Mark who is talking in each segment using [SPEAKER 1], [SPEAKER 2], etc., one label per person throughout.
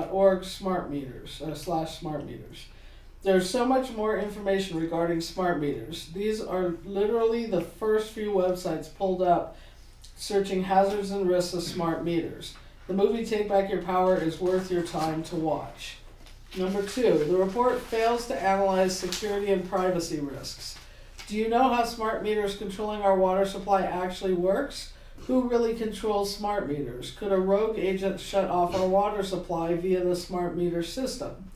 [SPEAKER 1] org smart meters slash smart meters. There's so much more information regarding smart meters. These are literally the first few websites pulled up searching hazards and risks of smart meters. The movie Take Back Your Power is worth your time to watch. Number 2, the report fails to analyze security and privacy risks. Do you know how smart meters controlling our water supply actually works? Who really controls smart meters? Could a rogue agent shut off our water supply via the smart meter system?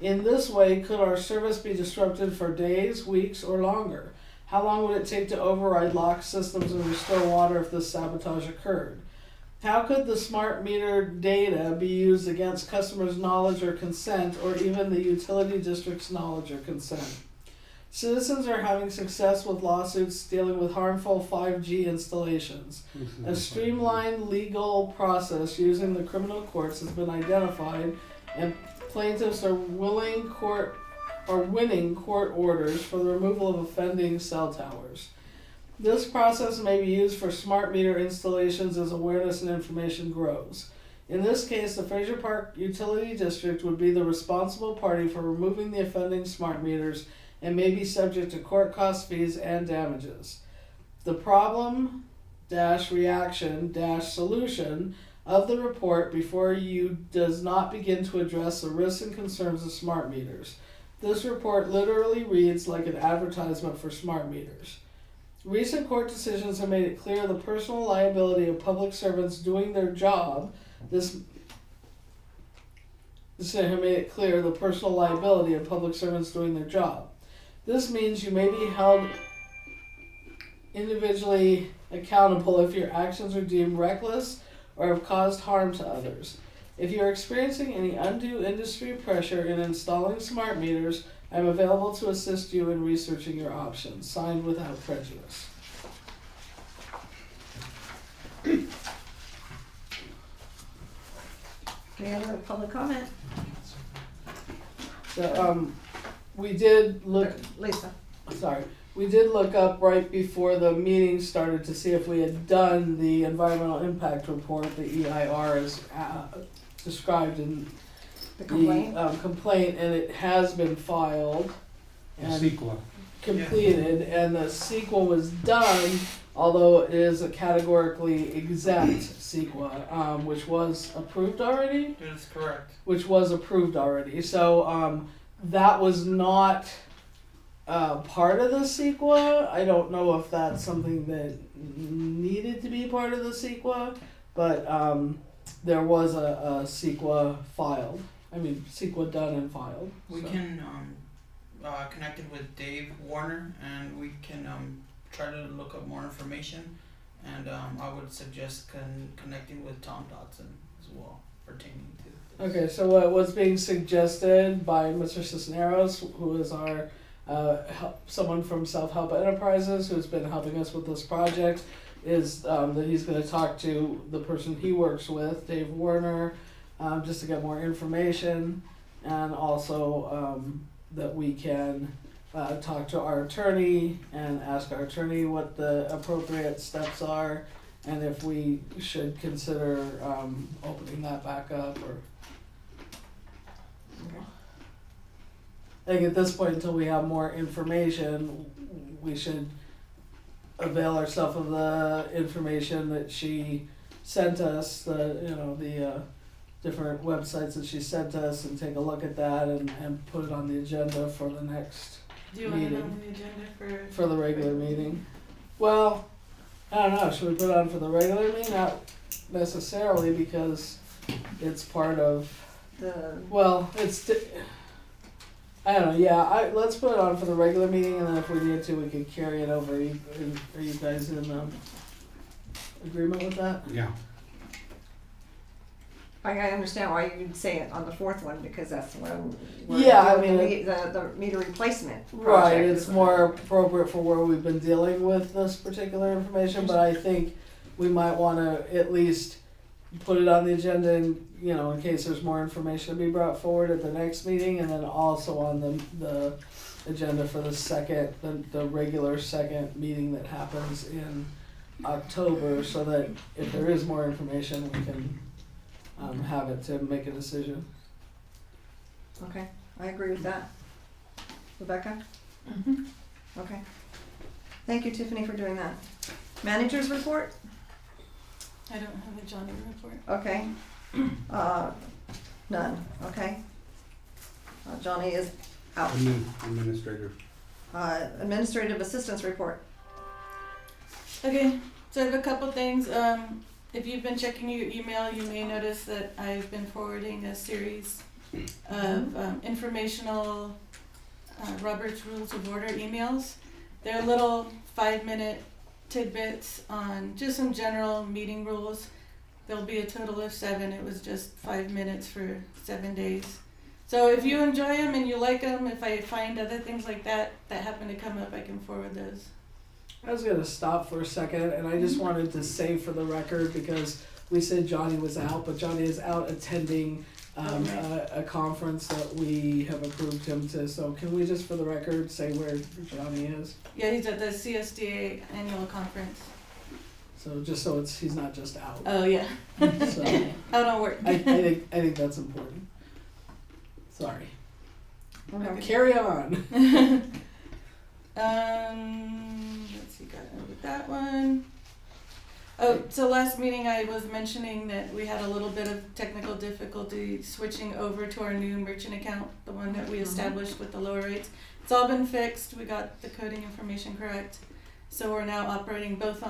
[SPEAKER 1] In this way, could our service be disrupted for days, weeks, or longer? How long would it take to override lock systems and restore water if this sabotage occurred? How could the smart meter data be used against customers' knowledge or consent, or even the utility district's knowledge or consent? Citizens are having success with lawsuits dealing with harmful 5G installations. A streamlined legal process using the criminal courts has been identified, and plaintiffs are winning court orders for the removal of offending cell towers. This process may be used for smart meter installations as awareness and information grows. In this case, the Fraser Park Utility District would be the responsible party for removing the offending smart meters and may be subject to court costs, fees, and damages. The problem reaction solution of the report before you does not begin to address the risks and concerns of smart meters. This report literally reads like an advertisement for smart meters. Recent court decisions have made it clear the personal liability of public servants doing their job. This have made it clear the personal liability of public servants doing their job. This means you may be held individually accountable if your actions are deemed reckless or have caused harm to others. If you are experiencing any undue industry pressure in installing smart meters, I am available to assist you in researching your options. Signed without prejudice.
[SPEAKER 2] Any other public comment?
[SPEAKER 1] So, we did look.
[SPEAKER 2] Lisa.
[SPEAKER 1] Sorry. We did look up right before the meeting started to see if we had done the environmental impact report, the EIR is described in
[SPEAKER 2] The complaint?
[SPEAKER 1] the complaint, and it has been filed and
[SPEAKER 3] CEQA.
[SPEAKER 1] completed, and the sequel was done, although it is a categorically exempt CEQA, which was approved already.
[SPEAKER 4] That is correct.
[SPEAKER 1] Which was approved already. So that was not part of the CEQA. I don't know if that's something that needed to be part of the CEQA, but there was a CEQA filed. I mean, CEQA done and filed.
[SPEAKER 4] We
[SPEAKER 1] so.
[SPEAKER 4] can connect it with Dave Warner, and we can try to look up more information. And I would suggest connecting with Tom Dodson as well, pertaining to this.
[SPEAKER 1] Okay, so what's being suggested by Mr. Cisneros, who is our someone from Self-Help Enterprises who's been helping us with this project, is that he's going to talk to the person he works with, Dave Warner, just to get more information, and also that we can talk to our attorney and ask our attorney what the appropriate steps are, and if we should consider opening that back up. Or I think at this point, until we have more information, we should avail ourselves of the information that she sent us, the different websites that she sent us, and take a look at that and put it on the agenda for the next
[SPEAKER 5] Do you want it
[SPEAKER 1] meeting.
[SPEAKER 5] on the agenda
[SPEAKER 1] For the regular meeting. Well, I don't know, should we put it on for the regular meeting? Not necessarily, because it's part of, I don't know, yeah, let's put it on for the regular meeting, and then if we need to, we can carry it over. Are you guys in agreement with that?
[SPEAKER 3] Yeah.
[SPEAKER 2] I understand why you'd say it on the fourth one, because that's when the meter replacement project.
[SPEAKER 1] Right, it's more appropriate for where we've been dealing with this particular information, but I think we might want to at least put it on the agenda, and in case there's more information to be brought forward at the next meeting, and then also on the agenda for the regular second meeting that happens in October, so that if there is more information, we can have it to make a decision.
[SPEAKER 2] Okay, I agree with that. Rebecca?
[SPEAKER 3] Mhm.
[SPEAKER 2] Okay. Thank you, Tiffany, for doing that. Managers report?
[SPEAKER 3] I don't have a Johnny report.
[SPEAKER 2] Okay. None, okay. Johnny is out.
[SPEAKER 5] Administrator.
[SPEAKER 2] Administrative assistance report.
[SPEAKER 3] Okay, so I have a couple things. If you've been checking your email, you may notice that I've been forwarding a series of informational Robert's Rules of Order emails. They're little 5-minute tidbits on just some general meeting rules. There'll be a total of 7. It was just 5 minutes for 7 days. So if you enjoy them and you like them, if I find other things like that happen to come up, I can forward those.
[SPEAKER 1] I was going to stop for a second, and I just wanted to say for the record, because we said Johnny was out, but Johnny is out attending a conference that we have approved him to. So can we just, for the record, say where Johnny is?
[SPEAKER 3] Yeah, he's at the CSDA annual conference.
[SPEAKER 1] So just so he's not just out.
[SPEAKER 3] Oh yeah,
[SPEAKER 1] So
[SPEAKER 3] out on work.
[SPEAKER 1] I think that's important. Sorry.
[SPEAKER 2] Okay.
[SPEAKER 1] Carry on.
[SPEAKER 3] Let's see, got over that one. Oh, so last meeting I was mentioning that we had a little bit of technical difficulty switching over to our new merchant account, the one that we established with the lower rates. It's all been fixed. We got the coding information correct. So we're now operating both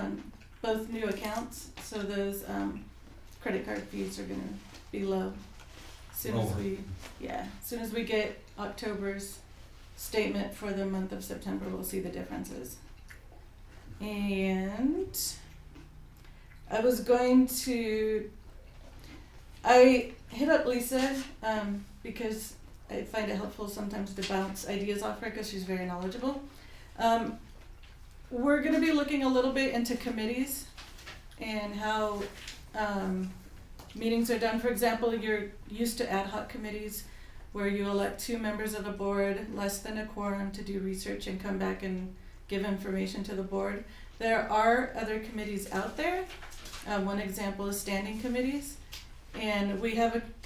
[SPEAKER 3] new accounts. So those credit card fees are gonna be low. As soon as we get October's statement for the month of September, we'll see the differences. And I hit up Lisa because I find it helpful sometimes to bounce ideas off her because she's very knowledgeable. We're going to be looking a little bit into committees and how meetings are done. For example, you're used to ad hoc committees where you elect 2 members of the board, less than a quorum, to do research and come back and give information to the board. There are other committees out there. One example is standing committees. And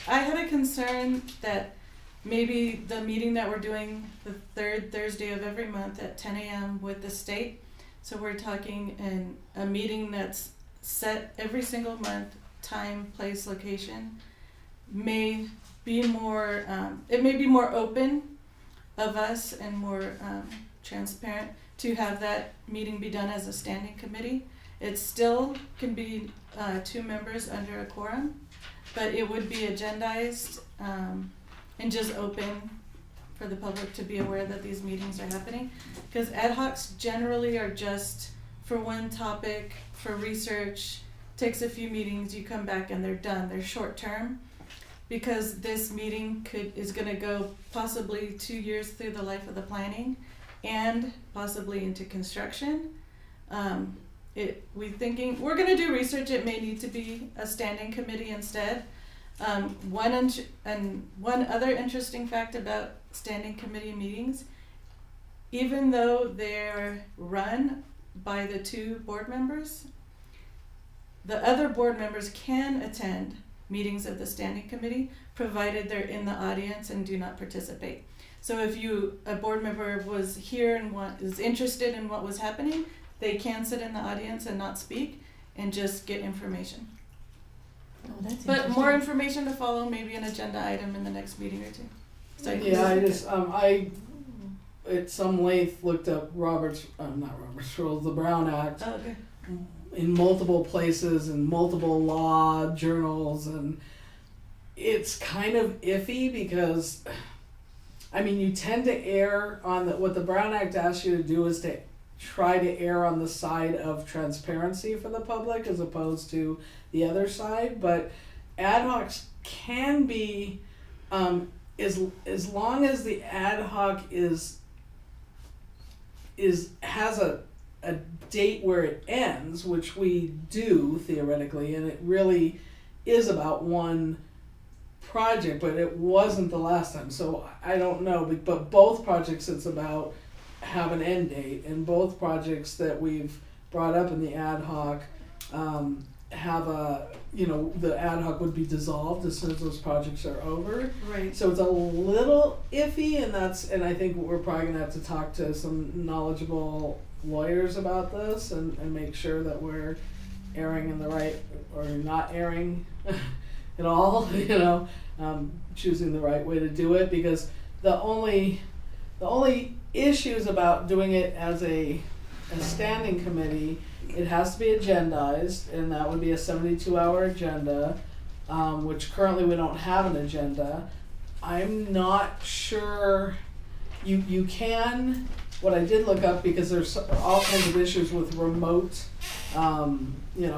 [SPEAKER 3] I had a concern that maybe the meeting that we're doing the 3rd Thursday of every month at 10 a.m. with the state, so we're talking in a meeting that's set every single month, time, place, location, may be more, it may be more open of us and more transparent to have that meeting be done as a standing committee. It still can be 2 members under a quorum, but it would be agendized and just open for the public to be aware that these meetings are happening. Because ad hocs generally are just for one topic, for research, takes a few meetings, you come back and they're done. They're short term. Because this meeting is going to go possibly 2 years through the life of the planning and possibly into construction. We're going to do research. It may need to be a standing committee instead. One other interesting fact about standing committee meetings, even though they're run by the 2 board members, the other board members can attend meetings of the standing committee, provided they're in the audience and do not participate. So if a board member was here and is interested in what was happening, they can sit in the audience and not speak and just get information. Oh, but more information to follow, maybe an agenda item in the next meeting or 2. So
[SPEAKER 1] I at some length looked up not Robert's Rules, the Brown Act.
[SPEAKER 3] Oh, okay.
[SPEAKER 1] In multiple places and multiple law journals, and it's kind of iffy because, I mean, you tend to err on what the Brown Act asks you to do is to try to err on the side of transparency for the public as opposed to the other side, but ad hocs can be, as long as the ad hoc has a date where it ends, which we do theoretically, and it really is about one project, but it wasn't the last time, so I don't know, but both projects it's about have an end date, and both projects that we've brought up in the ad hoc have the ad hoc would be dissolved as soon as those projects are over.
[SPEAKER 3] Right.
[SPEAKER 1] So it's a little iffy, and I think we're probably gonna have to talk to some knowledgeable lawyers about this and make sure that we're erring in the right, or not erring at all, choosing the right way to do it, because the only issues about doing it as a standing committee, it has to be agendized, and that would be a 72-hour agenda, which currently we don't have an agenda. I'm not sure, you can, what I did look up, because there's all kinds of issues with remote,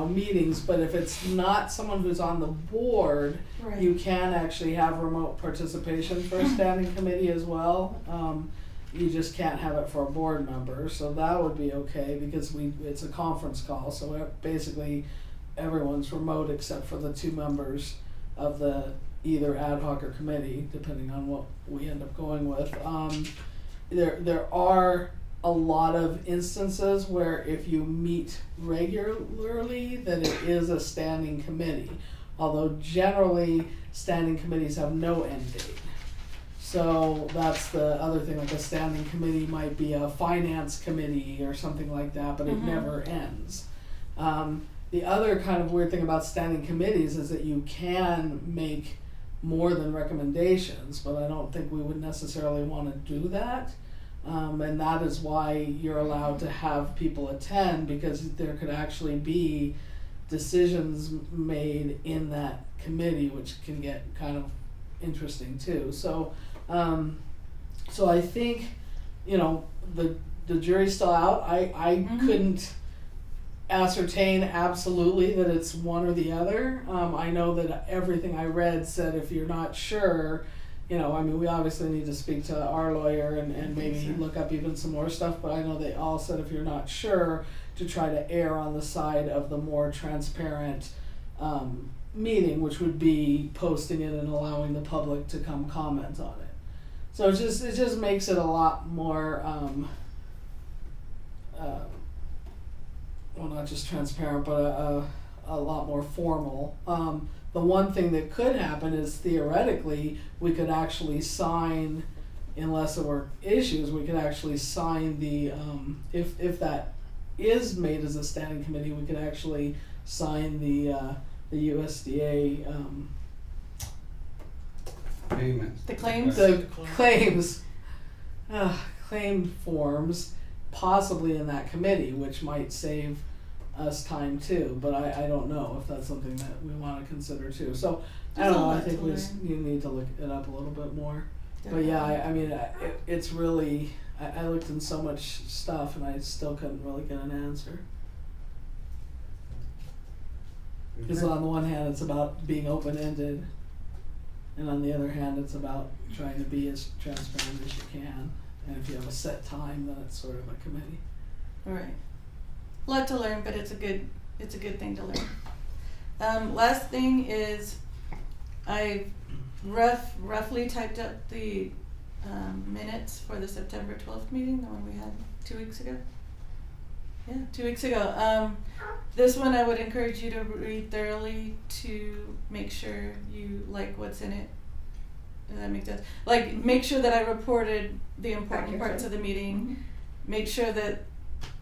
[SPEAKER 1] meetings, but if it's not someone who's on the board,
[SPEAKER 3] Right.
[SPEAKER 1] you can actually have remote participation for a standing committee as well. You just can't have it for a board member, so that would be okay, because it's a conference call, so basically everyone's remote except for the 2 members of the either ad hoc or committee, depending on what we end up going with. There are a lot of instances where if you meet regularly, then it is a standing committee, although generally standing committees have no end date. So that's the other thing, like a standing committee might be a finance committee or something like that, but it never ends. The other kind of weird thing about standing committees is that you can make more than recommendations, but I don't think we would necessarily want to do that. And that is why you're allowed to have people attend, because there could actually be decisions made in that committee, which can get kind of interesting too. So I think, the jury's still out. I couldn't ascertain absolutely that it's one or the other. I know that everything I read said if you're not sure, we obviously need to speak to our lawyer and maybe look up even some more stuff, but I know they all said if you're not sure, to try to err on the side of the more transparent meeting, which would be posting it and allowing the public to come comment on it. So it just makes it a lot more, not just transparent, but a lot more formal. The one thing that could happen is theoretically we could actually sign, unless there were issues, we could actually sign the, if that is made as a standing committee, we could actually sign the USDA
[SPEAKER 5] payments.
[SPEAKER 3] The claims?
[SPEAKER 1] the claims, claim forms, possibly in that committee, which might save us time too, but I don't know if that's something that we want to consider too. So I don't know, I think you need to look it up a little bit more. But yeah, it's really, I looked in so much stuff and I still couldn't really get an answer. Because on the one hand, it's about being open-ended, and on the other hand, it's about trying to be as transparent as you can. And if you have a set time, then it's sort of a committee.
[SPEAKER 3] Right. A lot to learn, but it's a good thing to learn. Last thing is, I roughly typed up the minutes for the September 12th meeting, the one we had 2 weeks ago. Yeah, 2 weeks ago. This one I would encourage you to read thoroughly to make sure you like what's in it. Does that make sense? Like, make sure that I reported the important parts of the meeting. Make sure that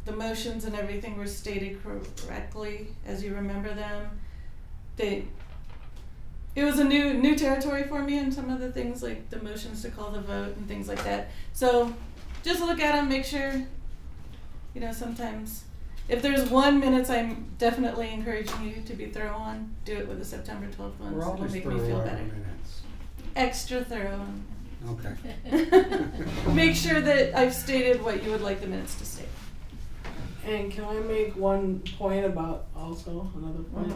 [SPEAKER 3] the motions and everything were stated correctly as you remember them. It was a new territory for me, and some of the things like the motions to call the vote and things like that. So just look at them, make sure, sometimes if there's 1 minute I'm definitely encouraging you to be thorough on, do it with the September 12th ones.
[SPEAKER 5] We're always
[SPEAKER 3] It'll make me feel better.
[SPEAKER 5] minutes.
[SPEAKER 3] Extra thorough.
[SPEAKER 5] Okay.
[SPEAKER 3] Make sure that I've stated what you would like the minutes to state.
[SPEAKER 1] And can I make one point about, also another point,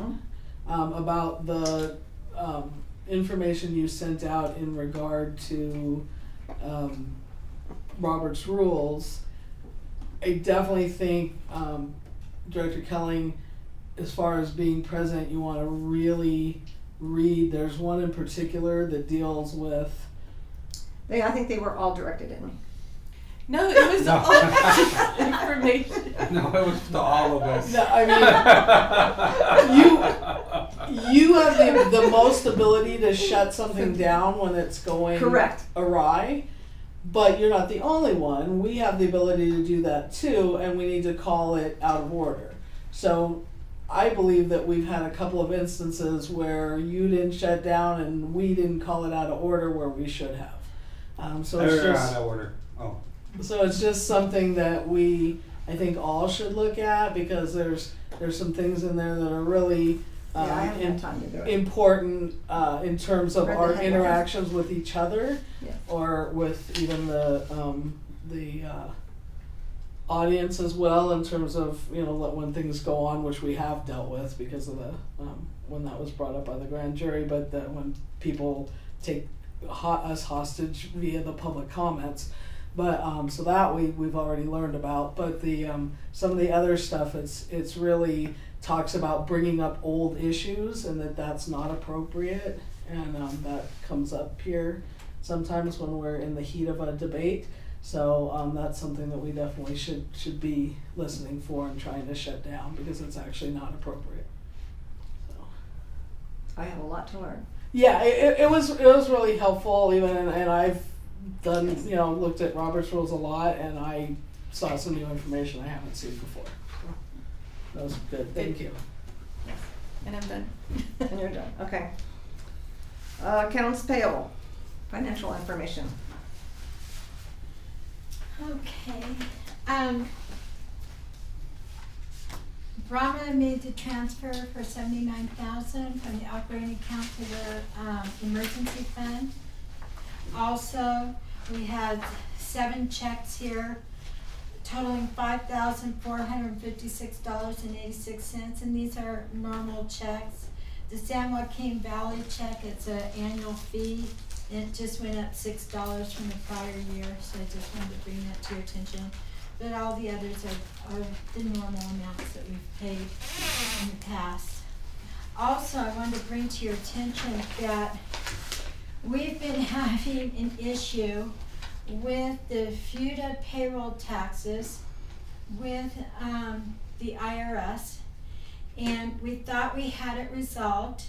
[SPEAKER 1] about the information you sent out in regard to Robert's rules? I definitely think, Director Kelling, as far as being present, you want to really read. There's one in particular that deals with.
[SPEAKER 2] I think they were all directed at me.
[SPEAKER 3] No, it was
[SPEAKER 5] No.
[SPEAKER 3] all information.
[SPEAKER 5] No, it was to all of us.
[SPEAKER 1] No, I mean, you have the most ability to shut something down when it's going
[SPEAKER 2] Correct.
[SPEAKER 1] awry, but you're not the only one. We have the ability to do that too, and we need to call it out of order. So I believe that we've had a couple of instances where you didn't shut down and we didn't call it out of order where we should have. So it's
[SPEAKER 5] They're
[SPEAKER 1] just
[SPEAKER 5] out of order. Oh,
[SPEAKER 1] so it's just something that I think all should look at, because there's some things in there that are really
[SPEAKER 2] Yeah, I haven't had time to do it.
[SPEAKER 1] important in terms of
[SPEAKER 2] Read the
[SPEAKER 1] our
[SPEAKER 2] headlines.
[SPEAKER 1] interactions with each other,
[SPEAKER 2] Yeah.
[SPEAKER 1] or with even the audience as well, in terms of when things go on, which we have dealt with because of the when that was brought up by the grand jury, but that when people take us hostage via the public comments. But so that we've already learned about. But the some of the other stuff, it's really talks about bringing up old issues, and that's not appropriate, and that comes up here sometimes when we're in the heat of a debate. So that's something that we definitely should be listening for and trying to shut down, because it's actually not appropriate. So.
[SPEAKER 2] I have a lot to learn.
[SPEAKER 1] Yeah, it was really helpful, even, and I've done, looked at Robert's Rules a lot, and I saw some new information I haven't seen before. So that was good. Thank you.
[SPEAKER 3] And I'm done.
[SPEAKER 2] And you're done. Okay. Accounts payable, financial information.
[SPEAKER 6] Okay. Brahma made the transfer for $79,000 from the operating account to the emergency fund. Also, we had 7 checks here totaling $5,456.86, and these are normal checks. The San Joaquin Valley check, it's an annual fee. It just went up $6 from the prior year, so I just wanted to bring that to your attention. But all the others are the normal amounts that we've paid in the past. Also, I wanted to bring to your attention that we've been having an issue with the FUTA payroll taxes with the IRS, and we thought we had it resolved.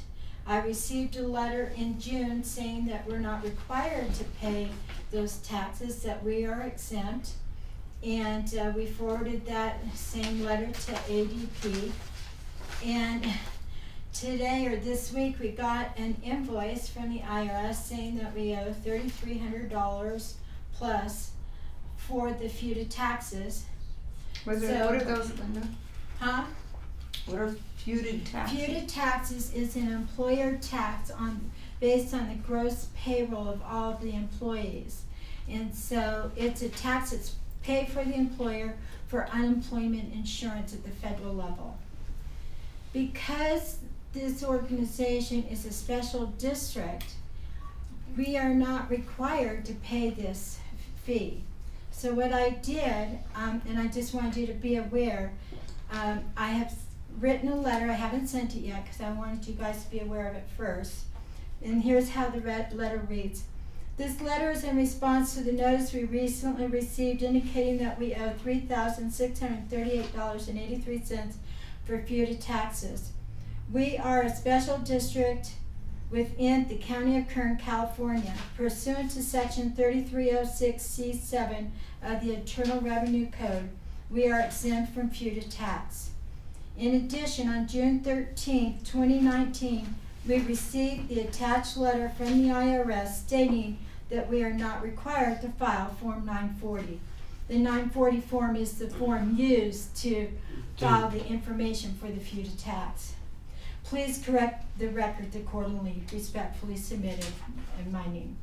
[SPEAKER 6] I received a letter in June saying that we're not required to pay those taxes, that we are exempt, and we forwarded that same letter to ADP. And today or this week we got an invoice from the IRS saying that we owe $3,300 plus for the FUTA taxes.
[SPEAKER 2] What are those, Linda?
[SPEAKER 6] Huh?
[SPEAKER 2] What are FUTA taxes?
[SPEAKER 6] FUTA taxes is an employer tax based on the gross payroll of all of the employees. And so it's a tax that's paid for the employer for unemployment insurance at the federal level. Because this organization is a special district, we are not required to pay this fee. So what I did, and I just wanted you to be aware, I have written a letter. I haven't sent it yet because I wanted you guys to be aware of it first. And here's how the letter reads. This letter is in response to the notice we recently received indicating that we owe $3,638.83 for FUTA taxes. We are a special district within the County of Kern, California. Pursuant to Section 3306C7 of the Internal Revenue Code, we are exempt from FUTA tax. In addition, on June 13, 2019, we received the attached letter from the IRS stating that we are not required to file Form 940. The 940 form is the form used to file the information for the FUTA tax. Please correct the record accordingly. Respectfully submitted in my name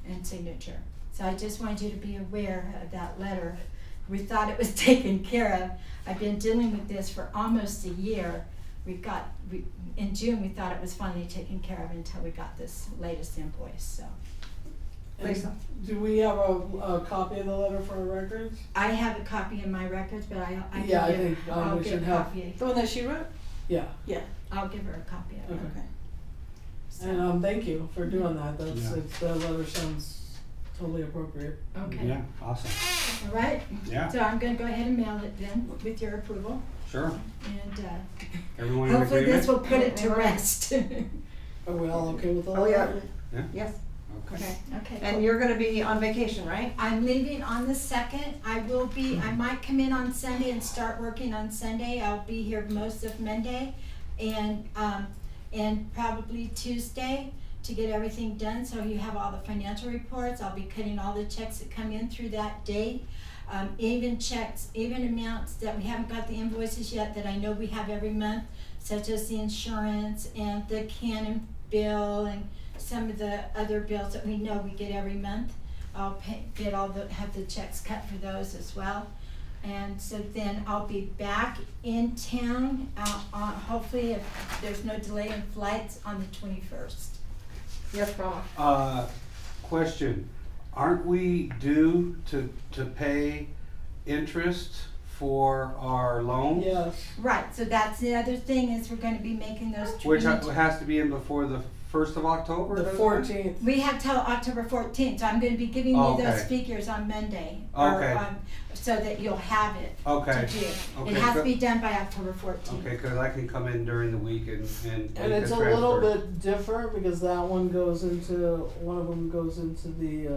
[SPEAKER 6] and signature. So I just wanted you to be aware of that letter. We thought it was taken care of. I've been dealing with this for almost a year. In June we thought it was finally taken care of until we got this latest invoice. So.
[SPEAKER 2] Lisa?
[SPEAKER 1] Do we have a copy of the letter for our records?
[SPEAKER 6] I have a copy in my records, but I'll
[SPEAKER 1] we
[SPEAKER 6] give
[SPEAKER 1] should
[SPEAKER 6] a
[SPEAKER 1] have.
[SPEAKER 6] copy.
[SPEAKER 3] The one that she wrote?
[SPEAKER 1] Yeah.
[SPEAKER 3] Yeah.
[SPEAKER 6] I'll give her a copy of it.
[SPEAKER 1] Okay.
[SPEAKER 3] Okay.
[SPEAKER 6] So,
[SPEAKER 1] And thank you for doing that.
[SPEAKER 5] Yeah.
[SPEAKER 1] The letter sounds totally appropriate.
[SPEAKER 6] Okay,
[SPEAKER 5] Yeah, awesome.
[SPEAKER 6] all right,
[SPEAKER 5] Yeah,
[SPEAKER 6] so I'm gonna go ahead and mail it then with your approval,
[SPEAKER 5] sure.
[SPEAKER 6] and,
[SPEAKER 5] Everyone in
[SPEAKER 6] hopefully this
[SPEAKER 5] agreement?
[SPEAKER 6] will put it to rest.
[SPEAKER 1] Are we all okay with all
[SPEAKER 2] Oh, yeah,
[SPEAKER 5] Yeah.
[SPEAKER 2] yes,
[SPEAKER 5] Okay.
[SPEAKER 2] okay.
[SPEAKER 6] Okay,
[SPEAKER 2] And
[SPEAKER 6] cool.
[SPEAKER 2] you're gonna be on vacation, right?
[SPEAKER 6] I'm leaving on the 2nd. I will be, I might come in on Sunday and start working on Sunday. I'll be here most of Monday and probably Tuesday to get everything done. So you have all the financial reports. I'll be cutting all the checks that come in through that date. Even checks, even amounts that we haven't got the invoices yet that I know we have every month, such as the insurance and the Canon bill and some of the other bills that we know we get every month. I'll have the checks cut for those as well. And so then I'll be back in town, hopefully if there's no delay in flights, on the 21st.
[SPEAKER 2] Yes, Brahma.
[SPEAKER 5] Question, aren't we due to pay interest for our loans?
[SPEAKER 1] Yes.
[SPEAKER 6] Right, so that's the other thing, is we're gonna be making those.
[SPEAKER 5] Which has to be in before the 1st of October?
[SPEAKER 1] The
[SPEAKER 5] doesn't it?
[SPEAKER 1] 14th.
[SPEAKER 6] We have till October 14th, so I'm gonna be giving you
[SPEAKER 5] Okay.
[SPEAKER 6] those figures on Monday.
[SPEAKER 5] Okay.
[SPEAKER 6] So that you'll have it to
[SPEAKER 5] Okay,
[SPEAKER 6] do.
[SPEAKER 5] okay,
[SPEAKER 6] It has to
[SPEAKER 5] good.
[SPEAKER 6] be done by October 14th.
[SPEAKER 5] okay, cause I can come in during the week and
[SPEAKER 1] And it's a
[SPEAKER 5] transfer.
[SPEAKER 1] little bit different because that one goes into, one of them goes into the,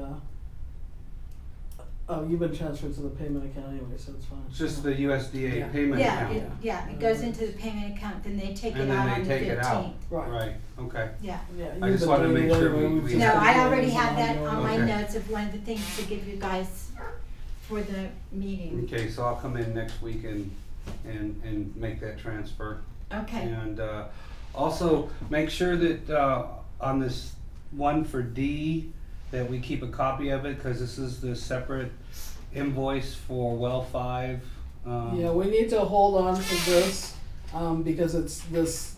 [SPEAKER 1] oh, you've been transferred to the payment account anyway, so it's fine.
[SPEAKER 5] It's just the USDA
[SPEAKER 1] Yeah.
[SPEAKER 5] payment
[SPEAKER 6] Yeah,
[SPEAKER 5] account.
[SPEAKER 6] it goes into the payment account, then they take it
[SPEAKER 5] And then
[SPEAKER 6] out
[SPEAKER 5] they
[SPEAKER 6] on the
[SPEAKER 5] take it out.
[SPEAKER 6] 15th.
[SPEAKER 1] Right.
[SPEAKER 5] Right, okay.
[SPEAKER 6] Yeah.
[SPEAKER 1] Yeah,
[SPEAKER 5] I
[SPEAKER 1] you've
[SPEAKER 5] just
[SPEAKER 1] been
[SPEAKER 5] wanted to
[SPEAKER 1] doing
[SPEAKER 5] make
[SPEAKER 1] it
[SPEAKER 5] sure
[SPEAKER 1] anyway.
[SPEAKER 5] we-
[SPEAKER 1] We've
[SPEAKER 5] we-
[SPEAKER 1] just
[SPEAKER 6] No,
[SPEAKER 1] been
[SPEAKER 6] I
[SPEAKER 1] doing
[SPEAKER 6] already
[SPEAKER 1] it
[SPEAKER 6] have that on
[SPEAKER 1] ongoing.
[SPEAKER 6] my
[SPEAKER 5] Okay.
[SPEAKER 6] notes of one of the things to give you guys for the meeting.
[SPEAKER 5] Okay, so I'll come in next week and make that transfer.
[SPEAKER 6] Okay,
[SPEAKER 5] And also, make sure that on this one for D, that we keep a copy of it, cause this is the separate invoice for well 5.
[SPEAKER 1] Yeah, we need to hold on to this, because it's this,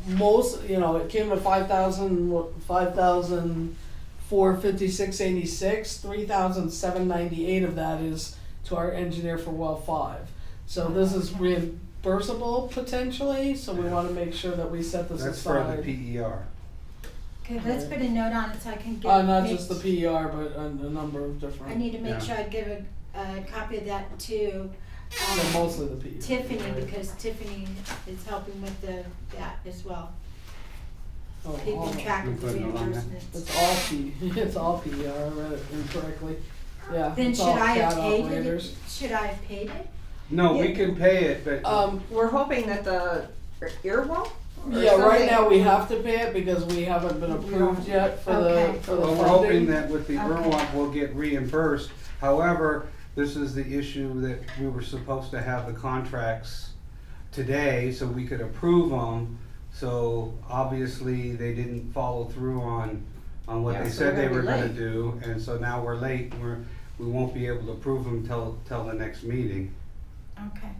[SPEAKER 1] most, it came to 5,456.86, 3,798 of that is to our engineer for well 5. So this is reimbursable potentially, so we
[SPEAKER 5] Yeah.
[SPEAKER 1] wanna make sure that we set this
[SPEAKER 5] That's for the
[SPEAKER 1] aside.
[SPEAKER 5] PER.
[SPEAKER 6] okay, let's put a note on it so I can get.
[SPEAKER 1] Not
[SPEAKER 6] make-
[SPEAKER 1] just the PER, but a number of different.
[SPEAKER 6] I need to make
[SPEAKER 5] Yeah.
[SPEAKER 6] sure I give a copy of that to
[SPEAKER 1] Yeah, mostly the PER.
[SPEAKER 6] Tiffany,
[SPEAKER 1] right?
[SPEAKER 6] because Tiffany is helping with that as well,
[SPEAKER 1] Oh, all
[SPEAKER 6] keeping
[SPEAKER 1] of it.
[SPEAKER 6] track of the
[SPEAKER 5] You put it on there?
[SPEAKER 6] reimbursements.
[SPEAKER 1] It's all it's all PER, I read it incorrectly. Yeah,
[SPEAKER 6] Then
[SPEAKER 1] it's
[SPEAKER 6] should
[SPEAKER 1] all
[SPEAKER 6] I have
[SPEAKER 1] CAD
[SPEAKER 6] paid
[SPEAKER 1] operators.
[SPEAKER 6] it? Should I have paid it?
[SPEAKER 5] No, we
[SPEAKER 1] Yeah.
[SPEAKER 5] can pay it, but
[SPEAKER 2] We're hoping that the earwalk? or
[SPEAKER 1] Yeah, right
[SPEAKER 2] something-
[SPEAKER 1] now we have to pay it because we haven't been approved yet for
[SPEAKER 6] Okay.
[SPEAKER 1] the
[SPEAKER 5] well, we're
[SPEAKER 1] funding.
[SPEAKER 5] hoping that with the
[SPEAKER 6] Okay.
[SPEAKER 5] IRWAC we'll get reimbursed. However, this is the issue that we were supposed to have the contracts today so we could approve them. So obviously they didn't follow through on what
[SPEAKER 2] Yeah,
[SPEAKER 5] they
[SPEAKER 2] so
[SPEAKER 5] said
[SPEAKER 2] we're
[SPEAKER 5] they
[SPEAKER 2] gonna
[SPEAKER 5] were
[SPEAKER 2] be
[SPEAKER 5] gonna
[SPEAKER 2] late.
[SPEAKER 5] do, and so now we're late. We won't be able to approve them till the next meeting.
[SPEAKER 6] Okay.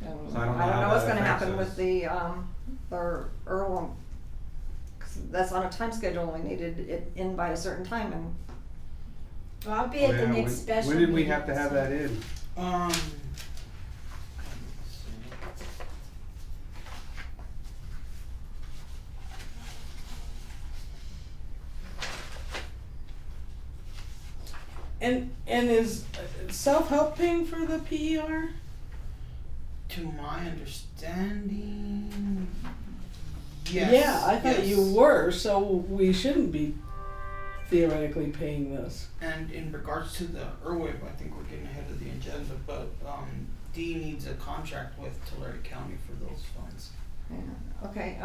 [SPEAKER 2] And
[SPEAKER 5] So I don't know
[SPEAKER 2] I don't
[SPEAKER 5] how
[SPEAKER 2] know what's
[SPEAKER 5] that
[SPEAKER 2] gonna happen
[SPEAKER 5] affects
[SPEAKER 2] with the Earl, cause that's on a time schedule, we needed it in by a certain time, and
[SPEAKER 6] Well, I'll be at the
[SPEAKER 5] Oh, Yeah,
[SPEAKER 6] next special
[SPEAKER 5] when did we
[SPEAKER 6] meeting,
[SPEAKER 5] have to have
[SPEAKER 6] so-
[SPEAKER 5] that in?
[SPEAKER 1] And is self-help paying for the PER?
[SPEAKER 4] To my understanding, yes.
[SPEAKER 1] Yeah, I thought you
[SPEAKER 4] yes.
[SPEAKER 1] were, so we shouldn't be theoretically paying this.
[SPEAKER 4] And in regards to the Airwave, I think we're getting ahead of the agenda, but D needs a contract with Tulare County for those funds.
[SPEAKER 2] yeah, okay,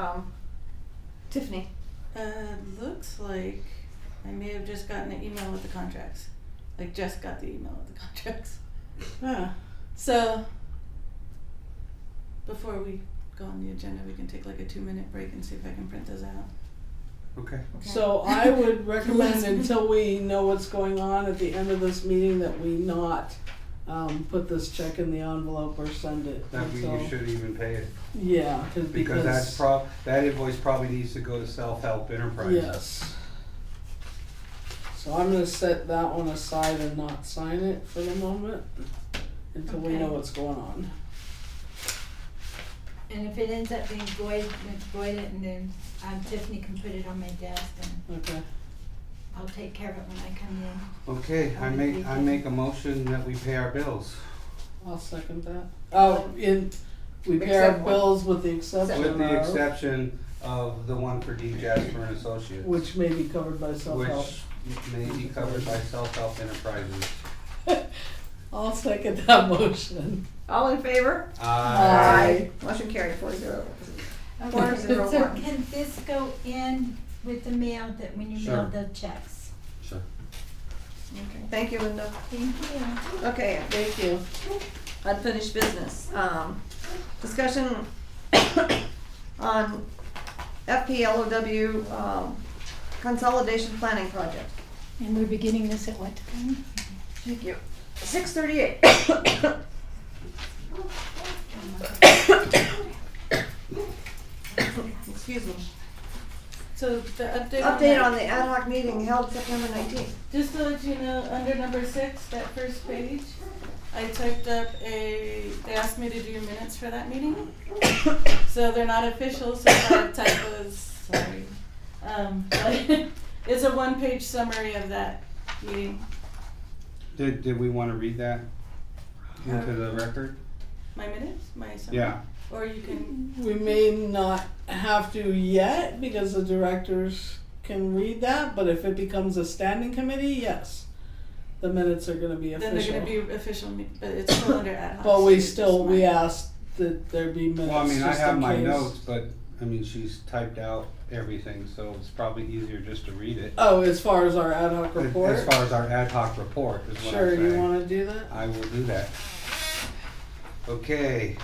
[SPEAKER 2] Tiffany,
[SPEAKER 3] Looks like I may have just gotten an email with the contracts. Like just got the email with the contracts.
[SPEAKER 1] Huh.
[SPEAKER 3] So before we go on the agenda, we can take like a 2-minute break and see if I can print those out.
[SPEAKER 5] Okay.
[SPEAKER 2] okay.
[SPEAKER 1] So I would recommend
[SPEAKER 3] Last minute.
[SPEAKER 1] until we know what's going on at the end of this meeting that we not put this check in the envelope or send it.
[SPEAKER 5] That we
[SPEAKER 1] until-
[SPEAKER 5] should even pay it,
[SPEAKER 1] Yeah,
[SPEAKER 5] because that's that invoice probably needs to go to Self-Help Enterprise.
[SPEAKER 1] Yes. So I'm gonna set that one aside and not sign it for the moment until we know
[SPEAKER 6] Okay.
[SPEAKER 1] what's going on.
[SPEAKER 6] And if it ends up being void it, and then Tiffany can put it on my desk and,
[SPEAKER 1] Okay.
[SPEAKER 6] I'll take care of it when I come in.
[SPEAKER 5] Okay, I make a motion that we pay our bills.
[SPEAKER 1] I'll second that. Oh, we pay our
[SPEAKER 2] Except one.
[SPEAKER 1] bills with the exception
[SPEAKER 5] With the
[SPEAKER 1] of,
[SPEAKER 5] exception of the one for D. Jasper and Associates.
[SPEAKER 1] which may be covered by self-help.
[SPEAKER 5] Which may be covered by Self-Help Enterprises.
[SPEAKER 1] I'll second that motion.
[SPEAKER 2] All in favor?
[SPEAKER 1] Aye.
[SPEAKER 2] Motion carried 4-0.
[SPEAKER 6] Okay, so
[SPEAKER 2] 401.
[SPEAKER 6] can this go in with the mail that when you
[SPEAKER 5] Sure.
[SPEAKER 6] mail the checks?
[SPEAKER 5] Sure.
[SPEAKER 2] Okay, thank you, Linda.
[SPEAKER 6] Thank you.
[SPEAKER 2] Okay,
[SPEAKER 1] Thank you.
[SPEAKER 2] unfinished business. Discussion on FPLOW, consolidation planning project.
[SPEAKER 7] And we're beginning this at what time?
[SPEAKER 2] Thank you. 6:38. Excuse me.
[SPEAKER 3] So the update
[SPEAKER 2] Update
[SPEAKER 3] that-
[SPEAKER 2] on the ad hoc meeting held September 19th.
[SPEAKER 3] Just to let you know, under number 6, that first page, I typed up they asked me to do minutes for that meeting. So they're not official, so if I have typos, sorry. But it's a 1-page summary of that meeting.
[SPEAKER 5] Did we wanna read that into the record?
[SPEAKER 3] My minutes? My summary?
[SPEAKER 5] Yeah.
[SPEAKER 3] Or you can,
[SPEAKER 1] We may not have to yet because the directors can read that, but if it becomes a standing committee, yes. The minutes are gonna be
[SPEAKER 3] then
[SPEAKER 1] official.
[SPEAKER 3] they're gonna be official, but it's still under ad hoc.
[SPEAKER 1] But
[SPEAKER 3] so
[SPEAKER 1] we
[SPEAKER 3] it's
[SPEAKER 1] still,
[SPEAKER 3] just
[SPEAKER 1] we
[SPEAKER 3] mine.
[SPEAKER 1] asked that there be minutes
[SPEAKER 5] Well, I mean, I
[SPEAKER 1] just
[SPEAKER 5] have
[SPEAKER 1] in
[SPEAKER 5] my
[SPEAKER 1] case.
[SPEAKER 5] notes, but, I mean, she's typed out everything, so it's probably easier just to read it.
[SPEAKER 1] Oh, as far as our ad hoc report?
[SPEAKER 5] As far as our ad hoc report is what I'm
[SPEAKER 1] Sure,
[SPEAKER 5] saying.
[SPEAKER 1] you wanna do that?
[SPEAKER 5] I will do that. Okay,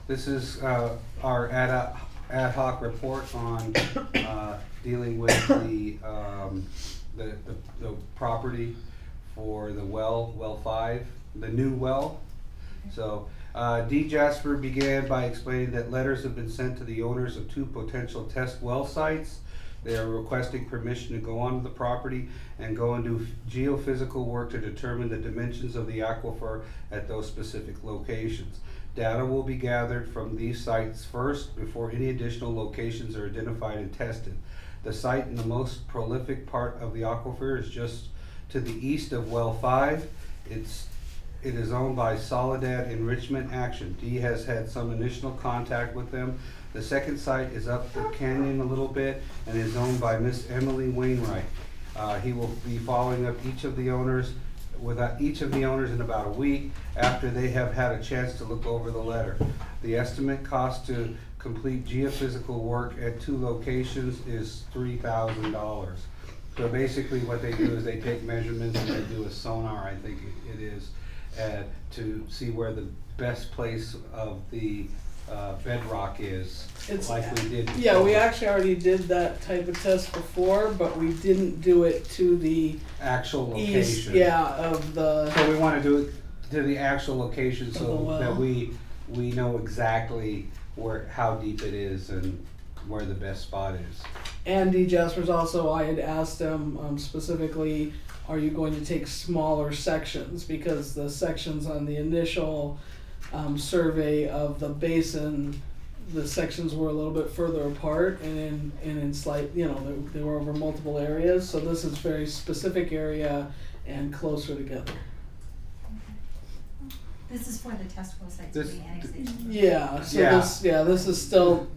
[SPEAKER 5] this is, our ad hoc report on, dealing with the property for the well 5, the new well. So, D. Jasper began by explaining that letters have been sent to the owners of 2 potential test well sites. They are requesting permission to go onto the property and go and do geophysical work to determine the dimensions of the aquifer at those specific locations. Data will be gathered from these sites first before any additional locations are identified and tested. The site in the most prolific part of the aquifer is just to the east of well 5. It is owned by Soledad Enrichment Action. D has had some initial contact with them. The second site is up the canyon a little bit and is owned by Miss Emily Wainwright. He will be following up each of the owners in about a week after they have had a chance to look over the letter. The estimate cost to complete geophysical work at 2 locations is $3,000. So basically what they do is they take measurements and they do a sonar, I think it is, to see where the best place of the bedrock is,
[SPEAKER 1] It's-
[SPEAKER 5] like we did.
[SPEAKER 1] Yeah, we actually already did that type of test before, but we didn't do it to the
[SPEAKER 5] Actual
[SPEAKER 1] east,
[SPEAKER 5] location.
[SPEAKER 1] yeah, of the,
[SPEAKER 5] So we wanna do it to the actual location
[SPEAKER 1] Of the
[SPEAKER 5] so
[SPEAKER 1] well.
[SPEAKER 5] that we know exactly how deep it is and where the best spot is.
[SPEAKER 1] Andy Jaspers also, I had asked him specifically, are you going to take smaller sections? Because the sections on the initial survey of the basin, the sections were a little bit further apart and in slight, they were over multiple areas. So this is very specific area and closer together.
[SPEAKER 6] This is for the test well sites
[SPEAKER 5] This-
[SPEAKER 6] for the annexation.
[SPEAKER 1] Yeah, so
[SPEAKER 5] Yeah.
[SPEAKER 1] this is still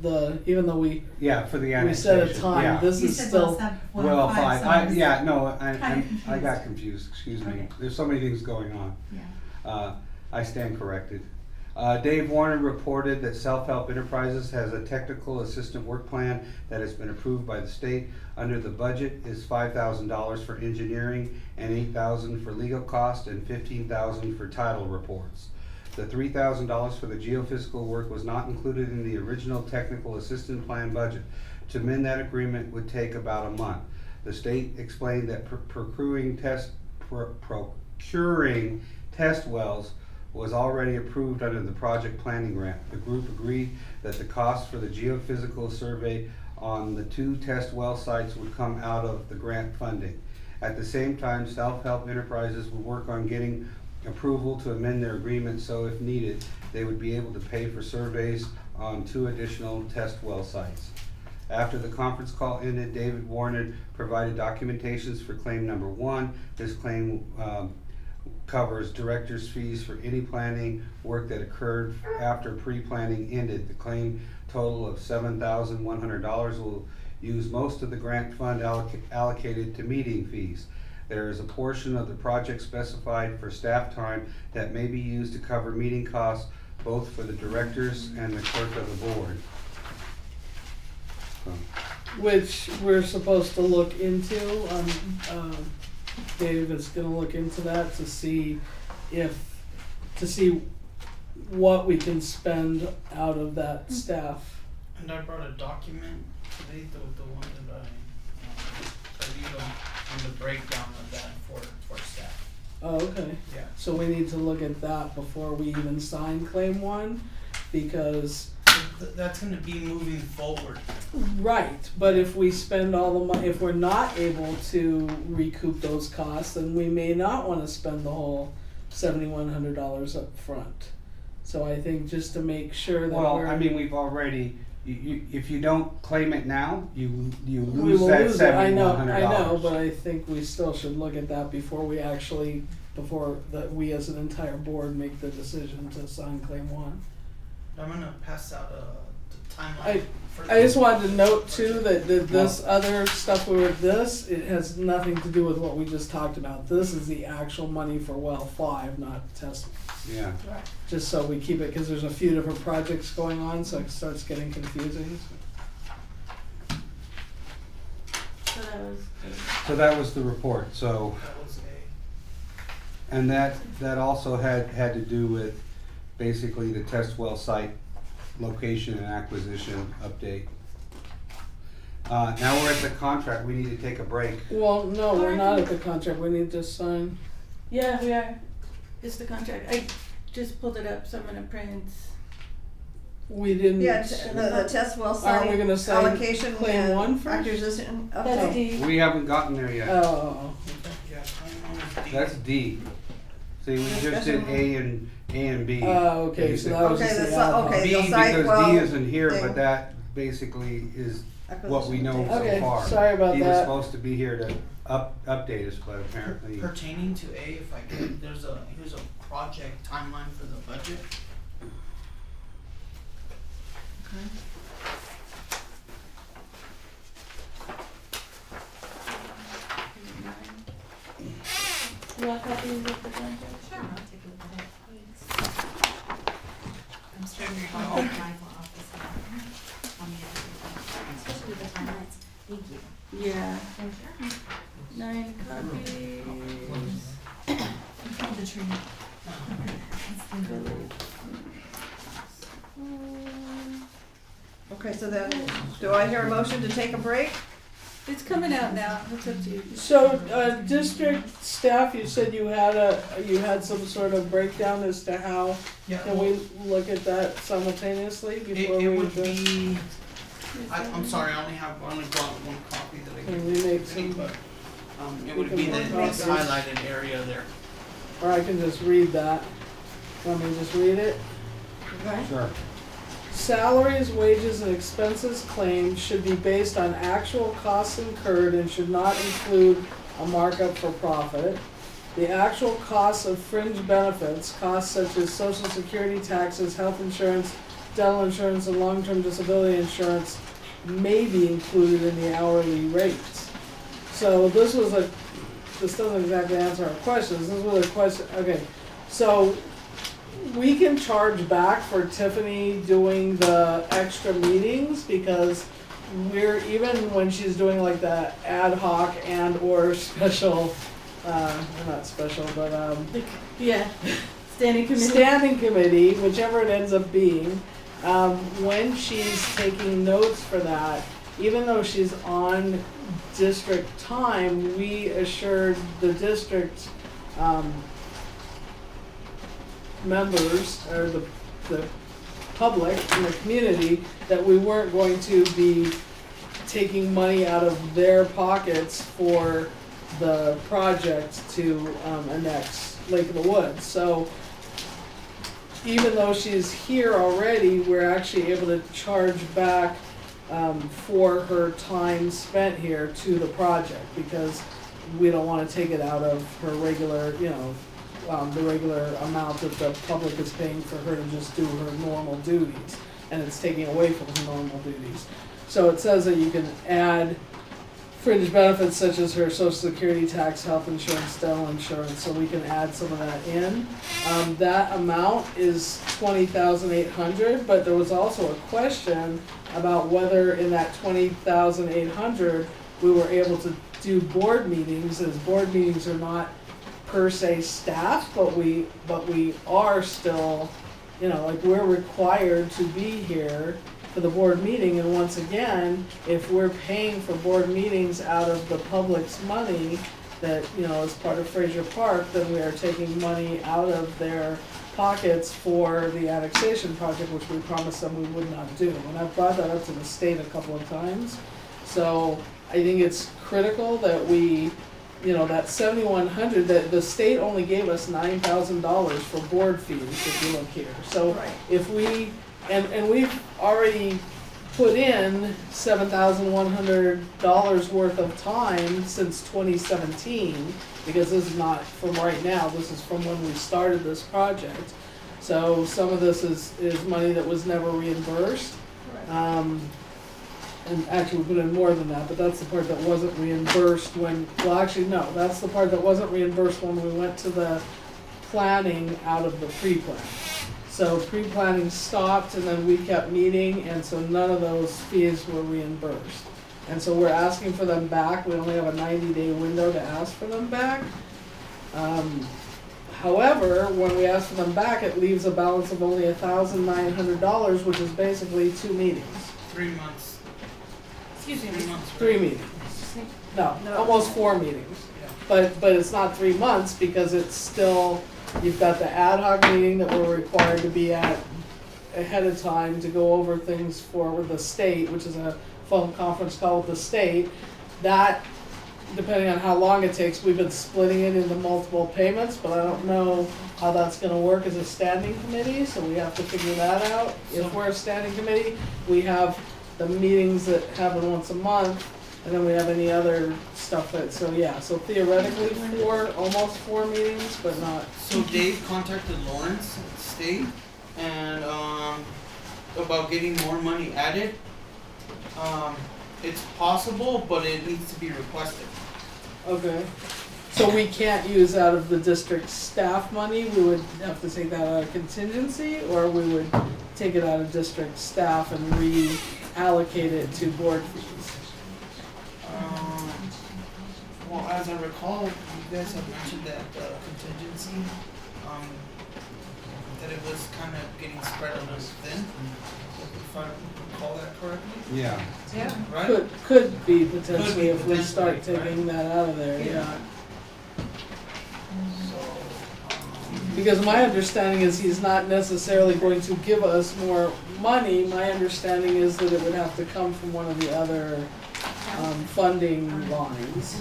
[SPEAKER 1] even though we
[SPEAKER 5] Yeah, for the
[SPEAKER 1] set
[SPEAKER 5] annexation.
[SPEAKER 1] a time,
[SPEAKER 5] Yeah.
[SPEAKER 1] this
[SPEAKER 6] You
[SPEAKER 1] is
[SPEAKER 6] said
[SPEAKER 1] still,
[SPEAKER 6] well sub,
[SPEAKER 5] Well,
[SPEAKER 6] well
[SPEAKER 5] 5,
[SPEAKER 6] so I was
[SPEAKER 5] I
[SPEAKER 6] kinda
[SPEAKER 5] got confused, excuse me.
[SPEAKER 6] Okay.
[SPEAKER 5] There's so many things going on.
[SPEAKER 6] Yeah.
[SPEAKER 5] I stand corrected. Dave Warner reported that Self-Help Enterprises has a technical assistant work plan that has been approved by the state. Under the budget is $5,000 for engineering and $8,000 for legal cost and $15,000 for title reports. The $3,000 for the geophysical work was not included in the original technical assistant plan budget. To amend that agreement would take about a month. The state explained that procuring test wells was already approved under the project planning grant. The group agreed that the cost for the geophysical survey on the 2 test well sites would come out of the grant funding. At the same time, Self-Help Enterprises would work on getting approval to amend their agreement so if needed, they would be able to pay for surveys on 2 additional test well sites. After the conference call ended, David Warner provided documentations for claim number 1. This claim covers director's fees for any planning work that occurred after pre-planning ended. The claim total of $7,100 will use most of the grant fund allocated to meeting fees. There is a portion of the project specified for staff time that may be used to cover meeting costs both for the directors and the clerk of the board.
[SPEAKER 1] Which we're supposed to look into. Dave is gonna look into that to see what we can spend out of that staff.
[SPEAKER 4] And I brought a document today, the one that I reviewed on the breakdown of that for staff.
[SPEAKER 1] Oh, okay.
[SPEAKER 4] Yeah.
[SPEAKER 1] So we need to look at that before we even sign claim 1, because
[SPEAKER 4] That's gonna be moving forward.
[SPEAKER 1] right, but if we spend all the money, if we're not able to recoup those costs, then we may not wanna spend the whole $7,100 up front. So I think just to make sure that
[SPEAKER 5] Well,
[SPEAKER 1] we're.
[SPEAKER 5] I mean, we've already, if you don't claim it now, you
[SPEAKER 1] we
[SPEAKER 5] lose
[SPEAKER 1] will
[SPEAKER 5] that
[SPEAKER 1] lose it. I know,
[SPEAKER 5] $7,100.
[SPEAKER 1] but I think we still should look at that before we we as an entire board make the decision to sign claim 1.
[SPEAKER 4] I'm gonna pass out the timeline.
[SPEAKER 1] I just wanted to note too that this other stuff it has nothing to do with what we just talked about. This is the actual money for well 5, not test.
[SPEAKER 5] Yeah.
[SPEAKER 1] Just so we keep it, because there's a few different projects going on, so it starts getting confusing.
[SPEAKER 5] So that was the report, so,
[SPEAKER 4] That was
[SPEAKER 5] and that also had to do with basically the test well site location and acquisition update. Now we're at the contract, we need to take a break.
[SPEAKER 1] Well, no, we're not at the contract. We need to sign.
[SPEAKER 3] Yeah, we are. It's the contract. I just pulled it up, so I'm gonna print.
[SPEAKER 1] We didn't.
[SPEAKER 2] Yeah, the test well
[SPEAKER 1] Aren't we gonna
[SPEAKER 2] site
[SPEAKER 1] sign
[SPEAKER 2] allocation
[SPEAKER 1] claim
[SPEAKER 2] and
[SPEAKER 1] 1 first?
[SPEAKER 2] acquisition
[SPEAKER 3] That's
[SPEAKER 2] update.
[SPEAKER 3] D.
[SPEAKER 5] We haven't gotten there yet.
[SPEAKER 1] Oh.
[SPEAKER 4] yeah, timeline is D.
[SPEAKER 5] That's D. See, we just did A and B.
[SPEAKER 1] Oh, okay. So that was
[SPEAKER 2] Okay,
[SPEAKER 1] just the
[SPEAKER 2] that's
[SPEAKER 1] ad hoc.
[SPEAKER 2] okay.
[SPEAKER 5] B
[SPEAKER 2] the site
[SPEAKER 5] because
[SPEAKER 2] well
[SPEAKER 5] D isn't here,
[SPEAKER 2] thing.
[SPEAKER 5] but that basically is what we
[SPEAKER 2] Acquisition
[SPEAKER 5] know
[SPEAKER 2] update.
[SPEAKER 5] so
[SPEAKER 1] Okay,
[SPEAKER 5] far.
[SPEAKER 1] sorry about
[SPEAKER 5] He was
[SPEAKER 1] that.
[SPEAKER 5] supposed to be here to update us, but apparently.
[SPEAKER 4] Pertaining to A, if I could, here's a project timeline for the budget.
[SPEAKER 3] You want copies of the contract?
[SPEAKER 6] Sure, I'll take a look at it, thanks. I'm starting to call the rifle office now. Especially with the timelines. Thank you.
[SPEAKER 3] Yeah. 9 copies.
[SPEAKER 6] The tree.
[SPEAKER 2] Okay, so then, do I hear a motion to take a break?
[SPEAKER 3] It's coming out now. It's up to you.
[SPEAKER 1] So, district staff, you said you had some sort of breakdown as to how.
[SPEAKER 4] Yeah,
[SPEAKER 1] Can we look at that simultaneously before
[SPEAKER 4] it
[SPEAKER 1] we
[SPEAKER 4] would
[SPEAKER 1] just?
[SPEAKER 4] be, I'm sorry, I only got one copy that I
[SPEAKER 1] Can we
[SPEAKER 4] can
[SPEAKER 1] make
[SPEAKER 4] see,
[SPEAKER 1] some,
[SPEAKER 4] but, it
[SPEAKER 1] we
[SPEAKER 4] would
[SPEAKER 1] can
[SPEAKER 4] be
[SPEAKER 1] work
[SPEAKER 4] this
[SPEAKER 1] on this.
[SPEAKER 4] highlighted area there.
[SPEAKER 1] or I can just read that. Want me to just read it?
[SPEAKER 2] Okay.
[SPEAKER 5] Sure.
[SPEAKER 1] Salaries, wages, and expenses claimed should be based on actual costs incurred and should not include a markup for profit. The actual costs of fringe benefits, costs such as social security taxes, health insurance, dental insurance, and long-term disability insurance may be included in the hourly rates. So this doesn't exactly answer our questions. This was a question, okay. So we can charge back for Tiffany doing the extra meetings because even when she's doing like the ad hoc and or special, not special, but
[SPEAKER 3] Yeah. Standing committee.
[SPEAKER 1] standing committee, whichever it ends up being, when she's taking notes for that, even though she's on district time, we assured the district members or the public in the community that we weren't going to be taking money out of their pockets for the project to annex Lake of the Woods. So even though she's here already, we're actually able to charge back for her time spent here to the project, because we don't wanna take it out of her regular, the regular amount that the public is paying for her to just do her normal duties, and it's taking away from her normal duties. So it says that you can add fringe benefits such as her social security, tax, health insurance, dental insurance, so we can add some of that in. That amount is $20,800, but there was also a question about whether in that $20,800 we were able to do board meetings, as board meetings are not per se staff, but we are still, like we're required to be here for the board meeting, and once again, if we're paying for board meetings out of the public's money that, is part of Fraser Park, then we are taking money out of their pockets for the annexation project, which we promised them we would not do. And I've brought that up to the state a couple of times. So I think it's critical that we, that $7,100, that the state only gave us $9,000 for board fees, if you look here. So
[SPEAKER 2] Right.
[SPEAKER 1] if we, and we've already put in $7,100 worth of time since 2017, because this is not from right now, this is from when we started this project. So some of this is money that was never reimbursed. And actually we put in more than that, but that's the part that wasn't reimbursed when, well actually no, that's the part that wasn't reimbursed when we went to the planning out of the pre-plan. So pre-planning stopped and then we kept meeting, and so none of those fees were reimbursed. And so we're asking for them back. We only have a 90-day window to ask for them back. However, when we ask for them back, it leaves a balance of only $1,900, which is basically 2 meetings.
[SPEAKER 4] 3 months.
[SPEAKER 3] Excuse me.
[SPEAKER 4] 3 months.
[SPEAKER 1] 3 meetings. No,
[SPEAKER 2] No.
[SPEAKER 1] almost 4 meetings.
[SPEAKER 4] Yeah.
[SPEAKER 1] But it's not 3 months, because it's still, you've got the ad hoc meeting that we're required to be at ahead of time to go over things for the state, which is a phone conference call with the state. That, depending on how long it takes, we've been splitting it into multiple payments, but I don't know how that's gonna work as a standing committee, so we have to figure that out. If we're a standing committee, we have the meetings that happen once a month, and then we have any other stuff that, so theoretically almost 4 meetings, but not.
[SPEAKER 4] So Dave contacted Lawrence State and about getting more money added. It's possible, but it needs to be requested.
[SPEAKER 1] Okay. So we can't use out of the district staff money, we would have to take that out of contingency, or we would take it out of district staff and reallocate it to board fees?
[SPEAKER 4] Well, as I recall, you guys have mentioned that contingency, that it was kind of getting spread a little thin, if I recall that correctly,
[SPEAKER 5] Yeah.
[SPEAKER 2] Yeah.
[SPEAKER 4] right?
[SPEAKER 1] Could be potentially if we
[SPEAKER 4] potentially,
[SPEAKER 1] start
[SPEAKER 4] right.
[SPEAKER 1] taking that out of there, yeah.
[SPEAKER 4] So,
[SPEAKER 1] Because my understanding is he's not necessarily going to give us more money. My understanding is that it would have to come from one of the other funding lines.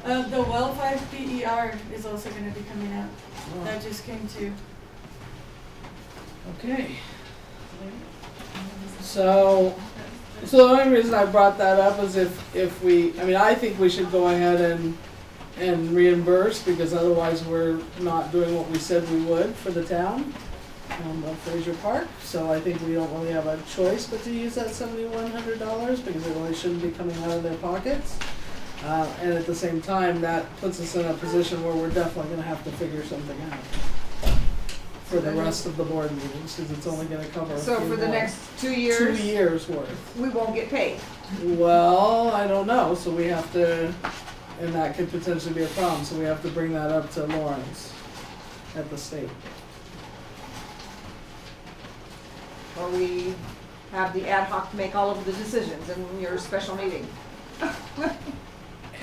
[SPEAKER 3] The well 5 PER is also gonna be coming out. That just came to.
[SPEAKER 1] Okay. So the only reason I brought that up is if we, I think we should go ahead and reimburse, because otherwise we're not doing what we said we would for the town of Fraser Park. So I think we don't really have a choice but to use that $7,100, because it really shouldn't be coming out of their pockets. And at the same time, that puts us in a position where we're definitely gonna have to figure something out for the rest of the board meetings, because it's only gonna cover a
[SPEAKER 2] So
[SPEAKER 1] few
[SPEAKER 2] for the
[SPEAKER 1] more.
[SPEAKER 2] next 2
[SPEAKER 1] 2
[SPEAKER 2] years,
[SPEAKER 1] years worth.
[SPEAKER 2] we won't get paid.
[SPEAKER 1] Well, I don't know, so we have to, and that could potentially be a problem, so we have to bring that up to Lawrence at the state.
[SPEAKER 2] Or we have the ad hoc make all of the decisions in your special meeting.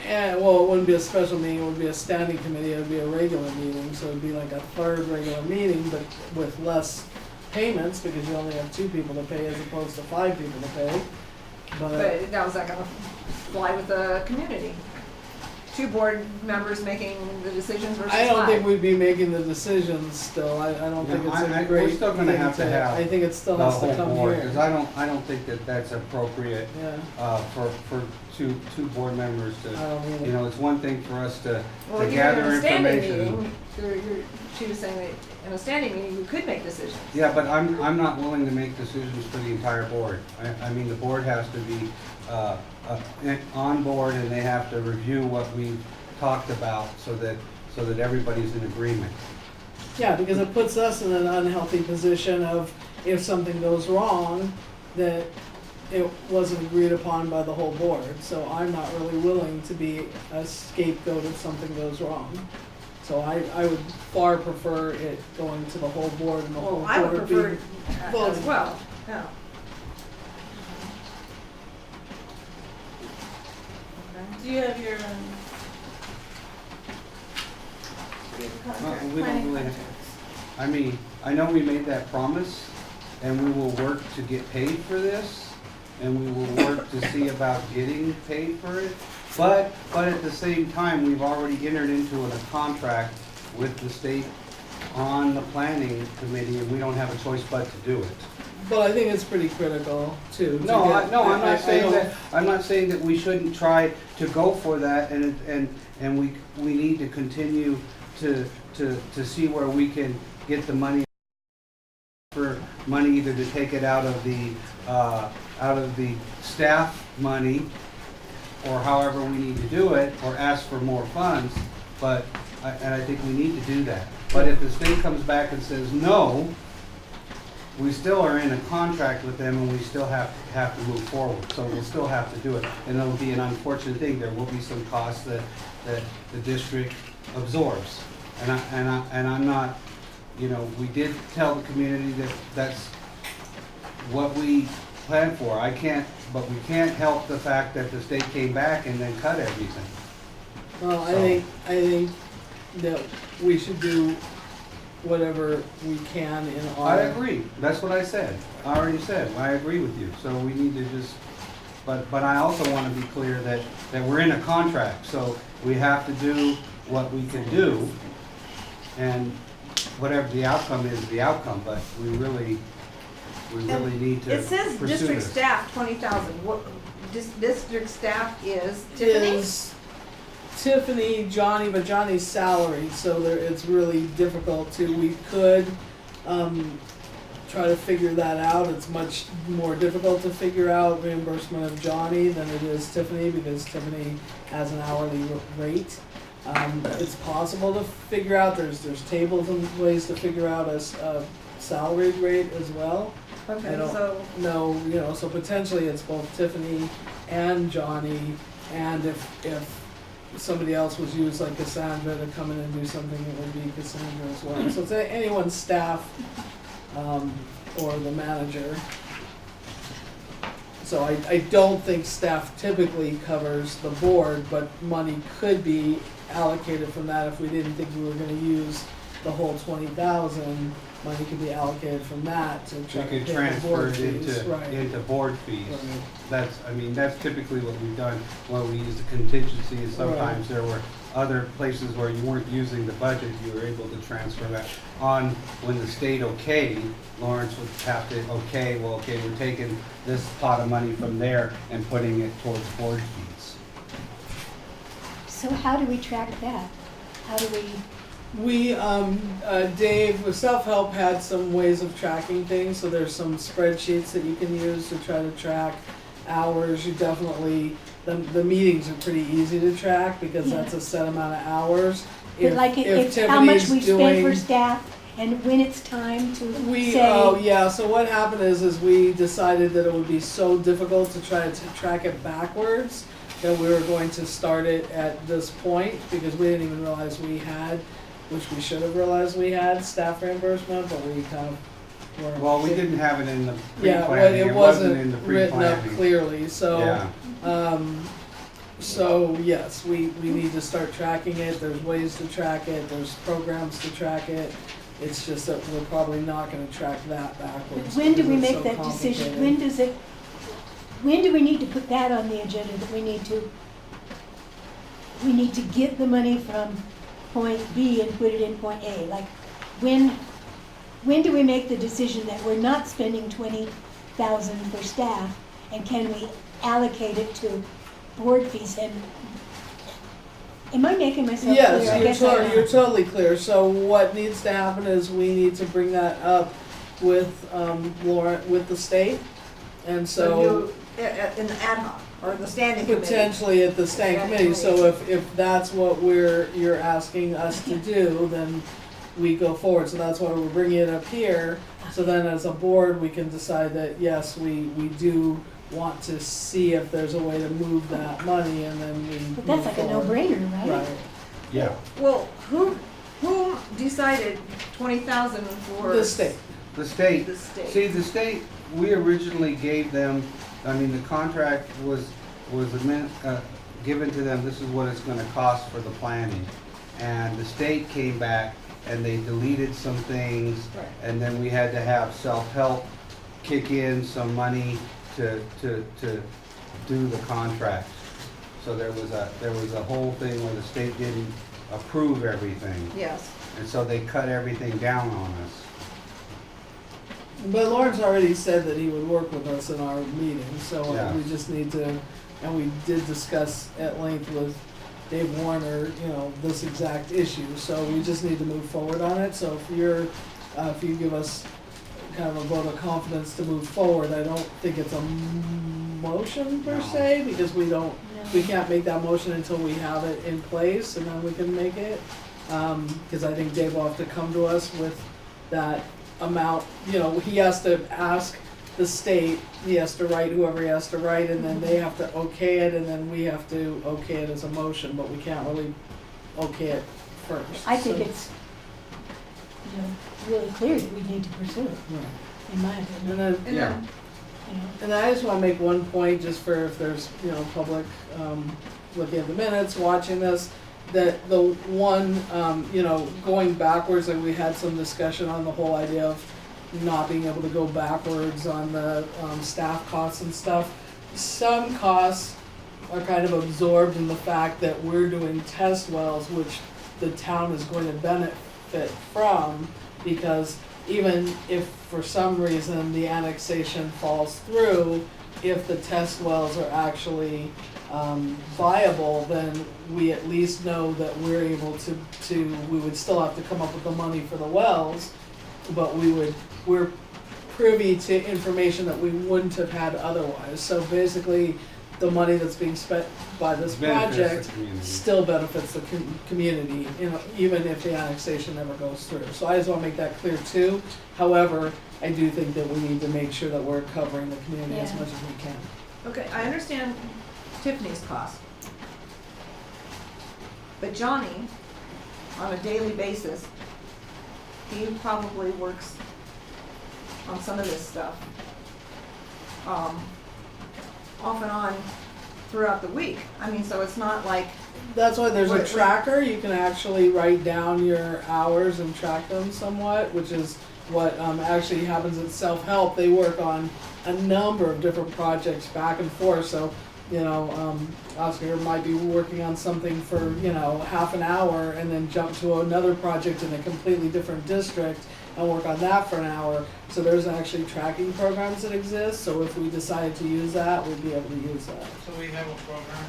[SPEAKER 1] And, well, it wouldn't be a special meeting, it would be a standing committee, it would be a regular meeting, so it'd be like a third regular meeting, but with less payments, because you only have 2 people to pay as opposed to 5 people to pay. But,
[SPEAKER 2] But now is that gonna fly with the community? two board members making the decisions versus
[SPEAKER 1] I don't
[SPEAKER 2] five.
[SPEAKER 1] think we'd be making the decisions still. I don't think it's a great
[SPEAKER 5] we're still gonna
[SPEAKER 1] thing
[SPEAKER 5] have to have
[SPEAKER 1] I think it still
[SPEAKER 5] the
[SPEAKER 1] has to
[SPEAKER 5] whole
[SPEAKER 1] come
[SPEAKER 5] board,
[SPEAKER 1] here.
[SPEAKER 5] because I don't think that that's appropriate,
[SPEAKER 1] Yeah,
[SPEAKER 5] for two board members
[SPEAKER 1] I
[SPEAKER 5] to,
[SPEAKER 1] don't either.
[SPEAKER 5] you know, it's one thing for us to
[SPEAKER 2] Well, you're in
[SPEAKER 5] gather
[SPEAKER 2] a standing
[SPEAKER 5] information.
[SPEAKER 2] meeting, she was saying that in a standing meeting, you could make decisions.
[SPEAKER 5] Yeah, but I'm not willing to make decisions for the entire board. I mean, the board has to be, on board, and they have to review what we've talked about so that everybody's in agreement.
[SPEAKER 1] Yeah, because it puts us in an unhealthy position of if something goes wrong, that it wasn't agreed upon by the whole board. So I'm not really willing to be a scapegoat if something goes wrong. So I would far prefer it going to the whole board and the whole
[SPEAKER 2] Well, I would
[SPEAKER 1] board
[SPEAKER 2] prefer
[SPEAKER 1] being
[SPEAKER 2] it as
[SPEAKER 1] voted.
[SPEAKER 2] well, yeah.
[SPEAKER 3] Do you have your,
[SPEAKER 5] We don't really, I mean, I know we made that promise, and we will work to get paid for this, and we will work to see about getting paid for it. But at the same time, we've already entered into a contract with the state on the planning committee, and we don't have a choice but to do it.
[SPEAKER 1] But I think it's pretty critical too. to
[SPEAKER 5] No,
[SPEAKER 1] get-
[SPEAKER 5] I'm
[SPEAKER 1] I
[SPEAKER 5] not saying
[SPEAKER 1] don't-
[SPEAKER 5] that, I'm not saying that we shouldn't try to go for that, and we need to continue to see where we can get the money, for money either to take it out of the staff money, or however we need to do it, or ask for more funds, but, and I think we need to do that. But if the state comes back and says no, we still are in a contract with them, and we still have to move forward, so we'll still have to do it. And it'll be an unfortunate thing, there will be some costs that the district absorbs. And I'm not, you know, we did tell the community that that's what we planned for. But we can't help the fact that the state came back and then cut everything.
[SPEAKER 1] Well, I
[SPEAKER 5] So-
[SPEAKER 1] think that we should do whatever we can in our.
[SPEAKER 5] I agree, that's what I said, I already said, I agree with you, so we need to just, but I also want to be clear that we're in a contract, so we have to do what we can do, and whatever the outcome is, the outcome, but we really need to
[SPEAKER 2] It says
[SPEAKER 5] pursue
[SPEAKER 2] district
[SPEAKER 5] this.
[SPEAKER 2] staff 20,000. What district staff is Tiffany?
[SPEAKER 1] Is Tiffany, Johnny, but Johnny's salary, so it's really difficult to, we could, try to figure that out. It's much more difficult to figure out reimbursement of Johnny than it is Tiffany, because Tiffany has an hourly rate. It's possible to figure out, there's tables and ways to figure out a salaried rate as well.
[SPEAKER 2] Okay,
[SPEAKER 1] I don't
[SPEAKER 2] so
[SPEAKER 1] know, you know, so potentially it's both Tiffany and Johnny, and if somebody else was used, like Cassandra, to come in and do something, it would be Cassandra as well. So it's anyone's staff, or the manager. So I don't think staff typically covers the board, but money could be allocated from that if we didn't think we were gonna use the whole 20,000. Money could be allocated from that to
[SPEAKER 5] We
[SPEAKER 1] try to
[SPEAKER 5] could
[SPEAKER 1] pay the
[SPEAKER 5] transfer
[SPEAKER 1] board
[SPEAKER 5] it
[SPEAKER 1] fees, right.
[SPEAKER 5] into board fees.
[SPEAKER 1] Right.
[SPEAKER 5] That's typically what we've done, when we use the contingency, and sometimes there were other places where you weren't using the budget, you were able to transfer that on. When the state okayed, Lawrence would have to, we're taking this pot of money from there and putting it towards board fees.
[SPEAKER 7] So how do we track that? How do we,
[SPEAKER 1] We, Dave, with self-help had some ways of tracking things, so there's some spreadsheets that you can use to try to track hours. You definitely, the meetings are pretty easy to track because
[SPEAKER 7] Yeah.
[SPEAKER 1] that's a set amount of hours.
[SPEAKER 7] but like it's how much we spend for staff and when it's time to say.
[SPEAKER 1] So what happened is we decided that it would be so difficult to try to track it backwards that we were going to start it at this point, because we didn't even realize we had, which we should have realized we had, staff reimbursement, but we kind of were.
[SPEAKER 5] Well, we didn't have it in the
[SPEAKER 1] Yeah,
[SPEAKER 5] pre-planning,
[SPEAKER 1] it
[SPEAKER 5] it wasn't in the
[SPEAKER 1] wasn't written up
[SPEAKER 5] pre-planning.
[SPEAKER 1] clearly, so.
[SPEAKER 5] Yeah,
[SPEAKER 1] So yes, we need to start tracking it. There's ways to track it. There's programs to track it. It's just that we're probably not gonna track that backwards.
[SPEAKER 7] When do
[SPEAKER 1] because
[SPEAKER 7] we
[SPEAKER 1] it's
[SPEAKER 7] make
[SPEAKER 1] so
[SPEAKER 7] that decision?
[SPEAKER 1] complicated.
[SPEAKER 7] When do we need to put that on the agenda that we need to? we need to get the money from point B and put it in point A? Like, when do we make the decision that we're not spending 20,000 for staff, and can we allocate it to board fees? And am I making myself clear? I
[SPEAKER 1] Yes,
[SPEAKER 7] guess I am.
[SPEAKER 1] you're totally clear. So what needs to happen is we need to bring that up with Laura, with the state, and so
[SPEAKER 2] you, in the ad hoc, or the standing committee.
[SPEAKER 1] potentially at the standing committee. So if that's what you're asking us to do, then we go forward. So that's why we're bringing it up here. So then as a board, we can decide that yes, we do want to see if there's a way to move that money, and then we
[SPEAKER 7] But that's
[SPEAKER 1] move
[SPEAKER 7] like a
[SPEAKER 1] forward.
[SPEAKER 7] no-brainer, right?
[SPEAKER 1] Right.
[SPEAKER 5] Yeah.
[SPEAKER 2] Well, who decided 20,000 for?
[SPEAKER 1] The state.
[SPEAKER 5] The state.
[SPEAKER 2] The state.
[SPEAKER 5] See, the state, we originally gave them, I mean, the contract was given to them, this is what it's gonna cost for the planning. And the state came back and they deleted some things,
[SPEAKER 2] Right.
[SPEAKER 5] and then we had to have self-help kick in some money to do the contract. So there was a whole thing where the state didn't approve everything,
[SPEAKER 2] Yes.
[SPEAKER 5] and so they cut everything down on us.
[SPEAKER 1] But Lawrence already said that he would work with us in our meeting, so
[SPEAKER 5] Yeah.
[SPEAKER 1] we just need to, and we did discuss at length with Dave Warner, this exact issue, so we just need to move forward on it. So if you give us kind of a vote of confidence to move forward, I don't think it's a motion per
[SPEAKER 5] No.
[SPEAKER 1] se, because we
[SPEAKER 7] No.
[SPEAKER 1] can't make that motion until we have it in place, and then we can make it. Because I think Dave will have to come to us with that amount, he has to ask the state, he has to write whoever he has to write, and then they have to okay it, and then we have to okay it as a motion, but we can't really okay it first.
[SPEAKER 7] I think
[SPEAKER 1] So-
[SPEAKER 7] it's, really clear that we need to pursue it,
[SPEAKER 1] Right.
[SPEAKER 7] in my
[SPEAKER 1] And
[SPEAKER 7] opinion.
[SPEAKER 1] then,
[SPEAKER 2] And
[SPEAKER 5] Yeah.
[SPEAKER 2] then,
[SPEAKER 1] and I just wanna make one point, just for if there's, public, looking at the minutes, watching this, that the one, going backwards, and we had some discussion on the whole idea of not being able to go backwards on the, staff costs and stuff. Some costs are kind of absorbed in the fact that we're doing test wells, which the town is going to benefit from, because even if for some reason the annexation falls through, if the test wells are actually viable, then we at least know that we're able we would still have to come up with the money for the wells, but we're privy to information that we wouldn't have had otherwise. So basically, the money that's being spent by this
[SPEAKER 5] Benefits the
[SPEAKER 1] project
[SPEAKER 5] community.
[SPEAKER 1] still benefits the community, even if the annexation never goes through. So I just wanna make that clear too. However, I do think that we need to make sure that we're covering the community as
[SPEAKER 7] Yeah.
[SPEAKER 1] much as we can.
[SPEAKER 2] okay, I understand Tiffany's cost. But Johnny, on a daily basis, he probably works on some of this stuff, off and on throughout the week. I mean, so it's not like,
[SPEAKER 1] That's why there's a
[SPEAKER 2] Wait.
[SPEAKER 1] tracker. You can actually write down your hours and track them somewhat, which is what actually happens at self-help. They work on a number of different projects back and forth. So, Oscar might be working on something for, half an hour, and then jump to another project in a completely different district and work on that for an hour. So there's actually tracking programs that exist. So if we decided to use that, we'd be able to use that.
[SPEAKER 4] So we have a program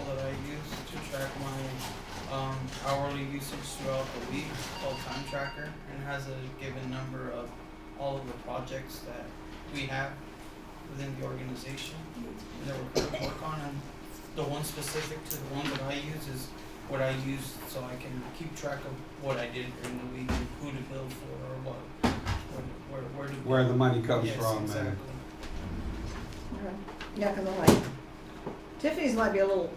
[SPEAKER 4] that I use to track my hourly usage throughout the week. It's called Time Tracker, and has a given number of all of the projects that we have within the organization that we're going to work on. And the one specific to the one that I use is what I use, so I can keep track of what I did during the week and who to bill for, or where to bill.
[SPEAKER 5] Where the money comes
[SPEAKER 4] Yes,
[SPEAKER 5] from,
[SPEAKER 4] exactly.
[SPEAKER 5] and
[SPEAKER 2] yeah, cause I'm like, Tiffany's might be a little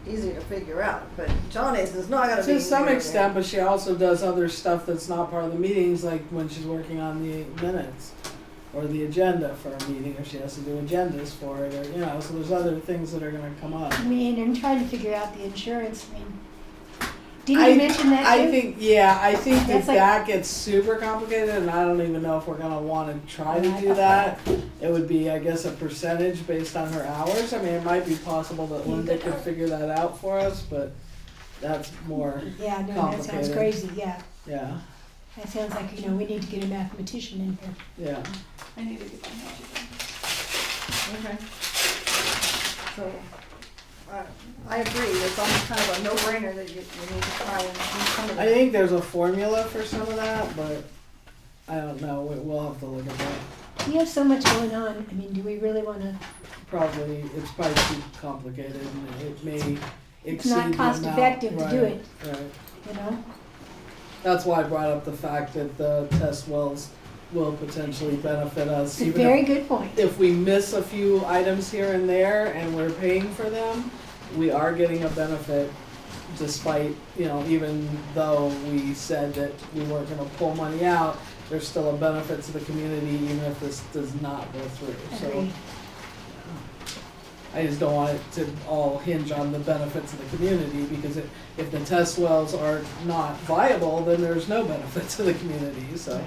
[SPEAKER 2] easy to figure out, but Johnny's is not gonna be.
[SPEAKER 1] To some
[SPEAKER 2] easy.
[SPEAKER 1] extent, but she also does other stuff that's not part of the meetings, like when she's working on the minutes or the agenda for a meeting, if she has to do agendas for it, or, so there's other things that are gonna come up.
[SPEAKER 7] I mean, and trying to figure out the insurance, didn't you mention that too?
[SPEAKER 1] I think that
[SPEAKER 7] That's like-
[SPEAKER 1] that gets super complicated, and I don't even know if we're gonna wanna try to
[SPEAKER 7] Yeah, I
[SPEAKER 1] do
[SPEAKER 7] thought
[SPEAKER 1] that. It would be, I guess, a percentage based on her hours. I mean, it might be possible that Linda could figure that out for us, but That's more,
[SPEAKER 7] Yeah, no, that sounds
[SPEAKER 1] Complicated.
[SPEAKER 7] crazy, yeah.
[SPEAKER 1] yeah,
[SPEAKER 7] That sounds like, we need to get a mathematician in here.
[SPEAKER 1] yeah.
[SPEAKER 3] I need to get my magic on.
[SPEAKER 2] Okay. So, I agree, it's almost kind of a no-brainer that you need to try and do some of
[SPEAKER 1] I
[SPEAKER 2] that.
[SPEAKER 1] think there's a formula for some of that, but I don't know, we'll have to look at that.
[SPEAKER 7] We have so much going on, I mean, do we really wanna,
[SPEAKER 1] It's probably too complicated and it may exceed
[SPEAKER 7] it's not
[SPEAKER 1] the
[SPEAKER 7] cost
[SPEAKER 1] amount.
[SPEAKER 7] effective to do
[SPEAKER 1] Right,
[SPEAKER 7] it,
[SPEAKER 1] Right.
[SPEAKER 7] That's
[SPEAKER 1] why I brought up the fact that the test wells will potentially benefit us.
[SPEAKER 7] It's a
[SPEAKER 1] even if-
[SPEAKER 7] very good point.
[SPEAKER 1] If we miss a few items here and there and we're paying for them, we are getting a benefit despite, even though we said that we weren't gonna pull money out, there's still a benefit to the community even if this does not go through, so.
[SPEAKER 7] Agreed.
[SPEAKER 1] I just don't want it to all hinge on the benefits of the community because if the test wells are not viable, then there's no benefit to the community, so.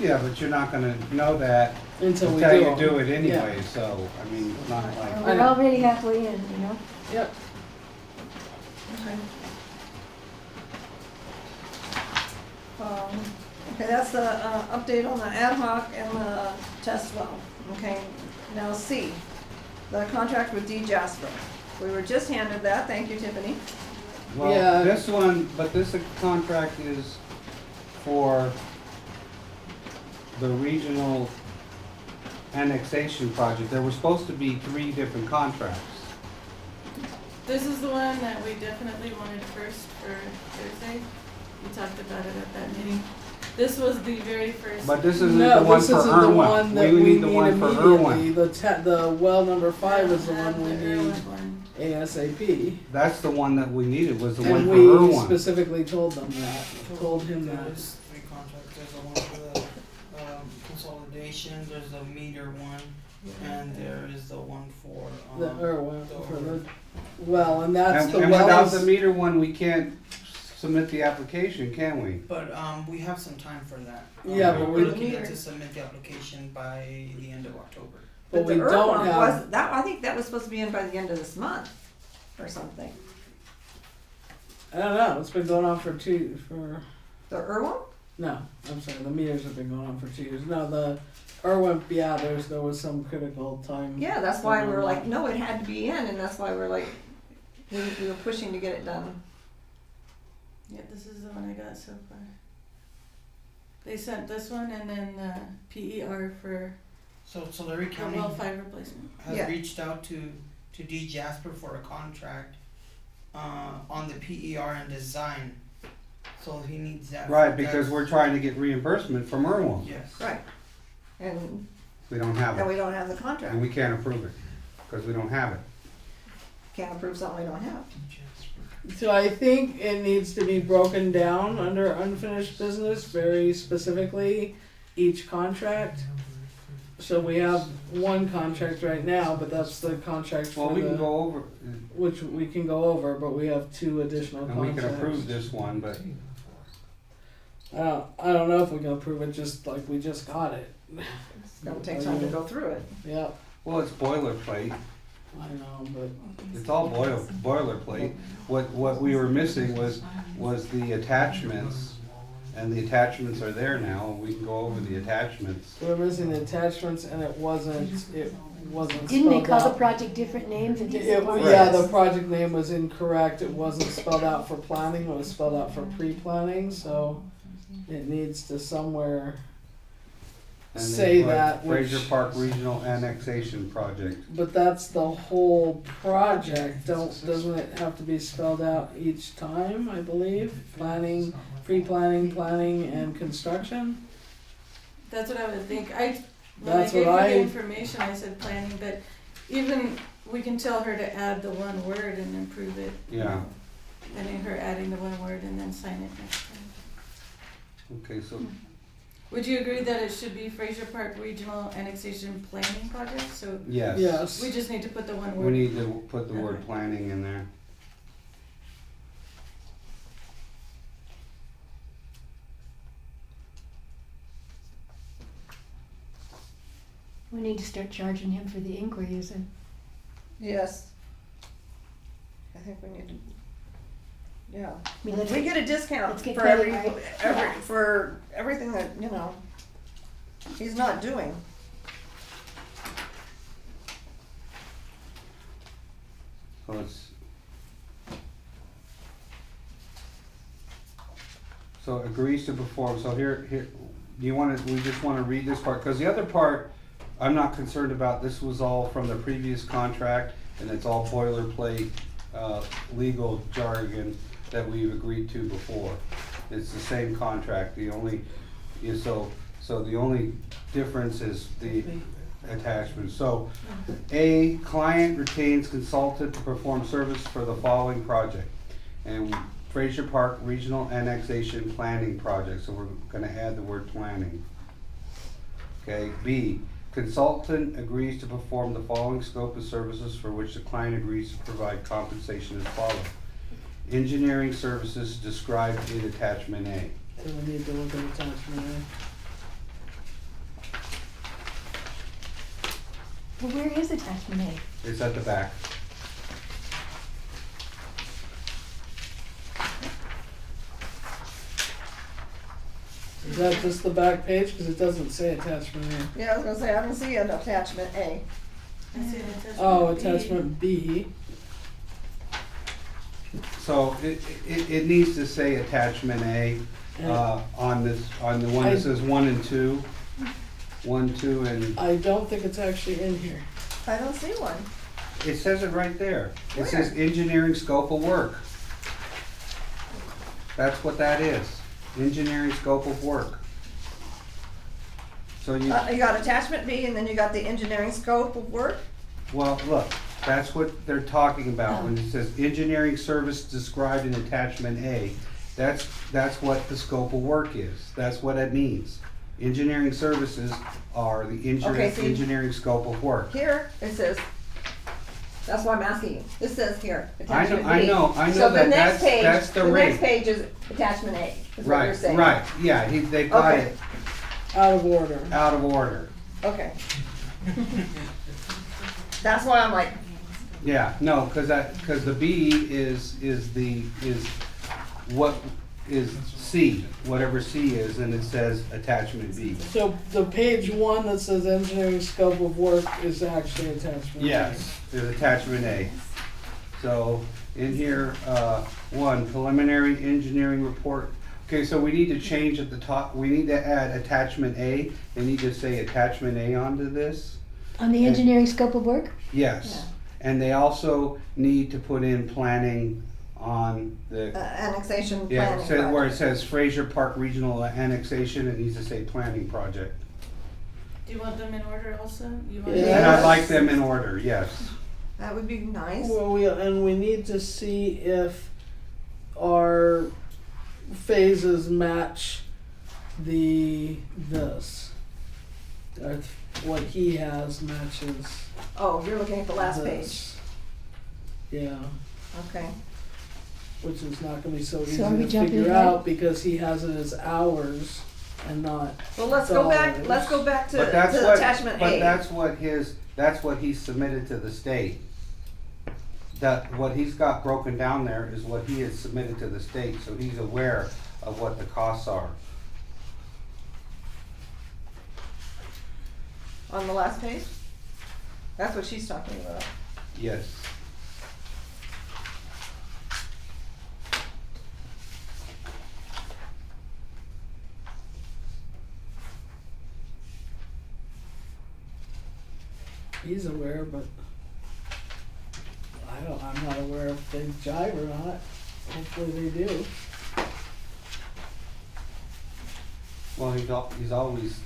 [SPEAKER 5] Yeah, but you're not gonna know that
[SPEAKER 1] Until we
[SPEAKER 5] until you
[SPEAKER 1] do
[SPEAKER 5] do
[SPEAKER 1] them.
[SPEAKER 5] it anyway, so, I mean, it's not like.
[SPEAKER 1] I
[SPEAKER 7] We're
[SPEAKER 1] know.
[SPEAKER 7] already halfway in,
[SPEAKER 1] Yep.
[SPEAKER 2] Okay. Okay, that's the update on the ad hoc and the test well. Okay, now C, the contract with D. Jasper. We were just handed that, thank you, Tiffany.
[SPEAKER 1] Yeah.
[SPEAKER 5] Well, this one, but this contract is for the regional annexation project. There were supposed to be 3 different contracts.
[SPEAKER 3] This is the one that we definitely wanted first for Thursday. We talked about it at that meeting. This was the very first.
[SPEAKER 5] But this isn't
[SPEAKER 1] No,
[SPEAKER 5] the one
[SPEAKER 1] this
[SPEAKER 5] for
[SPEAKER 1] isn't the
[SPEAKER 5] Irwin.
[SPEAKER 1] one that we
[SPEAKER 5] need
[SPEAKER 1] need
[SPEAKER 5] the one for
[SPEAKER 1] immediately.
[SPEAKER 5] Irwin.
[SPEAKER 1] The well number 5 is the
[SPEAKER 3] I
[SPEAKER 1] one we
[SPEAKER 3] have the
[SPEAKER 1] need
[SPEAKER 3] Irwin one.
[SPEAKER 1] ASAP.
[SPEAKER 5] That's the one that we needed, was the one
[SPEAKER 1] And
[SPEAKER 5] for
[SPEAKER 1] we
[SPEAKER 5] Irwin.
[SPEAKER 1] specifically told them that, told him that.
[SPEAKER 4] There's 3 contracts, there's the one for the, consolidation, there's the meter one, and there is the one for,
[SPEAKER 1] The Irwin,
[SPEAKER 4] the
[SPEAKER 1] for the,
[SPEAKER 4] Irwin.
[SPEAKER 1] well, and that's
[SPEAKER 5] And
[SPEAKER 1] the
[SPEAKER 5] without
[SPEAKER 1] wells.
[SPEAKER 5] the meter one, we can't submit the application, can we?
[SPEAKER 4] But, we have some time for that.
[SPEAKER 1] Yeah, but
[SPEAKER 4] We're
[SPEAKER 1] we-
[SPEAKER 4] looking to submit the application by the end of October.
[SPEAKER 1] But
[SPEAKER 2] the
[SPEAKER 1] we
[SPEAKER 2] Irwin
[SPEAKER 1] don't
[SPEAKER 2] one
[SPEAKER 1] have,
[SPEAKER 2] was, that, I think that was supposed to be in by the end of this month, or something.
[SPEAKER 1] I don't know, it's been going on for
[SPEAKER 2] The Irwin?
[SPEAKER 1] no, I'm sorry, the meters have been going on for 2 years. No, the Irwin, yeah, there was some critical time.
[SPEAKER 2] Yeah, that's why we were like, no, it had to be in, and that's why we're like, we were pushing to get it done.
[SPEAKER 3] Yeah, this is the one I got so far. They sent this one and then the PER for
[SPEAKER 4] So Tulare
[SPEAKER 3] the
[SPEAKER 4] County
[SPEAKER 3] well 5 replacement.
[SPEAKER 4] has
[SPEAKER 2] Yeah.
[SPEAKER 4] reached out to D. Jasper for a contract, on the PER and design. So he needs that.
[SPEAKER 5] Right, because we're trying to get reimbursement from Irwin.
[SPEAKER 4] Yes.
[SPEAKER 2] Right. And,
[SPEAKER 5] We don't have
[SPEAKER 2] and
[SPEAKER 5] it,
[SPEAKER 2] we don't have the contract.
[SPEAKER 5] and we can't approve it, because we don't have it.
[SPEAKER 2] Can't approve something we don't have.
[SPEAKER 1] So I think it needs to be broken down under unfinished business very specifically, each contract. So we have one contract right now, but that's the contract
[SPEAKER 5] Well,
[SPEAKER 1] for
[SPEAKER 5] we can
[SPEAKER 1] the,
[SPEAKER 5] go over,
[SPEAKER 1] which we can go over, but we have 2 additional
[SPEAKER 5] and we
[SPEAKER 1] contracts.
[SPEAKER 5] can approve this one, but
[SPEAKER 1] I don't know if we can approve it just like we just got it.
[SPEAKER 2] It's gonna take time to go through it.
[SPEAKER 1] Yep,
[SPEAKER 5] well, it's boilerplate.
[SPEAKER 1] I know, but
[SPEAKER 5] It's all boilerplate. What we were missing was the attachments, and the attachments are there now, and we can go over the attachments.
[SPEAKER 1] we're missing the attachments and it wasn't spelled out.
[SPEAKER 7] Didn't they call the project different names and different parts?
[SPEAKER 1] Yeah, the project name was incorrect. It wasn't spelled out for planning, it was spelled out for pre-planning, so it needs to somewhere
[SPEAKER 5] And they
[SPEAKER 1] say
[SPEAKER 5] put
[SPEAKER 1] that,
[SPEAKER 5] Fraser
[SPEAKER 1] which,
[SPEAKER 5] Park Regional Annexation Project.
[SPEAKER 1] but that's the whole project. Doesn't it have to be spelled out each time, I believe? Planning, pre-planning, planning, and construction?
[SPEAKER 3] That's what I would think. When
[SPEAKER 1] That's
[SPEAKER 3] I gave
[SPEAKER 1] what
[SPEAKER 3] her
[SPEAKER 1] I-
[SPEAKER 3] the information, I said planning, but even we can tell her to add the one word and improve it.
[SPEAKER 5] Yeah.
[SPEAKER 3] And then her adding the one word and then sign it next time.
[SPEAKER 5] Okay, so,
[SPEAKER 3] Would you agree that it should be Fraser Park Regional Annexation Planning Project? So
[SPEAKER 5] yes.
[SPEAKER 1] Yes.
[SPEAKER 3] we just need to put the one
[SPEAKER 5] We
[SPEAKER 3] word.
[SPEAKER 5] need to put the word planning in there.
[SPEAKER 7] We need to start charging him for the inquiries and
[SPEAKER 2] Yes. I think we need to Yeah.
[SPEAKER 7] I mean, let's
[SPEAKER 2] We
[SPEAKER 7] get,
[SPEAKER 2] get a discount
[SPEAKER 7] let's get
[SPEAKER 2] for
[SPEAKER 7] credit, right? Yeah.
[SPEAKER 2] for everything that, you know, he's not doing.
[SPEAKER 5] So it's. So agrees to perform, so here, do you wanna, we just wanna read this part, cause the other part, I'm not concerned about, this was all from the previous contract, and it's all boilerplate, legal jargon that we've agreed to before. It's the same contract, the only, so the only difference is the attachment. So, A, client retains consultant to perform service for the following project. And Fraser Park Regional Annexation Planning Project, so we're gonna add the word planning. Okay, B, consultant agrees to perform the following scope of services for which the client agrees to provide compensation as follows. Engineering services described in attachment A.
[SPEAKER 1] So we need to look at attachment
[SPEAKER 7] well, where is attachment A?
[SPEAKER 5] It's at the back.
[SPEAKER 1] A. Is that just the back page? Cause it doesn't say attachment A.
[SPEAKER 2] Yeah, I was gonna say, I don't see an attachment A.
[SPEAKER 3] I see an attachment
[SPEAKER 1] Oh,
[SPEAKER 3] B.
[SPEAKER 1] attachment B.
[SPEAKER 5] So it needs to say attachment A, on this, on the one
[SPEAKER 1] I-
[SPEAKER 5] that says 1 and 2. 1, 2, and
[SPEAKER 1] I don't think it's actually in here.
[SPEAKER 2] I don't see one.
[SPEAKER 5] it says it right there. It
[SPEAKER 2] Where?
[SPEAKER 5] says engineering scope of work. That's what that is, engineering scope of work. So you,
[SPEAKER 2] You got attachment B and then you got the engineering scope of work?
[SPEAKER 5] well, look, that's what they're talking about when it says engineering service described in attachment A. That's what the scope of work is, that's what it means. Engineering services are the
[SPEAKER 2] Okay, see-
[SPEAKER 5] engineering scope of work.
[SPEAKER 2] Here, it says, that's why I'm asking you. This says here,
[SPEAKER 5] I
[SPEAKER 2] attachment B.
[SPEAKER 5] know
[SPEAKER 2] So the
[SPEAKER 5] that,
[SPEAKER 2] next page,
[SPEAKER 5] that's the
[SPEAKER 2] the
[SPEAKER 5] rate.
[SPEAKER 2] next page is attachment A, is what you're
[SPEAKER 5] Right,
[SPEAKER 2] saying.
[SPEAKER 5] right, yeah, they've got
[SPEAKER 2] Okay.
[SPEAKER 5] it
[SPEAKER 1] Out of order.
[SPEAKER 5] out of order.
[SPEAKER 2] Okay. That's why I'm like,
[SPEAKER 5] Yeah, no, cause the B is what is C, whatever C is, and it says attachment B.
[SPEAKER 1] So the page one that says engineering scope of work is actually attachment.
[SPEAKER 5] Yes, is attachment A. So, in here, 1, preliminary engineering report. Okay, so we need to change at the top, we need to add attachment A, and need to say attachment A onto this.
[SPEAKER 7] On the engineering scope of work?
[SPEAKER 5] Yes, and they also need to put in planning on the,
[SPEAKER 2] annexation
[SPEAKER 5] yeah,
[SPEAKER 2] planning.
[SPEAKER 5] it says, where it
[SPEAKER 2] project.
[SPEAKER 5] says Fraser Park Regional Annexation, it needs to say planning project.
[SPEAKER 3] Do you want them in order also? You want
[SPEAKER 1] Yeah.
[SPEAKER 5] And I'd
[SPEAKER 1] Yes.
[SPEAKER 5] like them in order, yes.
[SPEAKER 2] That would be nice.
[SPEAKER 1] Well, we need to see if our phases match this. What he has matches
[SPEAKER 2] Oh, you're looking at the last page.
[SPEAKER 1] this. Yeah,
[SPEAKER 2] Okay.
[SPEAKER 1] which is not gonna be so easy
[SPEAKER 7] So are we
[SPEAKER 1] to
[SPEAKER 7] jumping
[SPEAKER 1] figure
[SPEAKER 7] ahead?
[SPEAKER 1] out because he has it as hours and not.
[SPEAKER 2] Well, let's go back to
[SPEAKER 5] But that's what,
[SPEAKER 2] attachment A.
[SPEAKER 5] but that's what he submitted to the state. That, what he's got broken down there is what he has submitted to the state, so he's aware of what the costs are.
[SPEAKER 2] On the last page? That's what she's talking about.
[SPEAKER 5] Yes.
[SPEAKER 1] He's aware, but I'm not aware if they jive or not. Hopefully they do.
[SPEAKER 5] Well, he's always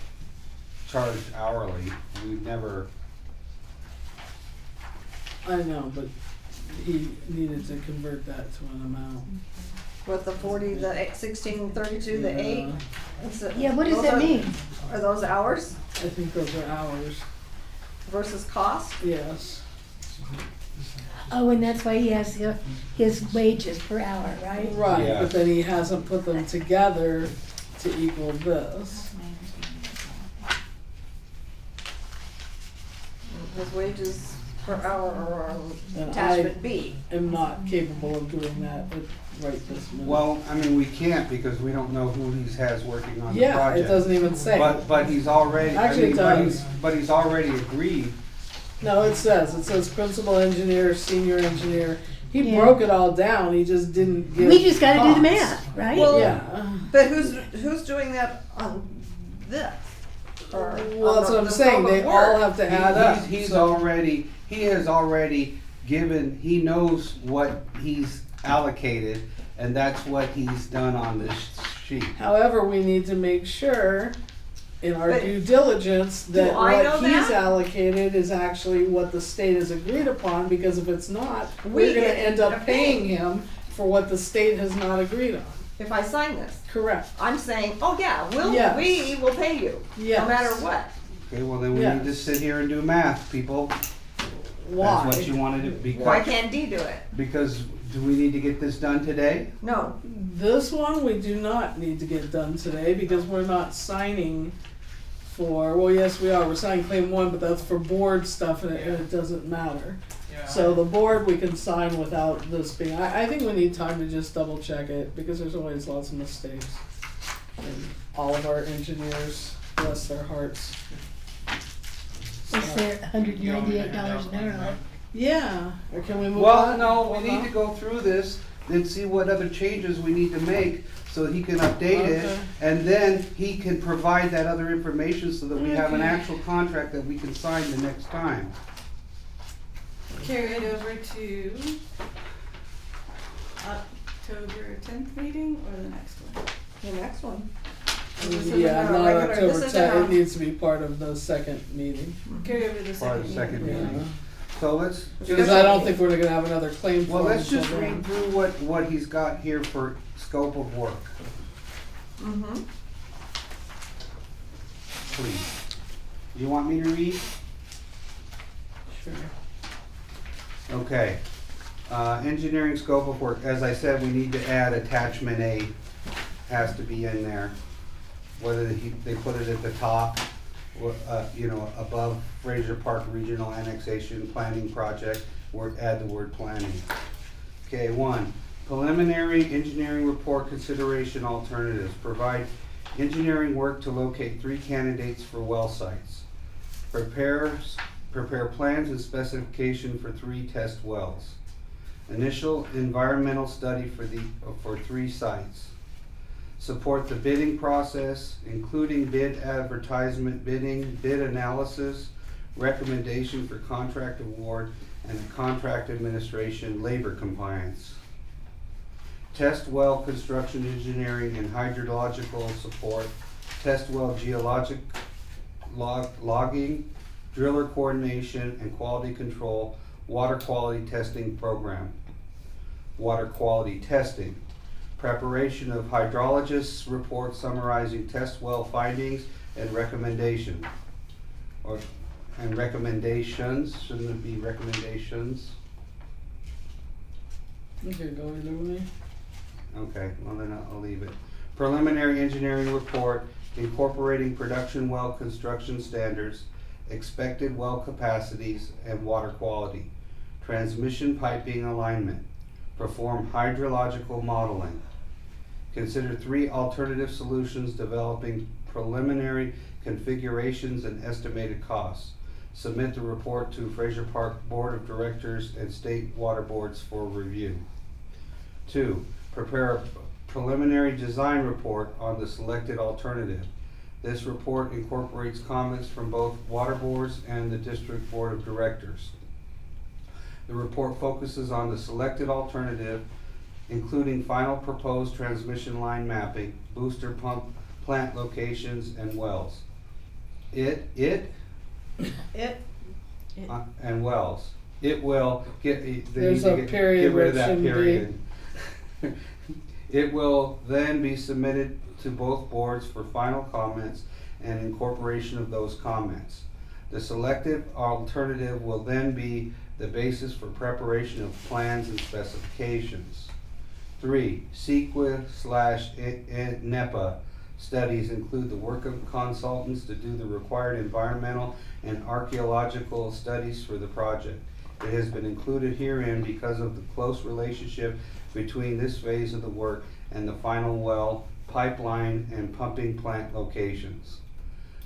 [SPEAKER 5] charged hourly, we've never,
[SPEAKER 1] I know, but he needed to convert that to an amount.
[SPEAKER 2] With the 40, the 1632, the 8.
[SPEAKER 1] Yeah,
[SPEAKER 7] Yeah, what does that mean?
[SPEAKER 2] Are those hours
[SPEAKER 1] I think those are hours,
[SPEAKER 2] versus cost?
[SPEAKER 1] yes.
[SPEAKER 7] Oh, and that's why he has his wages per hour, right?
[SPEAKER 1] Right,
[SPEAKER 5] Yeah.
[SPEAKER 1] but then he hasn't put them together to equal this.
[SPEAKER 2] His wages per hour are on
[SPEAKER 1] And
[SPEAKER 2] attachment B.
[SPEAKER 1] I'm not capable of doing that, but right this minute.
[SPEAKER 5] Well, I mean, we can't because we don't know who he has working on the
[SPEAKER 1] Yeah,
[SPEAKER 5] project.
[SPEAKER 1] it doesn't even say.
[SPEAKER 5] But he's already,
[SPEAKER 1] Actually, it does.
[SPEAKER 5] but he's already agreed.
[SPEAKER 1] No, it says principal engineer, senior engineer. He
[SPEAKER 7] Yeah.
[SPEAKER 1] broke it all down, he just didn't give
[SPEAKER 7] We just gotta do the
[SPEAKER 1] costs.
[SPEAKER 7] math, right?
[SPEAKER 2] Well,
[SPEAKER 1] Yeah.
[SPEAKER 2] But who's doing that on this? Or
[SPEAKER 1] Well,
[SPEAKER 2] on
[SPEAKER 1] that's what I'm
[SPEAKER 2] the
[SPEAKER 1] saying,
[SPEAKER 2] scope
[SPEAKER 1] they
[SPEAKER 2] of
[SPEAKER 1] all
[SPEAKER 2] work?
[SPEAKER 1] have to add up.
[SPEAKER 5] He
[SPEAKER 1] so-
[SPEAKER 5] has already given, he knows what he's allocated, and that's what he's done on this sheet.
[SPEAKER 1] However, we need to make sure in our
[SPEAKER 2] But
[SPEAKER 1] due diligence that
[SPEAKER 2] do I know
[SPEAKER 1] what he's
[SPEAKER 2] that?
[SPEAKER 1] allocated is actually what the state has agreed upon, because if it's not,
[SPEAKER 2] We
[SPEAKER 1] we're gonna
[SPEAKER 2] get
[SPEAKER 1] end up
[SPEAKER 2] a
[SPEAKER 1] paying
[SPEAKER 2] pay.
[SPEAKER 1] him for what the state has not agreed on.
[SPEAKER 2] If I sign this,
[SPEAKER 1] Correct.
[SPEAKER 2] I'm saying, oh yeah,
[SPEAKER 1] Yes.
[SPEAKER 2] we will pay you,
[SPEAKER 1] Yes.
[SPEAKER 2] no matter what.
[SPEAKER 5] Okay, well then we
[SPEAKER 1] Yes.
[SPEAKER 5] need to sit here and do math, people.
[SPEAKER 1] Why?
[SPEAKER 5] That's what you wanted to,
[SPEAKER 2] Why
[SPEAKER 5] because,
[SPEAKER 2] can't D do it?
[SPEAKER 5] because do we need to get this done today?
[SPEAKER 2] No,
[SPEAKER 1] This one, we do not need to get done today because we're not signing for, well, yes, we are, we're signing claim one, but that's for board stuff and it doesn't matter.
[SPEAKER 4] Yeah.
[SPEAKER 1] So the board we can sign without this being, I think we need time to just double check it because there's always lots of mistakes. And all of our engineers, bless their hearts.
[SPEAKER 7] Is there $198 an hour?
[SPEAKER 1] Yeah, or can we move
[SPEAKER 5] Well,
[SPEAKER 1] on?
[SPEAKER 5] no, we
[SPEAKER 1] Hold
[SPEAKER 5] need
[SPEAKER 1] on.
[SPEAKER 5] to go through this and see what other changes we need to make so he can update it.
[SPEAKER 1] Okay.
[SPEAKER 5] And then he can provide that other information so that we have an
[SPEAKER 1] Okay.
[SPEAKER 5] actual contract that we can sign the next time.
[SPEAKER 3] Carry it over to October 10th meeting or the next one?
[SPEAKER 2] the next one.
[SPEAKER 1] Yeah, not October
[SPEAKER 2] This is
[SPEAKER 1] 10th,
[SPEAKER 2] a-
[SPEAKER 1] it needs to be part of the second meeting.
[SPEAKER 3] Carry over to the
[SPEAKER 5] Part of
[SPEAKER 3] second
[SPEAKER 5] the second
[SPEAKER 3] meeting.
[SPEAKER 5] meeting.
[SPEAKER 1] Yeah.
[SPEAKER 5] So let's.
[SPEAKER 1] Because I don't think we're gonna have another claim
[SPEAKER 5] Well,
[SPEAKER 1] form
[SPEAKER 5] let's just
[SPEAKER 1] until then.
[SPEAKER 5] read through what he's got here for scope of work,
[SPEAKER 2] Mm-hmm.
[SPEAKER 5] please. Do you want me to read?
[SPEAKER 1] Sure.
[SPEAKER 5] Okay. Engineering scope of work, as I said, we need to add attachment A, has to be in there. Whether they put it at the top, or, above Fraser Park Regional Annexation Planning Project, or add the word planning. Okay, 1, preliminary engineering report consideration alternatives. Provide engineering work to locate 3 candidates for well sites. Prepare plans and specification for 3 test wells. Initial environmental study for 3 sites. Support the bidding process, including bid advertisement, bidding, bid analysis, recommendation for contract award, and contract administration labor compliance. Test well construction engineering and hydrological support, test well geologic logging, driller coordination and quality control, water quality testing program. Water quality testing. Preparation of hydrologist's report summarizing test well findings and recommendation. And recommendations, shouldn't it be recommendations?
[SPEAKER 1] You can go either way.
[SPEAKER 5] Okay, well then I'll leave it. Preliminary engineering report incorporating production well construction standards, expected well capacities, and water quality. Transmission piping alignment. Perform hydrological modeling. Consider 3 alternative solutions, developing preliminary configurations and estimated costs. Submit the report to Fraser Park Board of Directors and State Water Boards for review. 2. Prepare a preliminary design report on the selected alternative. This report incorporates comments from both water boards and the District Board of Directors. The report focuses on the selected alternative, including final proposed transmission line mapping, booster pump plant locations, and wells. And wells. It will get, they
[SPEAKER 1] There's
[SPEAKER 5] need to
[SPEAKER 1] a period
[SPEAKER 5] get rid
[SPEAKER 1] where
[SPEAKER 5] of
[SPEAKER 1] it
[SPEAKER 5] that
[SPEAKER 1] shouldn't be.
[SPEAKER 5] period. It will then be submitted to both boards for final comments and incorporation of those comments. The selected alternative will then be the basis for preparation of plans and specifications. 3. CEQA/NEPA studies include the work of consultants to do the required environmental and archaeological studies for the project. It has been included herein because of the close relationship between this phase of the work and the final well, pipeline, and pumping plant locations.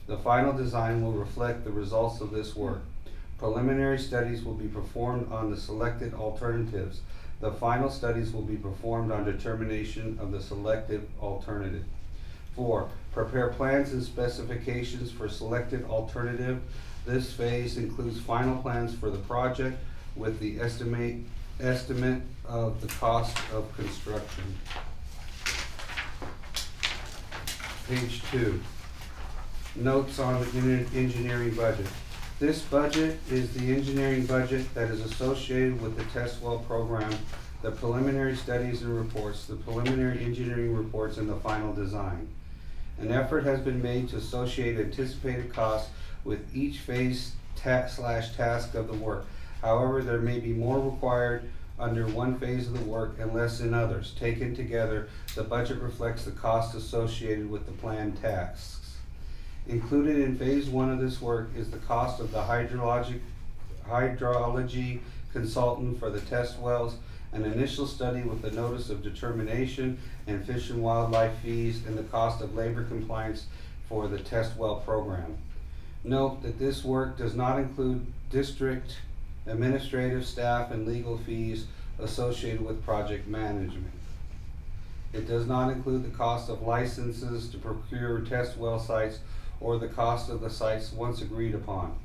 [SPEAKER 5] The final design will reflect the results of this work. Preliminary studies will be performed on the selected alternatives. The final studies will be performed on determination of the selected alternative. 4. Prepare plans and specifications for selected alternative. This phase includes final plans for the project with the estimate of the cost of construction. Page 2. Notes on the engineering budget. This budget is the engineering budget that is associated with the test well program, the preliminary studies and reports, the preliminary engineering reports, and the final design. An effort has been made to associate anticipated costs with each phase task of the work. However, there may be more required under one phase of the work and less in others. Taken together, the budget reflects the cost associated with the planned tasks. Included in phase 1 of this work is the cost of the hydrology consultant for the test wells, an initial study with the notice of determination and fish and wildlife fees, and the cost of labor compliance for the test well program. Note that this work does not include district administrative staff and legal fees associated with project management. It does not include the cost of licenses to procure test well sites or the cost of the sites once agreed upon.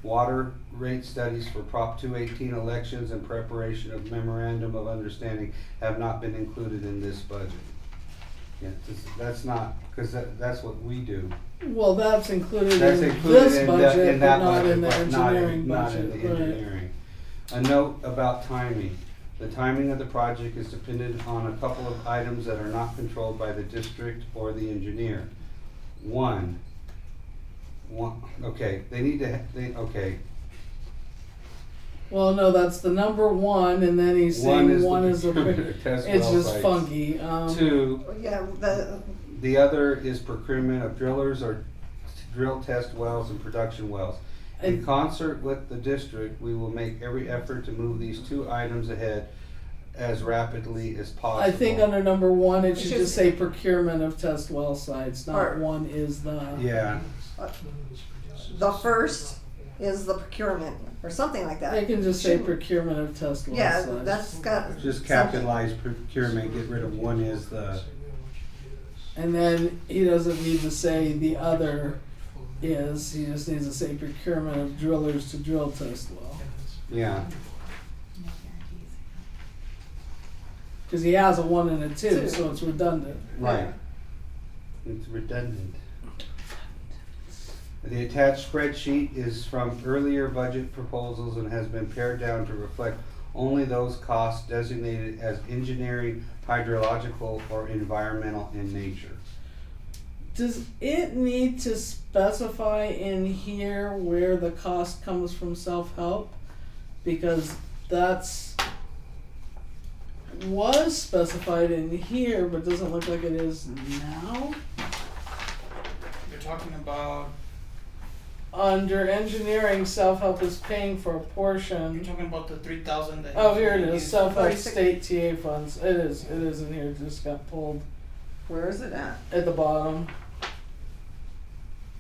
[SPEAKER 5] Water rate studies for Prop 218 elections and preparation of memorandum of understanding have not been included in this budget. Yeah, that's not, because that's what we do.
[SPEAKER 1] Well, that's included
[SPEAKER 5] That's
[SPEAKER 1] in
[SPEAKER 5] included
[SPEAKER 1] this
[SPEAKER 5] in
[SPEAKER 1] budget,
[SPEAKER 5] that
[SPEAKER 1] but not
[SPEAKER 5] budget,
[SPEAKER 1] in the
[SPEAKER 5] but
[SPEAKER 1] engineering
[SPEAKER 5] not
[SPEAKER 1] budget.
[SPEAKER 5] in the
[SPEAKER 1] Right.
[SPEAKER 5] engineering. A note about timing. The timing of the project is dependent on a couple of items that are not controlled by the district or the engineer. One, okay, okay.
[SPEAKER 1] Well, no, that's the number 1, and then he's saying one is a.
[SPEAKER 5] test
[SPEAKER 1] It's
[SPEAKER 5] well
[SPEAKER 1] just
[SPEAKER 5] sites.
[SPEAKER 1] funky.
[SPEAKER 5] 2,
[SPEAKER 2] Yeah,
[SPEAKER 5] the other is procurement of drillers or drill test wells and production wells. In
[SPEAKER 1] And-
[SPEAKER 5] concert with the district, we will make every effort to move these 2 items ahead as rapidly as possible.
[SPEAKER 1] I think under number 1, it should
[SPEAKER 2] should-
[SPEAKER 1] just say procurement of test well sites, not
[SPEAKER 2] Or-
[SPEAKER 1] 1 is the.
[SPEAKER 5] Yeah,
[SPEAKER 2] the first is the procurement, or something like
[SPEAKER 1] They
[SPEAKER 2] that.
[SPEAKER 1] can just say procurement of test well
[SPEAKER 2] Yeah,
[SPEAKER 1] sites.
[SPEAKER 2] that's got.
[SPEAKER 5] just
[SPEAKER 2] something.
[SPEAKER 5] capitalize procurement, get rid of one is the,
[SPEAKER 1] And then he doesn't need to say the other is, he just needs to say procurement of drillers to drill test well.
[SPEAKER 5] yeah.
[SPEAKER 1] Cause he has a 1 and a 2,
[SPEAKER 2] Two.
[SPEAKER 1] so it's redundant.
[SPEAKER 5] Right. It's redundant. The attached spreadsheet is from earlier budget proposals and has been pared down to reflect only those costs designated as engineering, hydrological, or environmental in nature.
[SPEAKER 1] Does it need to specify in here where the cost comes from self-help? Because that's was specified in here, but doesn't look like it is now.
[SPEAKER 4] You're talking about,
[SPEAKER 1] Under engineering, self-help is paying for a
[SPEAKER 4] you're
[SPEAKER 1] portion.
[SPEAKER 4] talking about the 3,000 that.
[SPEAKER 1] Oh, here it is,
[SPEAKER 4] used.
[SPEAKER 1] self-help
[SPEAKER 2] 36.
[SPEAKER 1] state TA funds. It is in here, it just got pulled
[SPEAKER 2] Where is it at?
[SPEAKER 1] at the bottom.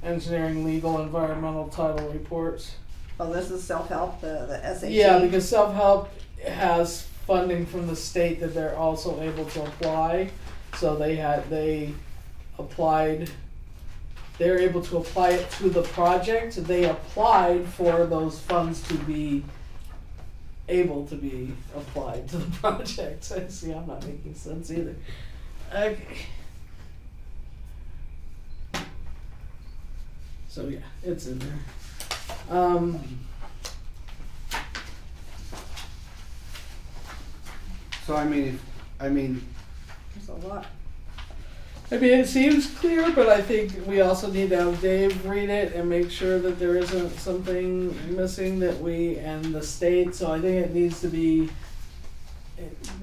[SPEAKER 1] Engineering, legal, environmental title reports.
[SPEAKER 2] Oh, this is self-help, the SAT.
[SPEAKER 1] Yeah, because self-help has funding from the state that they're also able to apply. So they applied, they're able to apply it to the project. They applied for those funds to be able to be applied to the project. See, I'm not making sense either. Okay. So yeah, it's in there.
[SPEAKER 5] So I mean,
[SPEAKER 2] There's a lot.
[SPEAKER 1] I mean, it seems clear, but I think we also need to have Dave read it and make sure that there isn't something missing that we and the state. So I think it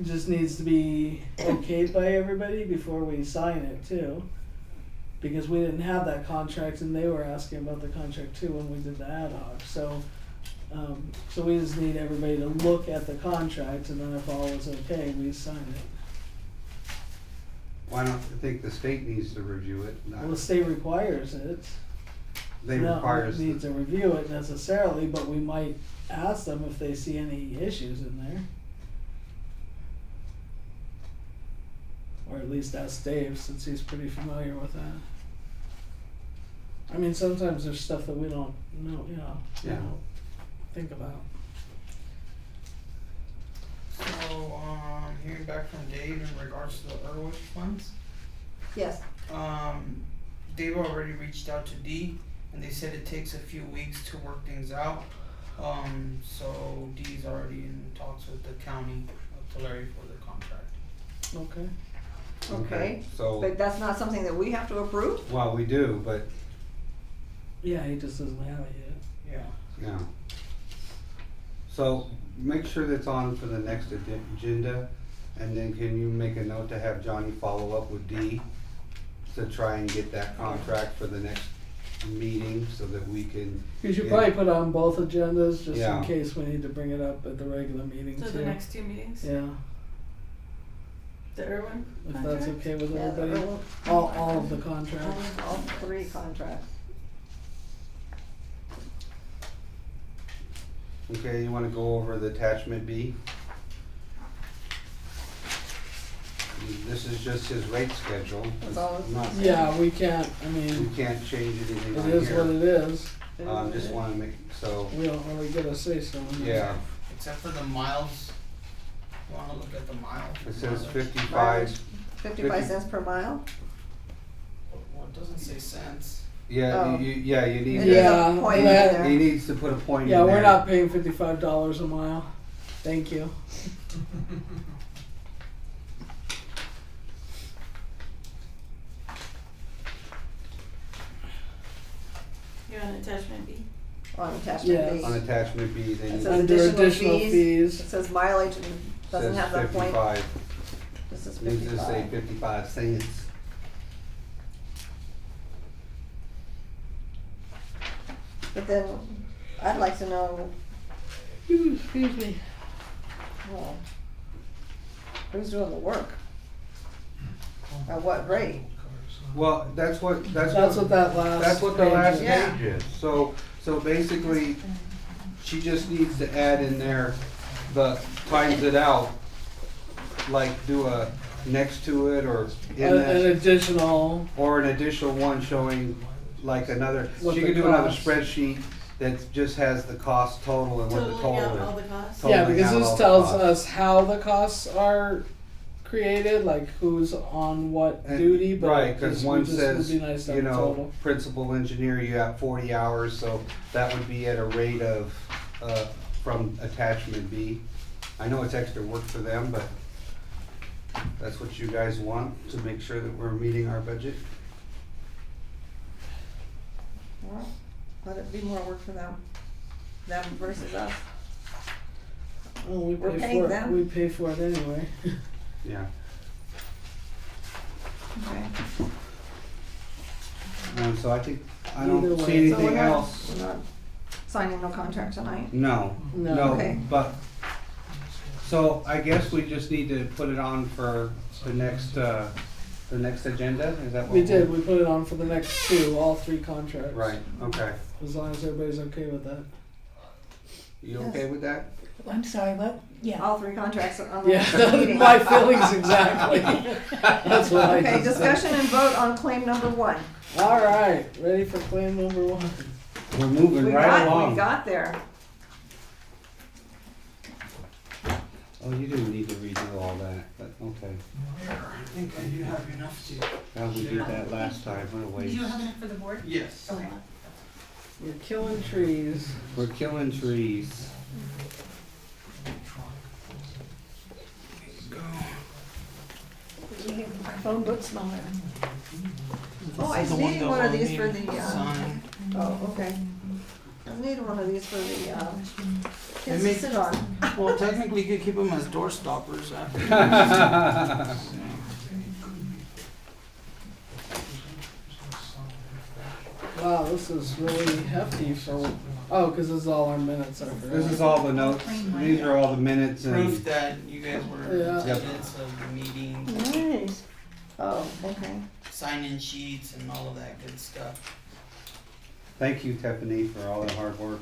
[SPEAKER 1] just needs to be okayed by everybody before we sign it too. Because we didn't have that contract and they were asking about the contract too when we did the ad hoc. So So we just need everybody to look at the contract, and then if all is okay, we sign it.
[SPEAKER 5] Well, I don't think the state needs to review it.
[SPEAKER 1] Well, the state requires it.
[SPEAKER 5] They
[SPEAKER 1] Not
[SPEAKER 5] requires,
[SPEAKER 1] need to review it necessarily, but we might ask them if they see any issues in there. Or at least ask Dave, since he's pretty familiar with that. I mean, sometimes there's stuff that we don't know, we
[SPEAKER 5] Yeah.
[SPEAKER 1] don't think about.
[SPEAKER 4] So, hearing back from Dave in regards to the Irwich funds.
[SPEAKER 2] Yes,
[SPEAKER 4] Dave already reached out to Dee, and they said it takes a few weeks to work things out. So Dee's already in talks with the county of Tulare for the contract.
[SPEAKER 1] Okay.
[SPEAKER 2] okay,
[SPEAKER 5] So,
[SPEAKER 2] but that's not something that we have to approve?
[SPEAKER 5] well, we do, but,
[SPEAKER 1] Yeah, he just doesn't have it yet.
[SPEAKER 4] Yeah.
[SPEAKER 5] yeah. So, make sure that's on for the next agenda, and then can you make a note to have Johnny follow up with Dee to try and get that contract for the next meeting so that we can.
[SPEAKER 1] You should
[SPEAKER 5] Yeah.
[SPEAKER 1] probably put it on both agendas, just
[SPEAKER 5] Yeah.
[SPEAKER 1] in case we need to bring it up at the regular meetings
[SPEAKER 3] So the
[SPEAKER 1] here.
[SPEAKER 3] next two meetings,
[SPEAKER 1] Yeah,
[SPEAKER 3] the Irwin
[SPEAKER 1] if
[SPEAKER 3] contract?
[SPEAKER 1] that's okay with
[SPEAKER 2] Yeah,
[SPEAKER 1] everybody. All of the contracts.
[SPEAKER 2] All three contracts.
[SPEAKER 5] Okay, you wanna go over the attachment B? This is just his rate schedule.
[SPEAKER 2] That's all it's-
[SPEAKER 5] Not-
[SPEAKER 1] Yeah, we can't, I
[SPEAKER 5] We
[SPEAKER 1] mean,
[SPEAKER 5] can't change anything
[SPEAKER 1] it
[SPEAKER 5] on
[SPEAKER 1] is what
[SPEAKER 5] here.
[SPEAKER 1] it is.
[SPEAKER 5] Just wanna make, so,
[SPEAKER 1] We don't really get a say so. in that.
[SPEAKER 5] yeah,
[SPEAKER 4] Except for the miles. You wanna look at the miles?
[SPEAKER 5] it says
[SPEAKER 4] Mileage.
[SPEAKER 5] 55,
[SPEAKER 2] 55 cents per mile?
[SPEAKER 4] Well, it doesn't say cents.
[SPEAKER 5] yeah,
[SPEAKER 2] Oh.
[SPEAKER 5] you need
[SPEAKER 2] It
[SPEAKER 5] to,
[SPEAKER 2] is
[SPEAKER 1] Yeah,
[SPEAKER 2] a point in
[SPEAKER 1] that-
[SPEAKER 2] there.
[SPEAKER 5] he needs to put a point in
[SPEAKER 1] Yeah,
[SPEAKER 5] there.
[SPEAKER 1] we're not paying $55 a mile. Thank you.
[SPEAKER 3] You're on attachment B.
[SPEAKER 2] On attachment
[SPEAKER 1] Yes.
[SPEAKER 2] B.
[SPEAKER 5] On attachment B, then
[SPEAKER 2] It
[SPEAKER 5] it
[SPEAKER 2] says
[SPEAKER 1] Under
[SPEAKER 2] additional
[SPEAKER 1] additional
[SPEAKER 2] fees.
[SPEAKER 1] fees.
[SPEAKER 2] It says mileage and doesn't
[SPEAKER 5] says
[SPEAKER 2] have that point.
[SPEAKER 5] 55,
[SPEAKER 2] This is
[SPEAKER 5] needs to say
[SPEAKER 2] 55.
[SPEAKER 5] 55 cents.
[SPEAKER 2] But then, I'd like to know,
[SPEAKER 1] Excuse me.
[SPEAKER 2] well, who's doing the work? At what rate?
[SPEAKER 5] Well, that's what
[SPEAKER 1] That's what that last.
[SPEAKER 5] That's what the
[SPEAKER 1] page
[SPEAKER 5] last
[SPEAKER 1] is.
[SPEAKER 2] Yeah.
[SPEAKER 5] page is. So basically, she just needs to add in there the, times it out, like do a next to it or in
[SPEAKER 1] An
[SPEAKER 5] that,
[SPEAKER 1] additional,
[SPEAKER 5] or an additional one showing like another,
[SPEAKER 1] What
[SPEAKER 5] she
[SPEAKER 1] the
[SPEAKER 5] could do another
[SPEAKER 1] cost.
[SPEAKER 5] spreadsheet that just has the cost total and what the
[SPEAKER 3] Totaling out
[SPEAKER 5] total
[SPEAKER 3] all
[SPEAKER 5] is.
[SPEAKER 3] the costs.
[SPEAKER 5] Total.
[SPEAKER 1] yeah,
[SPEAKER 5] Totaling
[SPEAKER 1] because
[SPEAKER 5] out
[SPEAKER 1] this
[SPEAKER 5] all the
[SPEAKER 1] tells
[SPEAKER 5] costs.
[SPEAKER 1] us how the costs are created, like who's on what
[SPEAKER 5] And-
[SPEAKER 1] duty, but
[SPEAKER 5] Right, cause
[SPEAKER 1] just-
[SPEAKER 5] one
[SPEAKER 1] would
[SPEAKER 5] says,
[SPEAKER 1] be nice to
[SPEAKER 5] you
[SPEAKER 1] have a
[SPEAKER 5] know,
[SPEAKER 1] total.
[SPEAKER 5] principal engineer, you have 40 hours, so that would be at a rate of, from attachment B. I know it's extra work for them, but that's what you guys want, to make sure that we're meeting our budget.
[SPEAKER 2] Well, let it be more work for them versus us.
[SPEAKER 1] Oh, we
[SPEAKER 2] We're
[SPEAKER 1] pay
[SPEAKER 2] paying
[SPEAKER 1] for it,
[SPEAKER 2] them.
[SPEAKER 1] we pay for it anyway.
[SPEAKER 5] Yeah.
[SPEAKER 2] Okay.
[SPEAKER 5] So I think, I
[SPEAKER 1] Either
[SPEAKER 5] don't
[SPEAKER 1] way.
[SPEAKER 5] see
[SPEAKER 2] So we're
[SPEAKER 5] anything
[SPEAKER 2] not-
[SPEAKER 5] else.
[SPEAKER 2] We're not signing no contract tonight?
[SPEAKER 5] No,
[SPEAKER 1] No.
[SPEAKER 5] no,
[SPEAKER 2] Okay.
[SPEAKER 5] but, so I guess we just need to put it on for the next agenda, is that what?
[SPEAKER 1] We did, we put it on for the next two, all three contracts.
[SPEAKER 5] Right, okay.
[SPEAKER 1] As long as everybody's okay with that.
[SPEAKER 5] You
[SPEAKER 2] Yes.
[SPEAKER 5] okay with that?
[SPEAKER 7] I'm sorry, what? Yeah.
[SPEAKER 2] All three contracts on the next
[SPEAKER 1] Yeah,
[SPEAKER 2] meeting.
[SPEAKER 1] my feelings exactly. That's what I
[SPEAKER 2] Okay,
[SPEAKER 1] just said.
[SPEAKER 2] discussion and vote on claim number 1.
[SPEAKER 1] All right, ready for claim number 1.
[SPEAKER 5] We're moving
[SPEAKER 2] We
[SPEAKER 5] right
[SPEAKER 2] got,
[SPEAKER 5] along.
[SPEAKER 2] we got there.
[SPEAKER 5] Oh, you didn't need to redo all that, but okay.
[SPEAKER 4] I think I do have enough to.
[SPEAKER 5] Well, we did that last time, what a
[SPEAKER 8] Do
[SPEAKER 5] waste.
[SPEAKER 8] you have enough for the board?
[SPEAKER 4] Yes.
[SPEAKER 8] Okay.
[SPEAKER 1] We're killing trees.
[SPEAKER 5] We're killing trees.
[SPEAKER 7] Our phone book smaller.
[SPEAKER 2] Oh, I
[SPEAKER 4] This is
[SPEAKER 2] was
[SPEAKER 4] the one
[SPEAKER 2] needing
[SPEAKER 4] that
[SPEAKER 2] one of
[SPEAKER 4] we'll
[SPEAKER 2] these
[SPEAKER 4] need
[SPEAKER 2] for
[SPEAKER 4] to
[SPEAKER 2] the,
[SPEAKER 4] sign.
[SPEAKER 2] oh, okay. I was needing one of these for the, kids to
[SPEAKER 4] make-
[SPEAKER 2] sit on.
[SPEAKER 4] Well, technically, you could keep them as door stoppers after.
[SPEAKER 1] Wow, this is really hefty for Oh, because this is all our minutes. I forgot.
[SPEAKER 5] This is all the notes, these are all the minutes
[SPEAKER 4] Proof
[SPEAKER 5] and,
[SPEAKER 4] that you guys were
[SPEAKER 1] Yeah.
[SPEAKER 4] attendance of the meeting,
[SPEAKER 2] Nice. Oh, okay.
[SPEAKER 4] sign-in sheets and all of that good stuff.
[SPEAKER 5] thank you, Tiffany, for all that hard work.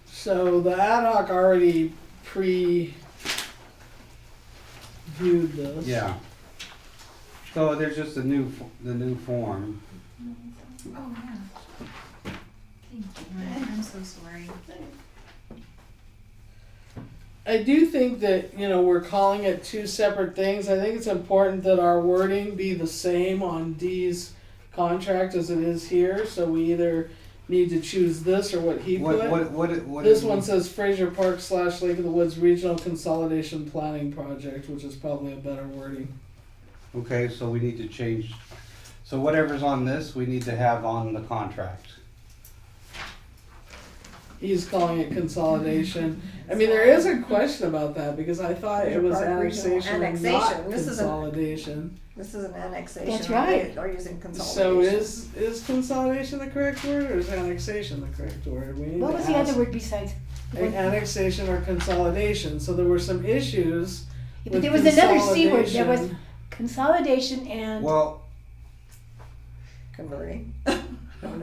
[SPEAKER 1] So the ad hoc already pre-viewed this.
[SPEAKER 5] Yeah. So there's just the new form.
[SPEAKER 8] Oh, yeah. Thank you. I'm so sorry.
[SPEAKER 1] I do think that, we're calling it two separate things. I think it's important that our wording be the same on D's contract as it is here. So we either need to choose this or what he put.
[SPEAKER 5] What
[SPEAKER 1] This
[SPEAKER 5] is-
[SPEAKER 1] one says Fraser Park / Lake of the Woods Regional Consolidation Planning Project, which is probably a better wording.
[SPEAKER 5] Okay, so we need to change, so whatever's on this, we need to have on the contract.
[SPEAKER 1] He's calling it consolidation. I mean, there is a question about that because I thought it was
[SPEAKER 2] Fraser Park Regional
[SPEAKER 1] annexation and not
[SPEAKER 2] annexation. This is a-
[SPEAKER 1] consolidation.
[SPEAKER 2] This is an annexation.
[SPEAKER 7] That's right.
[SPEAKER 2] They're using
[SPEAKER 1] So
[SPEAKER 2] consolidation.
[SPEAKER 1] is consolidation the correct word or is annexation the correct word? We need
[SPEAKER 7] What
[SPEAKER 1] to
[SPEAKER 7] was the other
[SPEAKER 1] ask-
[SPEAKER 7] word besides?
[SPEAKER 1] Annexation or consolidation. So there were some issues.
[SPEAKER 7] But
[SPEAKER 1] with
[SPEAKER 7] there was another C word, there was
[SPEAKER 1] consolidation.
[SPEAKER 7] consolidation and,
[SPEAKER 5] Well,
[SPEAKER 2] Converting.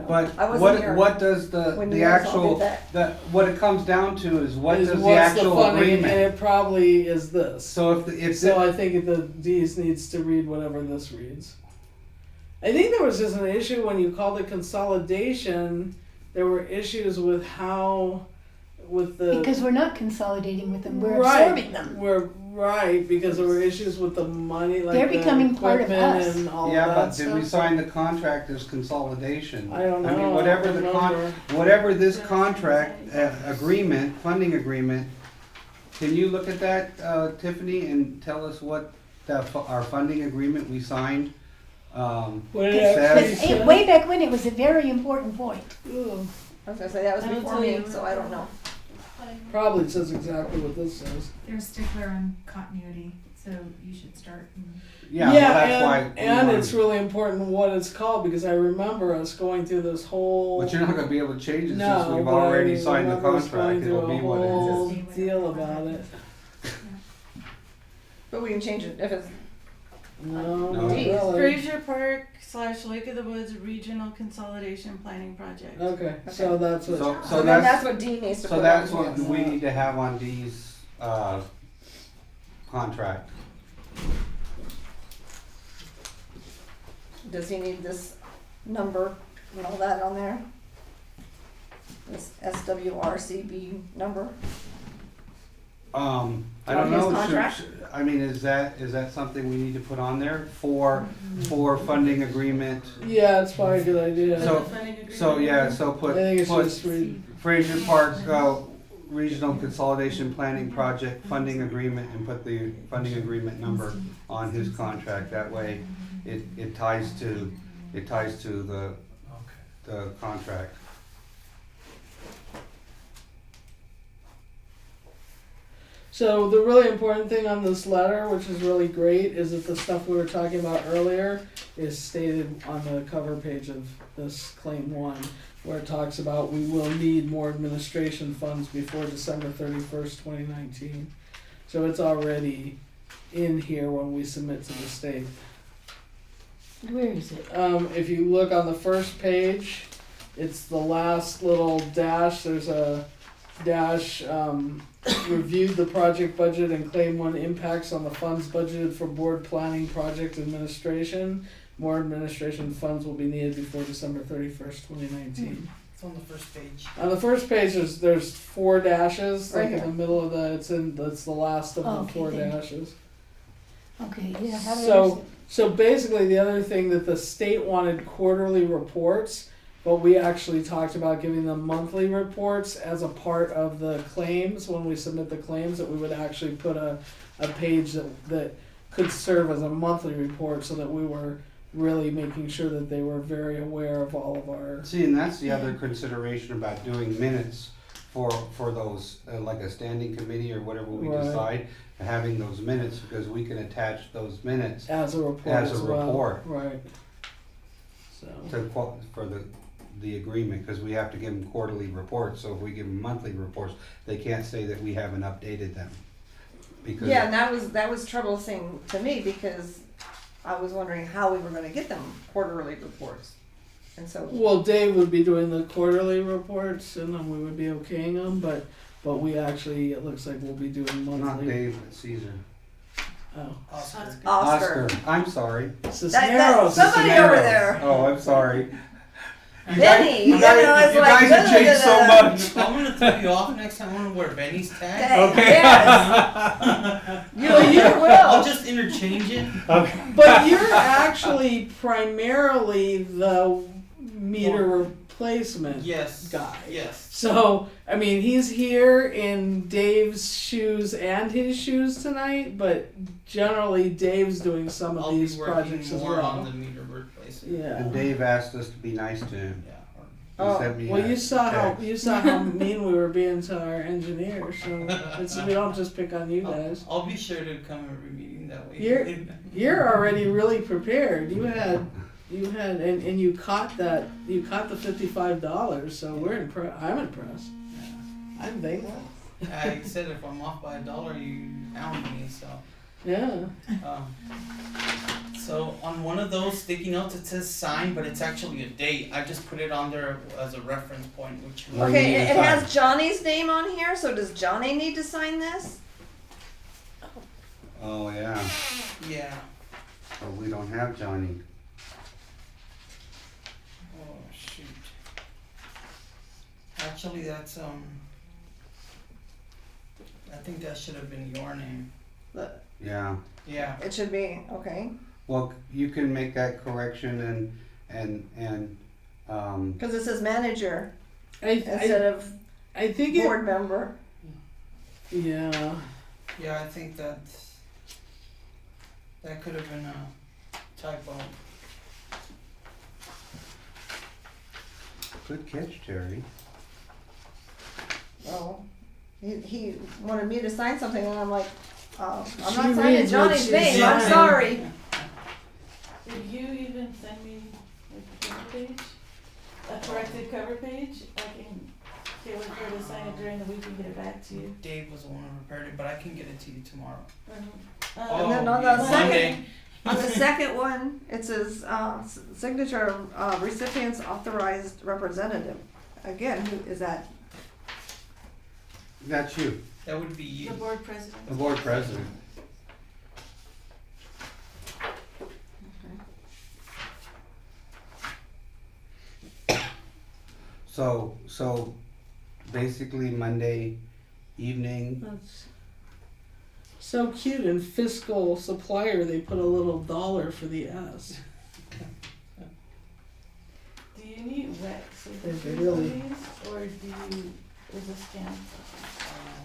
[SPEAKER 5] but
[SPEAKER 2] I wasn't here
[SPEAKER 5] what does the
[SPEAKER 2] when
[SPEAKER 5] the
[SPEAKER 2] you guys all
[SPEAKER 5] actual,
[SPEAKER 2] did that.
[SPEAKER 5] what it comes down to is what
[SPEAKER 1] Is
[SPEAKER 5] does the
[SPEAKER 1] what's
[SPEAKER 5] actual
[SPEAKER 1] funding,
[SPEAKER 5] agreement?
[SPEAKER 1] and it probably is this.
[SPEAKER 5] So if
[SPEAKER 1] So I think the D's needs to read whatever this reads. I think there was just an issue when you called it consolidation. There were issues with how, with the
[SPEAKER 7] because we're not consolidating with them, we're
[SPEAKER 1] right,
[SPEAKER 7] absorbing them.
[SPEAKER 1] We're right because there were issues with the money, like
[SPEAKER 7] They're
[SPEAKER 1] the
[SPEAKER 7] becoming part of
[SPEAKER 1] equipment
[SPEAKER 7] us.
[SPEAKER 1] and all
[SPEAKER 5] yeah,
[SPEAKER 1] that
[SPEAKER 5] but
[SPEAKER 1] stuff.
[SPEAKER 5] did we sign the contract as consolidation?
[SPEAKER 1] I don't know.
[SPEAKER 5] I mean, whatever
[SPEAKER 1] I
[SPEAKER 5] the
[SPEAKER 1] don't remember.
[SPEAKER 5] whatever this contract agreement, funding agreement. Can you look at that, Tiffany, and tell us what our funding agreement we signed?
[SPEAKER 1] What did it
[SPEAKER 5] Says-
[SPEAKER 1] actually
[SPEAKER 7] But
[SPEAKER 1] say?
[SPEAKER 7] way back when, it was a very important point.
[SPEAKER 1] Ugh.
[SPEAKER 2] I was gonna say, that was
[SPEAKER 3] I don't
[SPEAKER 2] before
[SPEAKER 3] tell
[SPEAKER 2] me,
[SPEAKER 3] you.
[SPEAKER 2] so I don't know.
[SPEAKER 1] Probably says exactly what this says.
[SPEAKER 8] They're a stickler on continuity, so you should start.
[SPEAKER 5] Yeah, well, that's
[SPEAKER 1] and,
[SPEAKER 5] why. we
[SPEAKER 1] and
[SPEAKER 5] wanted-
[SPEAKER 1] it's really important what it's called because I remember us going through this whole.
[SPEAKER 5] But you're not gonna be able to change it
[SPEAKER 1] No,
[SPEAKER 5] since we've
[SPEAKER 1] but
[SPEAKER 5] already
[SPEAKER 1] I
[SPEAKER 5] signed the
[SPEAKER 1] remember us going
[SPEAKER 5] contract.
[SPEAKER 1] through
[SPEAKER 5] It'll
[SPEAKER 1] a
[SPEAKER 5] be what it is.
[SPEAKER 1] whole
[SPEAKER 8] Just
[SPEAKER 1] deal about it.
[SPEAKER 2] But we can change it if it's,
[SPEAKER 1] No,
[SPEAKER 5] No.
[SPEAKER 1] not
[SPEAKER 2] Geez.
[SPEAKER 1] really.
[SPEAKER 3] Fraser Park / Lake of the Woods Regional Consolidation Planning Project.
[SPEAKER 1] Okay, so that's what.
[SPEAKER 5] So
[SPEAKER 2] then
[SPEAKER 5] that's
[SPEAKER 2] what D needs to put
[SPEAKER 5] so
[SPEAKER 2] on.
[SPEAKER 5] that's what
[SPEAKER 1] yes.
[SPEAKER 5] we need to have on D's contract.
[SPEAKER 2] Does he need this number and all that on there? This SWRCB number?
[SPEAKER 5] I
[SPEAKER 2] On
[SPEAKER 5] don't
[SPEAKER 2] his
[SPEAKER 5] know.
[SPEAKER 2] contract?
[SPEAKER 5] I mean, is that something we need to put on there for funding agreement?
[SPEAKER 1] Yeah, it's probably a good idea.
[SPEAKER 5] So-
[SPEAKER 3] The funding agreement.
[SPEAKER 5] So yeah, so
[SPEAKER 1] I
[SPEAKER 5] put
[SPEAKER 1] think it's just read.
[SPEAKER 5] Fraser Park Regional Consolidation Planning Project funding agreement and put the funding agreement number on his contract. That way, it ties to the contract.
[SPEAKER 1] So the really important thing on this letter, which is really great, is that the stuff we were talking about earlier is stated on the cover page of this claim 1, where it talks about we will need more administration funds before December 31st, 2019. So it's already in here when we submit to the state.
[SPEAKER 7] Where is it?
[SPEAKER 1] If you look on the first page, it's the last little dash. There's a dash, reviewed the project budget and claim 1 impacts on the funds budgeted for board planning project administration. More administration funds will be needed before December 31st, 2019.
[SPEAKER 4] It's on the first page.
[SPEAKER 1] On the first page, there's 4 dashes,
[SPEAKER 2] Right
[SPEAKER 1] like in
[SPEAKER 2] here.
[SPEAKER 1] the middle of that's the last of the
[SPEAKER 7] Okay,
[SPEAKER 1] 4
[SPEAKER 7] thank you.
[SPEAKER 1] dashes.
[SPEAKER 7] Okay, yeah, how did I
[SPEAKER 1] So-
[SPEAKER 7] understand?
[SPEAKER 1] So basically, the other thing that the state wanted quarterly reports, but we actually talked about giving them monthly reports as a part of the claims when we submit the claims, that we would actually put a page that could serve as a monthly report so that we were really making sure that they were very aware of all of our.
[SPEAKER 5] See, and that's the other consideration about doing minutes for those, like a standing committee or whatever we
[SPEAKER 1] Right.
[SPEAKER 5] decide, having those minutes, because we can attach those minutes
[SPEAKER 1] As a report
[SPEAKER 5] As a
[SPEAKER 1] as well.
[SPEAKER 5] report.
[SPEAKER 1] Right. So.
[SPEAKER 5] for the the agreement, cause we have to give them quarterly reports, so if we give them monthly reports, they can't say that we haven't updated them. Because
[SPEAKER 2] Yeah, and that was troublesome to me because I was wondering how we were gonna get them quarterly reports. And so,
[SPEAKER 1] Well, Dave would be doing the quarterly reports, and then we would be okaying them. But we actually, it looks like we'll be doing monthly.
[SPEAKER 5] not Dave, but Caesar.
[SPEAKER 1] Oh,
[SPEAKER 4] Oscar.
[SPEAKER 2] Oscar.
[SPEAKER 5] I'm sorry.
[SPEAKER 1] Cisneros.
[SPEAKER 2] Somebody over there.
[SPEAKER 5] Oh, I'm sorry.
[SPEAKER 2] Benny,
[SPEAKER 5] You guys, you guys have changed so much.
[SPEAKER 4] I'm gonna throw you off next time. I'm gonna wear Benny's tag.
[SPEAKER 2] Hey, yes. You
[SPEAKER 4] I'll
[SPEAKER 2] will.
[SPEAKER 4] just interchange it.
[SPEAKER 5] Okay.
[SPEAKER 1] But you're actually primarily the meter replacement
[SPEAKER 4] Yes.
[SPEAKER 1] guy.
[SPEAKER 4] Yes.
[SPEAKER 1] So, I mean, he's here in Dave's shoes and his shoes tonight, but generally Dave's doing some of
[SPEAKER 4] I'll
[SPEAKER 1] these
[SPEAKER 4] be working
[SPEAKER 1] projects as
[SPEAKER 4] more
[SPEAKER 1] well.
[SPEAKER 4] on the meter replacement.
[SPEAKER 1] Yeah.
[SPEAKER 5] And Dave asked us to be nice to him.
[SPEAKER 4] Yeah.
[SPEAKER 5] He
[SPEAKER 2] Oh,
[SPEAKER 5] sent me
[SPEAKER 1] Well,
[SPEAKER 5] a
[SPEAKER 1] you saw how
[SPEAKER 5] text.
[SPEAKER 1] mean we were being to our engineer, so we don't just pick on you guys.
[SPEAKER 4] I'll be sure to come every meeting that way.
[SPEAKER 1] You're already really prepared. You had and you caught the $55. So I'm impressed. I'm thankful.
[SPEAKER 4] I said if I'm off by $1, you hound me. So.
[SPEAKER 1] Yeah.
[SPEAKER 4] So on one of those sticky notes it says sign, but it's actually a date. I just put it on there as a reference point, which
[SPEAKER 5] Well, you
[SPEAKER 2] Okay,
[SPEAKER 5] need to
[SPEAKER 2] it has
[SPEAKER 5] sign.
[SPEAKER 2] Johnny's name on here, so does Johnny need to sign this?
[SPEAKER 5] Oh, yeah.
[SPEAKER 4] yeah.
[SPEAKER 5] But we don't have Johnny.
[SPEAKER 4] Oh shoot. Actually, that's I think that should have been your name.
[SPEAKER 5] Yeah.
[SPEAKER 4] Yeah.
[SPEAKER 2] It should be, okay.
[SPEAKER 5] Well, you can make that correction and
[SPEAKER 2] Cause it says manager
[SPEAKER 1] I
[SPEAKER 2] instead of
[SPEAKER 1] think
[SPEAKER 2] board member.
[SPEAKER 1] Yeah.
[SPEAKER 4] Yeah, I think that could have been a typo.
[SPEAKER 5] good catch, Terry.
[SPEAKER 2] Oh, he wanted me to sign something and I'm like, I'm
[SPEAKER 1] She
[SPEAKER 2] not signing
[SPEAKER 1] reads what
[SPEAKER 2] Johnny's
[SPEAKER 1] she's
[SPEAKER 2] name, I'm
[SPEAKER 1] signing.
[SPEAKER 2] sorry.
[SPEAKER 3] Did you even send me like a cover page? A corrected cover page? I can get with her to sign it during the week and get it back to you.
[SPEAKER 4] Dave was the one who prepared it, but I can get it to you tomorrow.
[SPEAKER 2] And then on the
[SPEAKER 4] Monday.
[SPEAKER 2] On the second one, it says, signature, recipient's authorized representative. Again, who is that?
[SPEAKER 5] That's you,
[SPEAKER 4] That would be you.
[SPEAKER 3] The board president.
[SPEAKER 5] the board president. So basically Monday evening,
[SPEAKER 1] That's so cute. In fiscal supplier, they put a little $1 for the S.
[SPEAKER 3] Do you need wet signatures
[SPEAKER 1] They really-
[SPEAKER 3] on these, or is a scan?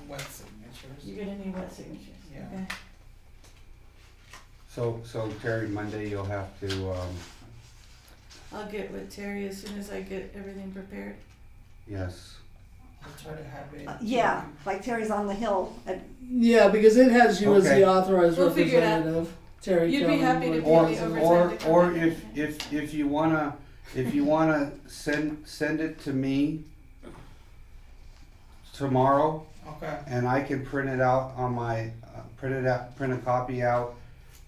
[SPEAKER 4] Wet signatures.
[SPEAKER 3] You're gonna need wet signatures.
[SPEAKER 4] Yeah.
[SPEAKER 3] Okay.
[SPEAKER 5] so Terry, Monday you'll have to,
[SPEAKER 3] I'll get with Terry as soon as I get everything prepared.
[SPEAKER 5] yes.
[SPEAKER 4] I'll try to have it.
[SPEAKER 2] Yeah, like Terry's on the hill.
[SPEAKER 1] Yeah, because it has you as
[SPEAKER 5] Okay.
[SPEAKER 1] the authorized
[SPEAKER 3] We'll figure it out.
[SPEAKER 1] representative. Terry
[SPEAKER 3] You'd be
[SPEAKER 1] Kelly
[SPEAKER 3] happy to
[SPEAKER 1] would-
[SPEAKER 3] pay
[SPEAKER 5] Or,
[SPEAKER 3] the overtime
[SPEAKER 5] or,
[SPEAKER 3] to come
[SPEAKER 5] or
[SPEAKER 3] in.
[SPEAKER 5] if you wanna send it to me tomorrow,
[SPEAKER 4] Okay.
[SPEAKER 5] and I can print it out on my, print a copy out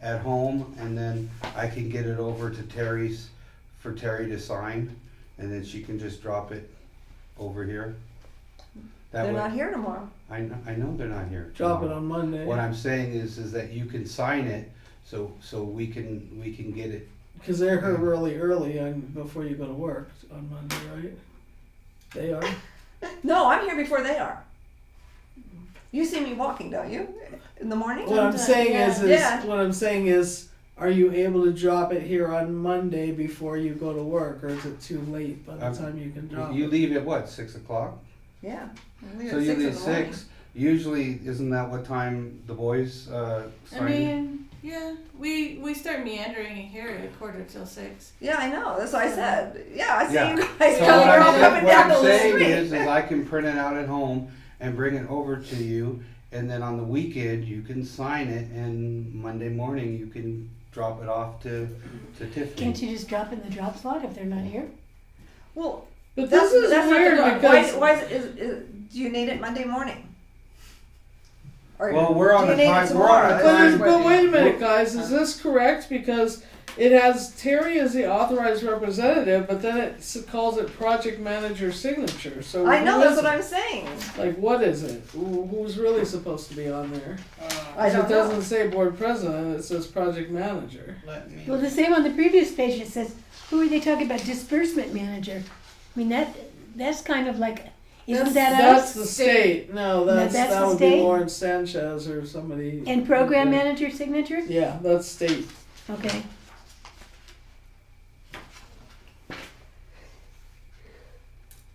[SPEAKER 5] at home, and then I can get it over to Terry's, for Terry to sign, and then she can just drop it over here. That
[SPEAKER 2] They're
[SPEAKER 5] way,
[SPEAKER 2] not here tomorrow.
[SPEAKER 5] I know they're not here.
[SPEAKER 1] Drop it
[SPEAKER 5] tomorrow.
[SPEAKER 1] on Monday.
[SPEAKER 5] What I'm saying is that you can sign it, so we can get it.
[SPEAKER 1] Because they're here really early before you go to work on Monday, right? They are.
[SPEAKER 2] No, I'm here before they are. You see me walking, don't you? In the morning?
[SPEAKER 1] What I'm saying is
[SPEAKER 2] Yeah.
[SPEAKER 1] what I'm saying is, are you able to drop it here on Monday before you go to work, or is it too late by the time you can drop
[SPEAKER 5] You
[SPEAKER 1] it?
[SPEAKER 5] leave at what, 6 o'clock?
[SPEAKER 2] Yeah. I leave
[SPEAKER 5] So
[SPEAKER 2] at
[SPEAKER 5] you
[SPEAKER 2] 6 in
[SPEAKER 5] leave
[SPEAKER 2] the morning.
[SPEAKER 5] 6. Usually, isn't that what time the boys
[SPEAKER 3] I
[SPEAKER 5] sign?
[SPEAKER 3] mean, yeah, we start meandering here at 6:45.
[SPEAKER 2] Yeah, I know. That's what I said. Yeah, I see
[SPEAKER 5] Yeah.
[SPEAKER 2] you guys
[SPEAKER 5] So
[SPEAKER 2] coming,
[SPEAKER 5] what
[SPEAKER 2] all
[SPEAKER 5] I'm,
[SPEAKER 2] coming
[SPEAKER 5] what
[SPEAKER 2] down
[SPEAKER 5] I'm
[SPEAKER 2] the
[SPEAKER 5] saying
[SPEAKER 2] street.
[SPEAKER 5] is I can print it out at home and bring it over to you, and then on the weekend you can sign it, and Monday morning you can drop it off to Tiffany.
[SPEAKER 7] Can't you just drop in the drop slot if they're not here?
[SPEAKER 2] Well,
[SPEAKER 1] But this is
[SPEAKER 2] that's not
[SPEAKER 1] weird
[SPEAKER 2] the,
[SPEAKER 1] because
[SPEAKER 2] why do you need it Monday morning? Or
[SPEAKER 5] Well, we're on
[SPEAKER 2] do you
[SPEAKER 5] a
[SPEAKER 2] need it
[SPEAKER 5] time- we're
[SPEAKER 2] tomorrow?
[SPEAKER 5] on a
[SPEAKER 2] Is
[SPEAKER 5] time-
[SPEAKER 2] this
[SPEAKER 1] but
[SPEAKER 2] what-
[SPEAKER 1] wait a minute, guys. Is this correct? Because it has Terry as the authorized representative, but then it calls it project manager signature. So
[SPEAKER 2] I know,
[SPEAKER 1] who
[SPEAKER 2] that's
[SPEAKER 1] is
[SPEAKER 2] what
[SPEAKER 1] it?
[SPEAKER 2] I'm saying.
[SPEAKER 1] Like, what is it? Who's really supposed to be on there?
[SPEAKER 2] I
[SPEAKER 1] If
[SPEAKER 2] don't
[SPEAKER 1] it
[SPEAKER 2] know.
[SPEAKER 1] doesn't say board president, it says project manager.
[SPEAKER 4] Let me.
[SPEAKER 7] Well, the same on the previous page, it says, who are they talking about, disbursement manager? I mean, that's kind of like, isn't that
[SPEAKER 1] That's
[SPEAKER 7] us?
[SPEAKER 1] the state. No,
[SPEAKER 7] That's
[SPEAKER 1] that
[SPEAKER 7] the
[SPEAKER 1] would
[SPEAKER 7] state?
[SPEAKER 1] be Lawrence Sanchez or somebody.
[SPEAKER 7] And program
[SPEAKER 1] Yeah.
[SPEAKER 7] manager signature?
[SPEAKER 1] Yeah, that's state.
[SPEAKER 7] Okay.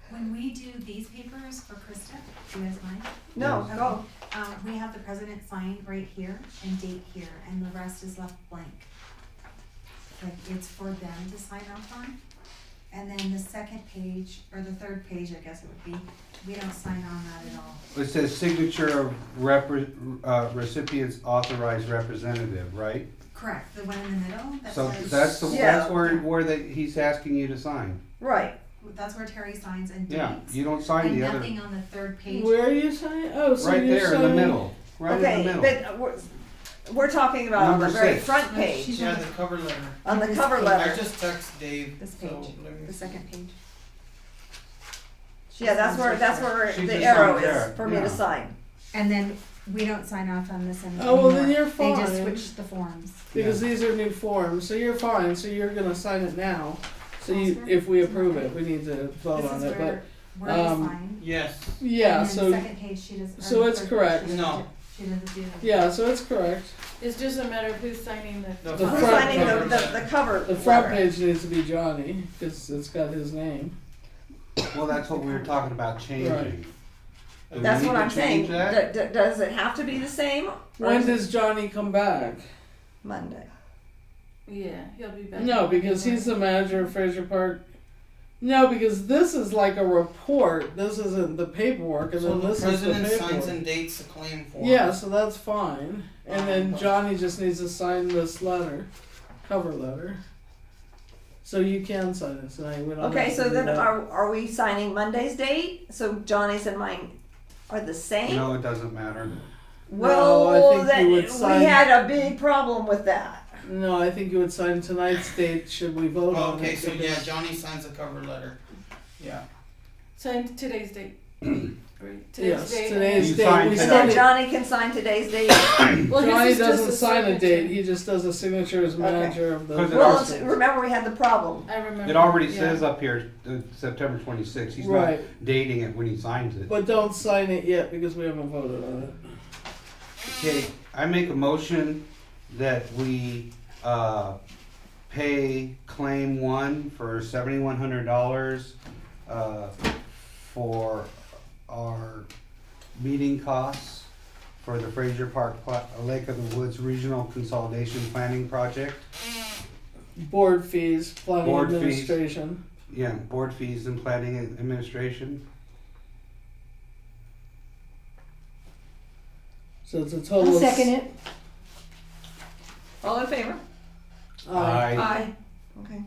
[SPEAKER 8] When we do these papers for Krista, do you guys mind?
[SPEAKER 2] No,
[SPEAKER 5] Yes.
[SPEAKER 2] go.
[SPEAKER 8] We have the president sign right here and date here, and the rest is left blank. Like, it's for them to sign off on. And then the second page, or the third page, I guess it would be, we don't sign on that at all.
[SPEAKER 5] It says signature of recipient's authorized representative, right?
[SPEAKER 8] Correct, the one in the middle, that
[SPEAKER 5] So
[SPEAKER 8] says.
[SPEAKER 5] that's
[SPEAKER 2] Yeah.
[SPEAKER 5] where he's asking you to sign.
[SPEAKER 2] Right.
[SPEAKER 8] That's where Terry signs and dates.
[SPEAKER 5] Yeah, you don't sign
[SPEAKER 8] And
[SPEAKER 5] the other,
[SPEAKER 8] nothing on the third page.
[SPEAKER 1] Where are you signing? Oh, so
[SPEAKER 5] right
[SPEAKER 1] you're
[SPEAKER 5] there in the
[SPEAKER 1] signing-
[SPEAKER 5] middle, right in the
[SPEAKER 2] Okay,
[SPEAKER 5] middle.
[SPEAKER 2] but we're talking about on the
[SPEAKER 5] Number
[SPEAKER 2] very
[SPEAKER 5] 6.
[SPEAKER 2] front
[SPEAKER 8] No,
[SPEAKER 2] page,
[SPEAKER 8] she's
[SPEAKER 4] Yeah, the cover letter.
[SPEAKER 2] on the
[SPEAKER 8] This
[SPEAKER 2] cover
[SPEAKER 8] page.
[SPEAKER 4] I
[SPEAKER 2] letter.
[SPEAKER 4] just text Dave.
[SPEAKER 8] This
[SPEAKER 4] so
[SPEAKER 8] page,
[SPEAKER 4] let me
[SPEAKER 8] the
[SPEAKER 4] see.
[SPEAKER 8] second page.
[SPEAKER 2] Yeah, that's where
[SPEAKER 5] She
[SPEAKER 2] the
[SPEAKER 5] just
[SPEAKER 2] arrow
[SPEAKER 5] signed there,
[SPEAKER 2] is for me to
[SPEAKER 5] yeah.
[SPEAKER 2] sign.
[SPEAKER 8] And then we don't sign off on this anymore.
[SPEAKER 1] Oh, well, then you're
[SPEAKER 8] They just
[SPEAKER 1] fine.
[SPEAKER 8] switched the forms.
[SPEAKER 1] Because these are new forms, so you're fine. So you're gonna sign it now. So
[SPEAKER 8] Oscar,
[SPEAKER 1] if we
[SPEAKER 8] isn't
[SPEAKER 1] approve
[SPEAKER 8] that
[SPEAKER 1] it,
[SPEAKER 8] right?
[SPEAKER 1] we need to vote
[SPEAKER 8] This
[SPEAKER 1] on
[SPEAKER 8] is
[SPEAKER 1] it.
[SPEAKER 8] where we
[SPEAKER 1] um,
[SPEAKER 8] sign.
[SPEAKER 4] Yes.
[SPEAKER 1] But yeah,
[SPEAKER 8] And then
[SPEAKER 1] so
[SPEAKER 8] the second page, she does. or
[SPEAKER 1] so
[SPEAKER 8] the
[SPEAKER 1] it's
[SPEAKER 8] third page,
[SPEAKER 1] correct.
[SPEAKER 8] she doesn't
[SPEAKER 4] No.
[SPEAKER 8] do- She doesn't do.
[SPEAKER 1] yeah, so it's correct.
[SPEAKER 3] It's just a matter of who's signing the.
[SPEAKER 4] The
[SPEAKER 2] Who's
[SPEAKER 1] front
[SPEAKER 2] signing
[SPEAKER 1] cover.
[SPEAKER 2] the cover
[SPEAKER 1] The front
[SPEAKER 2] letter?
[SPEAKER 1] page needs to be Johnny because it's got his name.
[SPEAKER 5] Well, that's what we were talking about changing.
[SPEAKER 1] Right.
[SPEAKER 5] Do we
[SPEAKER 2] That's
[SPEAKER 5] need
[SPEAKER 2] what
[SPEAKER 5] to
[SPEAKER 2] I'm saying.
[SPEAKER 5] change that?
[SPEAKER 2] Does it have to be the same? Or
[SPEAKER 1] When
[SPEAKER 2] is it
[SPEAKER 1] does Johnny come back?
[SPEAKER 2] Monday?
[SPEAKER 3] Yeah, he'll be back.
[SPEAKER 1] No, because he's the manager of Fraser Park. No, because this is like a report. This isn't the paperwork, and
[SPEAKER 4] So
[SPEAKER 1] then
[SPEAKER 4] the
[SPEAKER 1] this is the
[SPEAKER 4] president signs
[SPEAKER 1] paperwork.
[SPEAKER 4] and dates the claim form.
[SPEAKER 1] Yeah, so that's fine. And then
[SPEAKER 4] Um,
[SPEAKER 1] Johnny just needs to sign this letter, cover letter. So you can sign it tonight. We don't
[SPEAKER 2] Okay,
[SPEAKER 1] have to
[SPEAKER 2] so
[SPEAKER 1] do
[SPEAKER 2] then
[SPEAKER 1] that.
[SPEAKER 2] are we signing Monday's date? So Johnny's and mine are the same?
[SPEAKER 5] No, it doesn't matter.
[SPEAKER 2] Well,
[SPEAKER 1] No, I think
[SPEAKER 2] then
[SPEAKER 1] you would sign-
[SPEAKER 2] we had a big problem with that.
[SPEAKER 1] No, I think you would sign tonight's date. Should we vote
[SPEAKER 4] Oh,
[SPEAKER 1] on
[SPEAKER 4] okay,
[SPEAKER 1] it?
[SPEAKER 4] so yeah,
[SPEAKER 1] because-
[SPEAKER 4] Johnny signs the cover letter. Yeah.
[SPEAKER 3] Sign today's date. Right,
[SPEAKER 1] Yes,
[SPEAKER 3] date.
[SPEAKER 1] today's
[SPEAKER 5] You
[SPEAKER 1] date.
[SPEAKER 5] sign
[SPEAKER 1] We
[SPEAKER 2] And
[SPEAKER 5] tonight.
[SPEAKER 2] then
[SPEAKER 1] started.
[SPEAKER 2] Johnny can sign today's date.
[SPEAKER 3] Well, his
[SPEAKER 1] Johnny
[SPEAKER 3] is just
[SPEAKER 1] doesn't sign a
[SPEAKER 3] signature.
[SPEAKER 1] date. He just does a signature as manager of the.
[SPEAKER 5] Because it
[SPEAKER 2] Well,
[SPEAKER 5] also-
[SPEAKER 2] remember we had the problem.
[SPEAKER 3] I remember.
[SPEAKER 5] It already
[SPEAKER 3] yeah.
[SPEAKER 5] says up here, September 26th. He's
[SPEAKER 1] Right.
[SPEAKER 5] not dating it when he signs it.
[SPEAKER 1] But don't sign it yet because we haven't voted on it.
[SPEAKER 5] Okay, I make a motion that we, pay claim 1 for $7,100, for our meeting costs for the Fraser Park Lake of the Woods Regional Consolidation Planning Project.
[SPEAKER 1] Board fees, planning
[SPEAKER 5] Board fees.
[SPEAKER 1] administration.
[SPEAKER 5] Yeah, board fees and planning and administration.
[SPEAKER 1] So it's a total
[SPEAKER 7] I'll
[SPEAKER 1] of.
[SPEAKER 7] second it.
[SPEAKER 2] All in favor?
[SPEAKER 1] Aye.
[SPEAKER 2] Okay.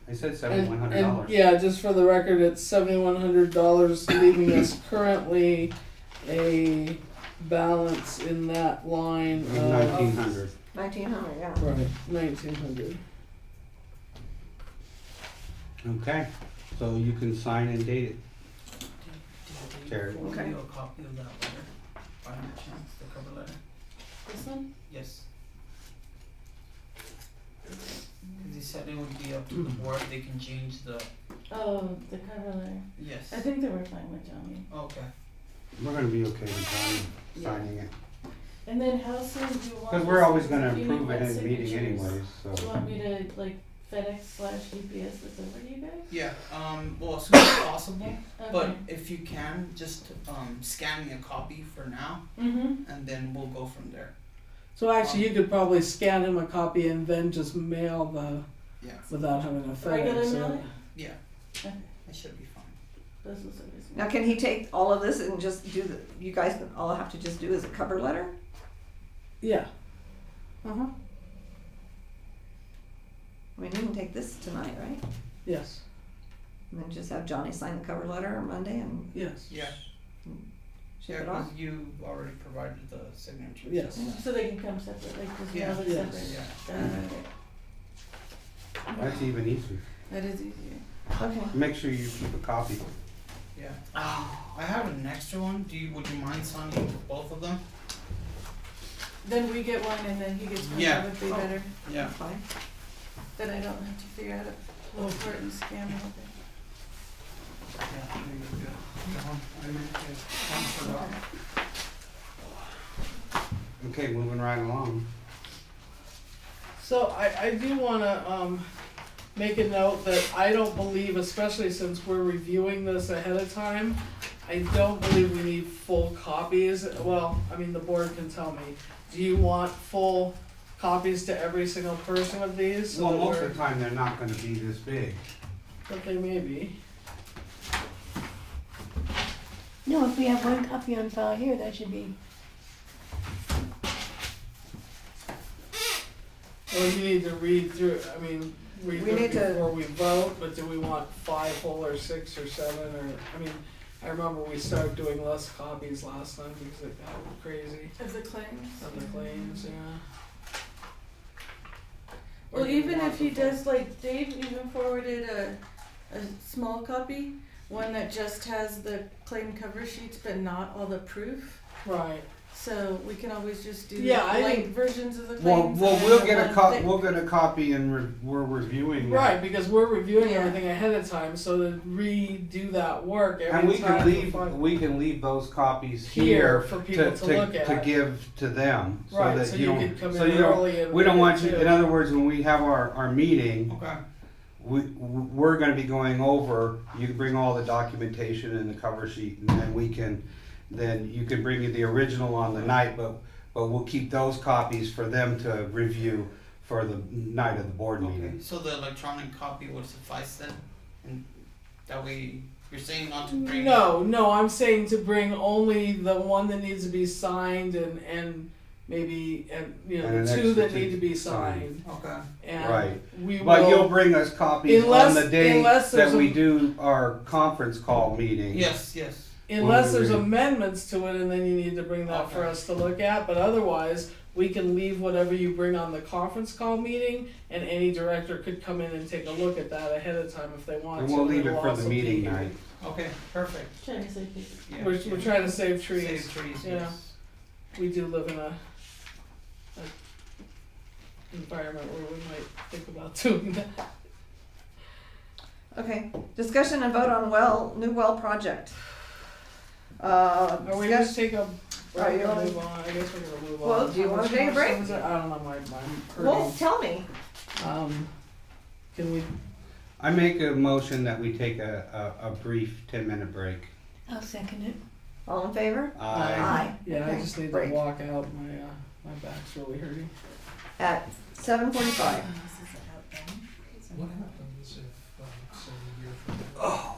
[SPEAKER 5] I said
[SPEAKER 1] And,
[SPEAKER 5] $7,100.
[SPEAKER 1] yeah, just for the record, it's $7,100, leaving us currently a balance in that line of
[SPEAKER 5] 1,900.
[SPEAKER 2] 1900, yeah.
[SPEAKER 1] right 1,900.
[SPEAKER 5] Okay, so you can sign and date it. Terry.
[SPEAKER 4] Will
[SPEAKER 2] Okay.
[SPEAKER 4] you a copy of that letter by any chance, the cover letter?
[SPEAKER 3] This one?
[SPEAKER 4] Yes. Cause he said it would be up to the board, they can change the,
[SPEAKER 3] Oh, the cover letter.
[SPEAKER 4] yes.
[SPEAKER 3] I think they were fine with Johnny.
[SPEAKER 4] Okay.
[SPEAKER 5] We're gonna be okay with signing it.
[SPEAKER 3] And then how soon do you want?
[SPEAKER 5] Because we're
[SPEAKER 3] this-
[SPEAKER 5] always gonna
[SPEAKER 3] do you need
[SPEAKER 5] approve it
[SPEAKER 3] wet
[SPEAKER 5] in the meeting
[SPEAKER 3] signatures?
[SPEAKER 5] anyways,
[SPEAKER 3] Do you
[SPEAKER 5] so.
[SPEAKER 3] want me to like FedEx/UPS this over to you guys?
[SPEAKER 4] Yeah, well, as soon as possible, but
[SPEAKER 3] Okay.
[SPEAKER 4] if you can, just, scan me a copy for now,
[SPEAKER 3] Mm-hmm.
[SPEAKER 4] and then we'll go from there.
[SPEAKER 1] So actually, you could probably scan him a copy and then just mail the
[SPEAKER 4] Yeah,
[SPEAKER 1] without having a
[SPEAKER 3] Regular
[SPEAKER 1] FedEx.
[SPEAKER 3] mail it?
[SPEAKER 4] yeah,
[SPEAKER 3] Okay.
[SPEAKER 4] it should be fine.
[SPEAKER 3] This is always.
[SPEAKER 2] Now, can he take all of this and just do the, you guys all have to just do is a cover letter?
[SPEAKER 1] Yeah.
[SPEAKER 2] Uh-huh. I mean, you can take this tonight, right?
[SPEAKER 1] Yes.
[SPEAKER 2] And then just have Johnny sign the cover letter on Monday and
[SPEAKER 1] Yes.
[SPEAKER 4] Yeah.
[SPEAKER 2] ship
[SPEAKER 4] Yeah,
[SPEAKER 2] it
[SPEAKER 4] 'cause
[SPEAKER 2] off.
[SPEAKER 4] you already provided the signature.
[SPEAKER 1] Yes.
[SPEAKER 3] So they can come separate, like just
[SPEAKER 4] Yeah.
[SPEAKER 3] mail it
[SPEAKER 1] Yes.
[SPEAKER 3] separate.
[SPEAKER 4] Yeah.
[SPEAKER 5] That's even easier.
[SPEAKER 3] That is easier.
[SPEAKER 2] Okay.
[SPEAKER 5] Make sure you keep a copy.
[SPEAKER 4] Yeah. I have an extra one. Would you mind signing both of them?
[SPEAKER 3] Then we get one and then he gets one,
[SPEAKER 4] Yeah.
[SPEAKER 3] that would be better.
[SPEAKER 4] Yeah.
[SPEAKER 2] That's fine.
[SPEAKER 3] Then I don't have to figure out how to pull for it and scan the whole thing.
[SPEAKER 4] Yeah, there you go. I meant to, one for that.
[SPEAKER 5] Okay, moving right along.
[SPEAKER 1] So I do wanna, make a note that I don't believe, especially since we're reviewing this ahead of time, I don't believe we need full copies. Well, I mean, the board can tell me. Do you want full copies to every single person of these? So
[SPEAKER 5] Well,
[SPEAKER 1] that
[SPEAKER 5] most
[SPEAKER 1] we're-
[SPEAKER 5] of the time, they're not gonna be this big.
[SPEAKER 1] But they may be.
[SPEAKER 7] No, if we have one copy on file here, that should be,
[SPEAKER 1] Well, you need to read through, I mean, read
[SPEAKER 2] We
[SPEAKER 1] through
[SPEAKER 2] need
[SPEAKER 1] it
[SPEAKER 2] to-
[SPEAKER 1] before we vote, but do we want 5 whole or 6 or 7 or, I mean, I remember we started doing less copies last time because it got crazy
[SPEAKER 3] Of the claims?
[SPEAKER 1] of the claims, yeah. Or
[SPEAKER 3] Well,
[SPEAKER 1] do you
[SPEAKER 3] even
[SPEAKER 1] want
[SPEAKER 3] if he
[SPEAKER 1] the full-
[SPEAKER 3] does, like Dave even forwarded a small copy, one that just has the claim cover sheets but not all the proof.
[SPEAKER 1] Right,
[SPEAKER 3] So we can always just do
[SPEAKER 1] Yeah, I
[SPEAKER 3] light
[SPEAKER 1] think-
[SPEAKER 3] versions of the
[SPEAKER 5] Well,
[SPEAKER 3] claims.
[SPEAKER 5] well,
[SPEAKER 3] and
[SPEAKER 5] we'll
[SPEAKER 3] then
[SPEAKER 5] get a
[SPEAKER 3] one thing.
[SPEAKER 5] we'll get a copy and we're reviewing that.
[SPEAKER 1] right, because we're reviewing
[SPEAKER 3] Yeah.
[SPEAKER 1] everything ahead of time, so to redo that work
[SPEAKER 5] And
[SPEAKER 1] every
[SPEAKER 5] we
[SPEAKER 1] time.
[SPEAKER 5] we can leave those copies
[SPEAKER 1] Here
[SPEAKER 5] here
[SPEAKER 1] for people to look at.
[SPEAKER 5] to give to them, so
[SPEAKER 1] Right,
[SPEAKER 5] that
[SPEAKER 1] so
[SPEAKER 5] you
[SPEAKER 1] you
[SPEAKER 5] don't,
[SPEAKER 1] could come
[SPEAKER 5] so
[SPEAKER 1] in
[SPEAKER 5] you don't,
[SPEAKER 1] early and
[SPEAKER 5] we don't
[SPEAKER 1] read
[SPEAKER 5] want
[SPEAKER 1] it
[SPEAKER 5] you,
[SPEAKER 1] too.
[SPEAKER 5] in other words, when we have our meeting,
[SPEAKER 4] Okay.
[SPEAKER 5] we're gonna be going over, you can bring all the documentation and the cover sheet, and then then you can bring in the original on the night, but we'll keep those copies for them to review for the night of the board
[SPEAKER 4] Okay.
[SPEAKER 5] meeting.
[SPEAKER 4] So the electronic copy would suffice then? And that way, you're saying not to bring.
[SPEAKER 1] No, I'm saying to bring only the one that needs to be signed and maybe, you know,
[SPEAKER 5] And
[SPEAKER 1] the
[SPEAKER 5] an
[SPEAKER 1] 2 that
[SPEAKER 5] extra
[SPEAKER 1] need to be
[SPEAKER 5] signed.
[SPEAKER 1] signed.
[SPEAKER 4] Okay.
[SPEAKER 1] And
[SPEAKER 5] Right.
[SPEAKER 1] we
[SPEAKER 5] But you'll
[SPEAKER 1] will,
[SPEAKER 5] bring us copies on
[SPEAKER 1] Unless-
[SPEAKER 5] the day
[SPEAKER 1] unless
[SPEAKER 5] that
[SPEAKER 1] there's
[SPEAKER 5] we
[SPEAKER 1] a-
[SPEAKER 5] do our conference call meeting.
[SPEAKER 4] Yes.
[SPEAKER 1] unless
[SPEAKER 5] when we
[SPEAKER 1] there's
[SPEAKER 5] read.
[SPEAKER 1] amendments to it and then you need to bring that for
[SPEAKER 4] Okay.
[SPEAKER 1] us to look at, but otherwise, we can leave whatever you bring on the conference call meeting and any director could come in and take a look at that ahead of time if they want
[SPEAKER 5] And
[SPEAKER 1] to.
[SPEAKER 5] we'll leave it
[SPEAKER 1] it'll
[SPEAKER 5] for the
[SPEAKER 1] also
[SPEAKER 5] meeting
[SPEAKER 1] be-
[SPEAKER 5] night.
[SPEAKER 4] Okay, perfect.
[SPEAKER 3] Trying to say people.
[SPEAKER 4] Yeah.
[SPEAKER 1] We're trying to save trees.
[SPEAKER 4] Save trees,
[SPEAKER 1] Yeah.
[SPEAKER 4] yes.
[SPEAKER 1] We do live in a environment where we might think about doing that.
[SPEAKER 2] Okay, discussion and vote on new well project.
[SPEAKER 1] Are we
[SPEAKER 2] Discuss-
[SPEAKER 1] just take a
[SPEAKER 2] Are
[SPEAKER 1] break
[SPEAKER 2] you
[SPEAKER 1] or
[SPEAKER 2] wanna-
[SPEAKER 1] move on? I guess we're gonna move on.
[SPEAKER 2] Well, do you
[SPEAKER 1] How
[SPEAKER 2] wanna
[SPEAKER 1] much
[SPEAKER 2] take a
[SPEAKER 1] more
[SPEAKER 2] break?
[SPEAKER 1] is it? I don't know, my
[SPEAKER 2] Well,
[SPEAKER 1] hurting.
[SPEAKER 2] tell me.
[SPEAKER 1] Can we,
[SPEAKER 5] I make a motion that we take a brief 10-minute break.
[SPEAKER 7] I'll second it.
[SPEAKER 2] All in favor?
[SPEAKER 5] Aye.
[SPEAKER 1] yeah, I
[SPEAKER 2] Okay,
[SPEAKER 1] just need to
[SPEAKER 2] break.
[SPEAKER 1] walk out, my back's really hurting.
[SPEAKER 2] At 7:45.
[SPEAKER 8] This is about them.
[SPEAKER 9] What happens if, say, a year from now,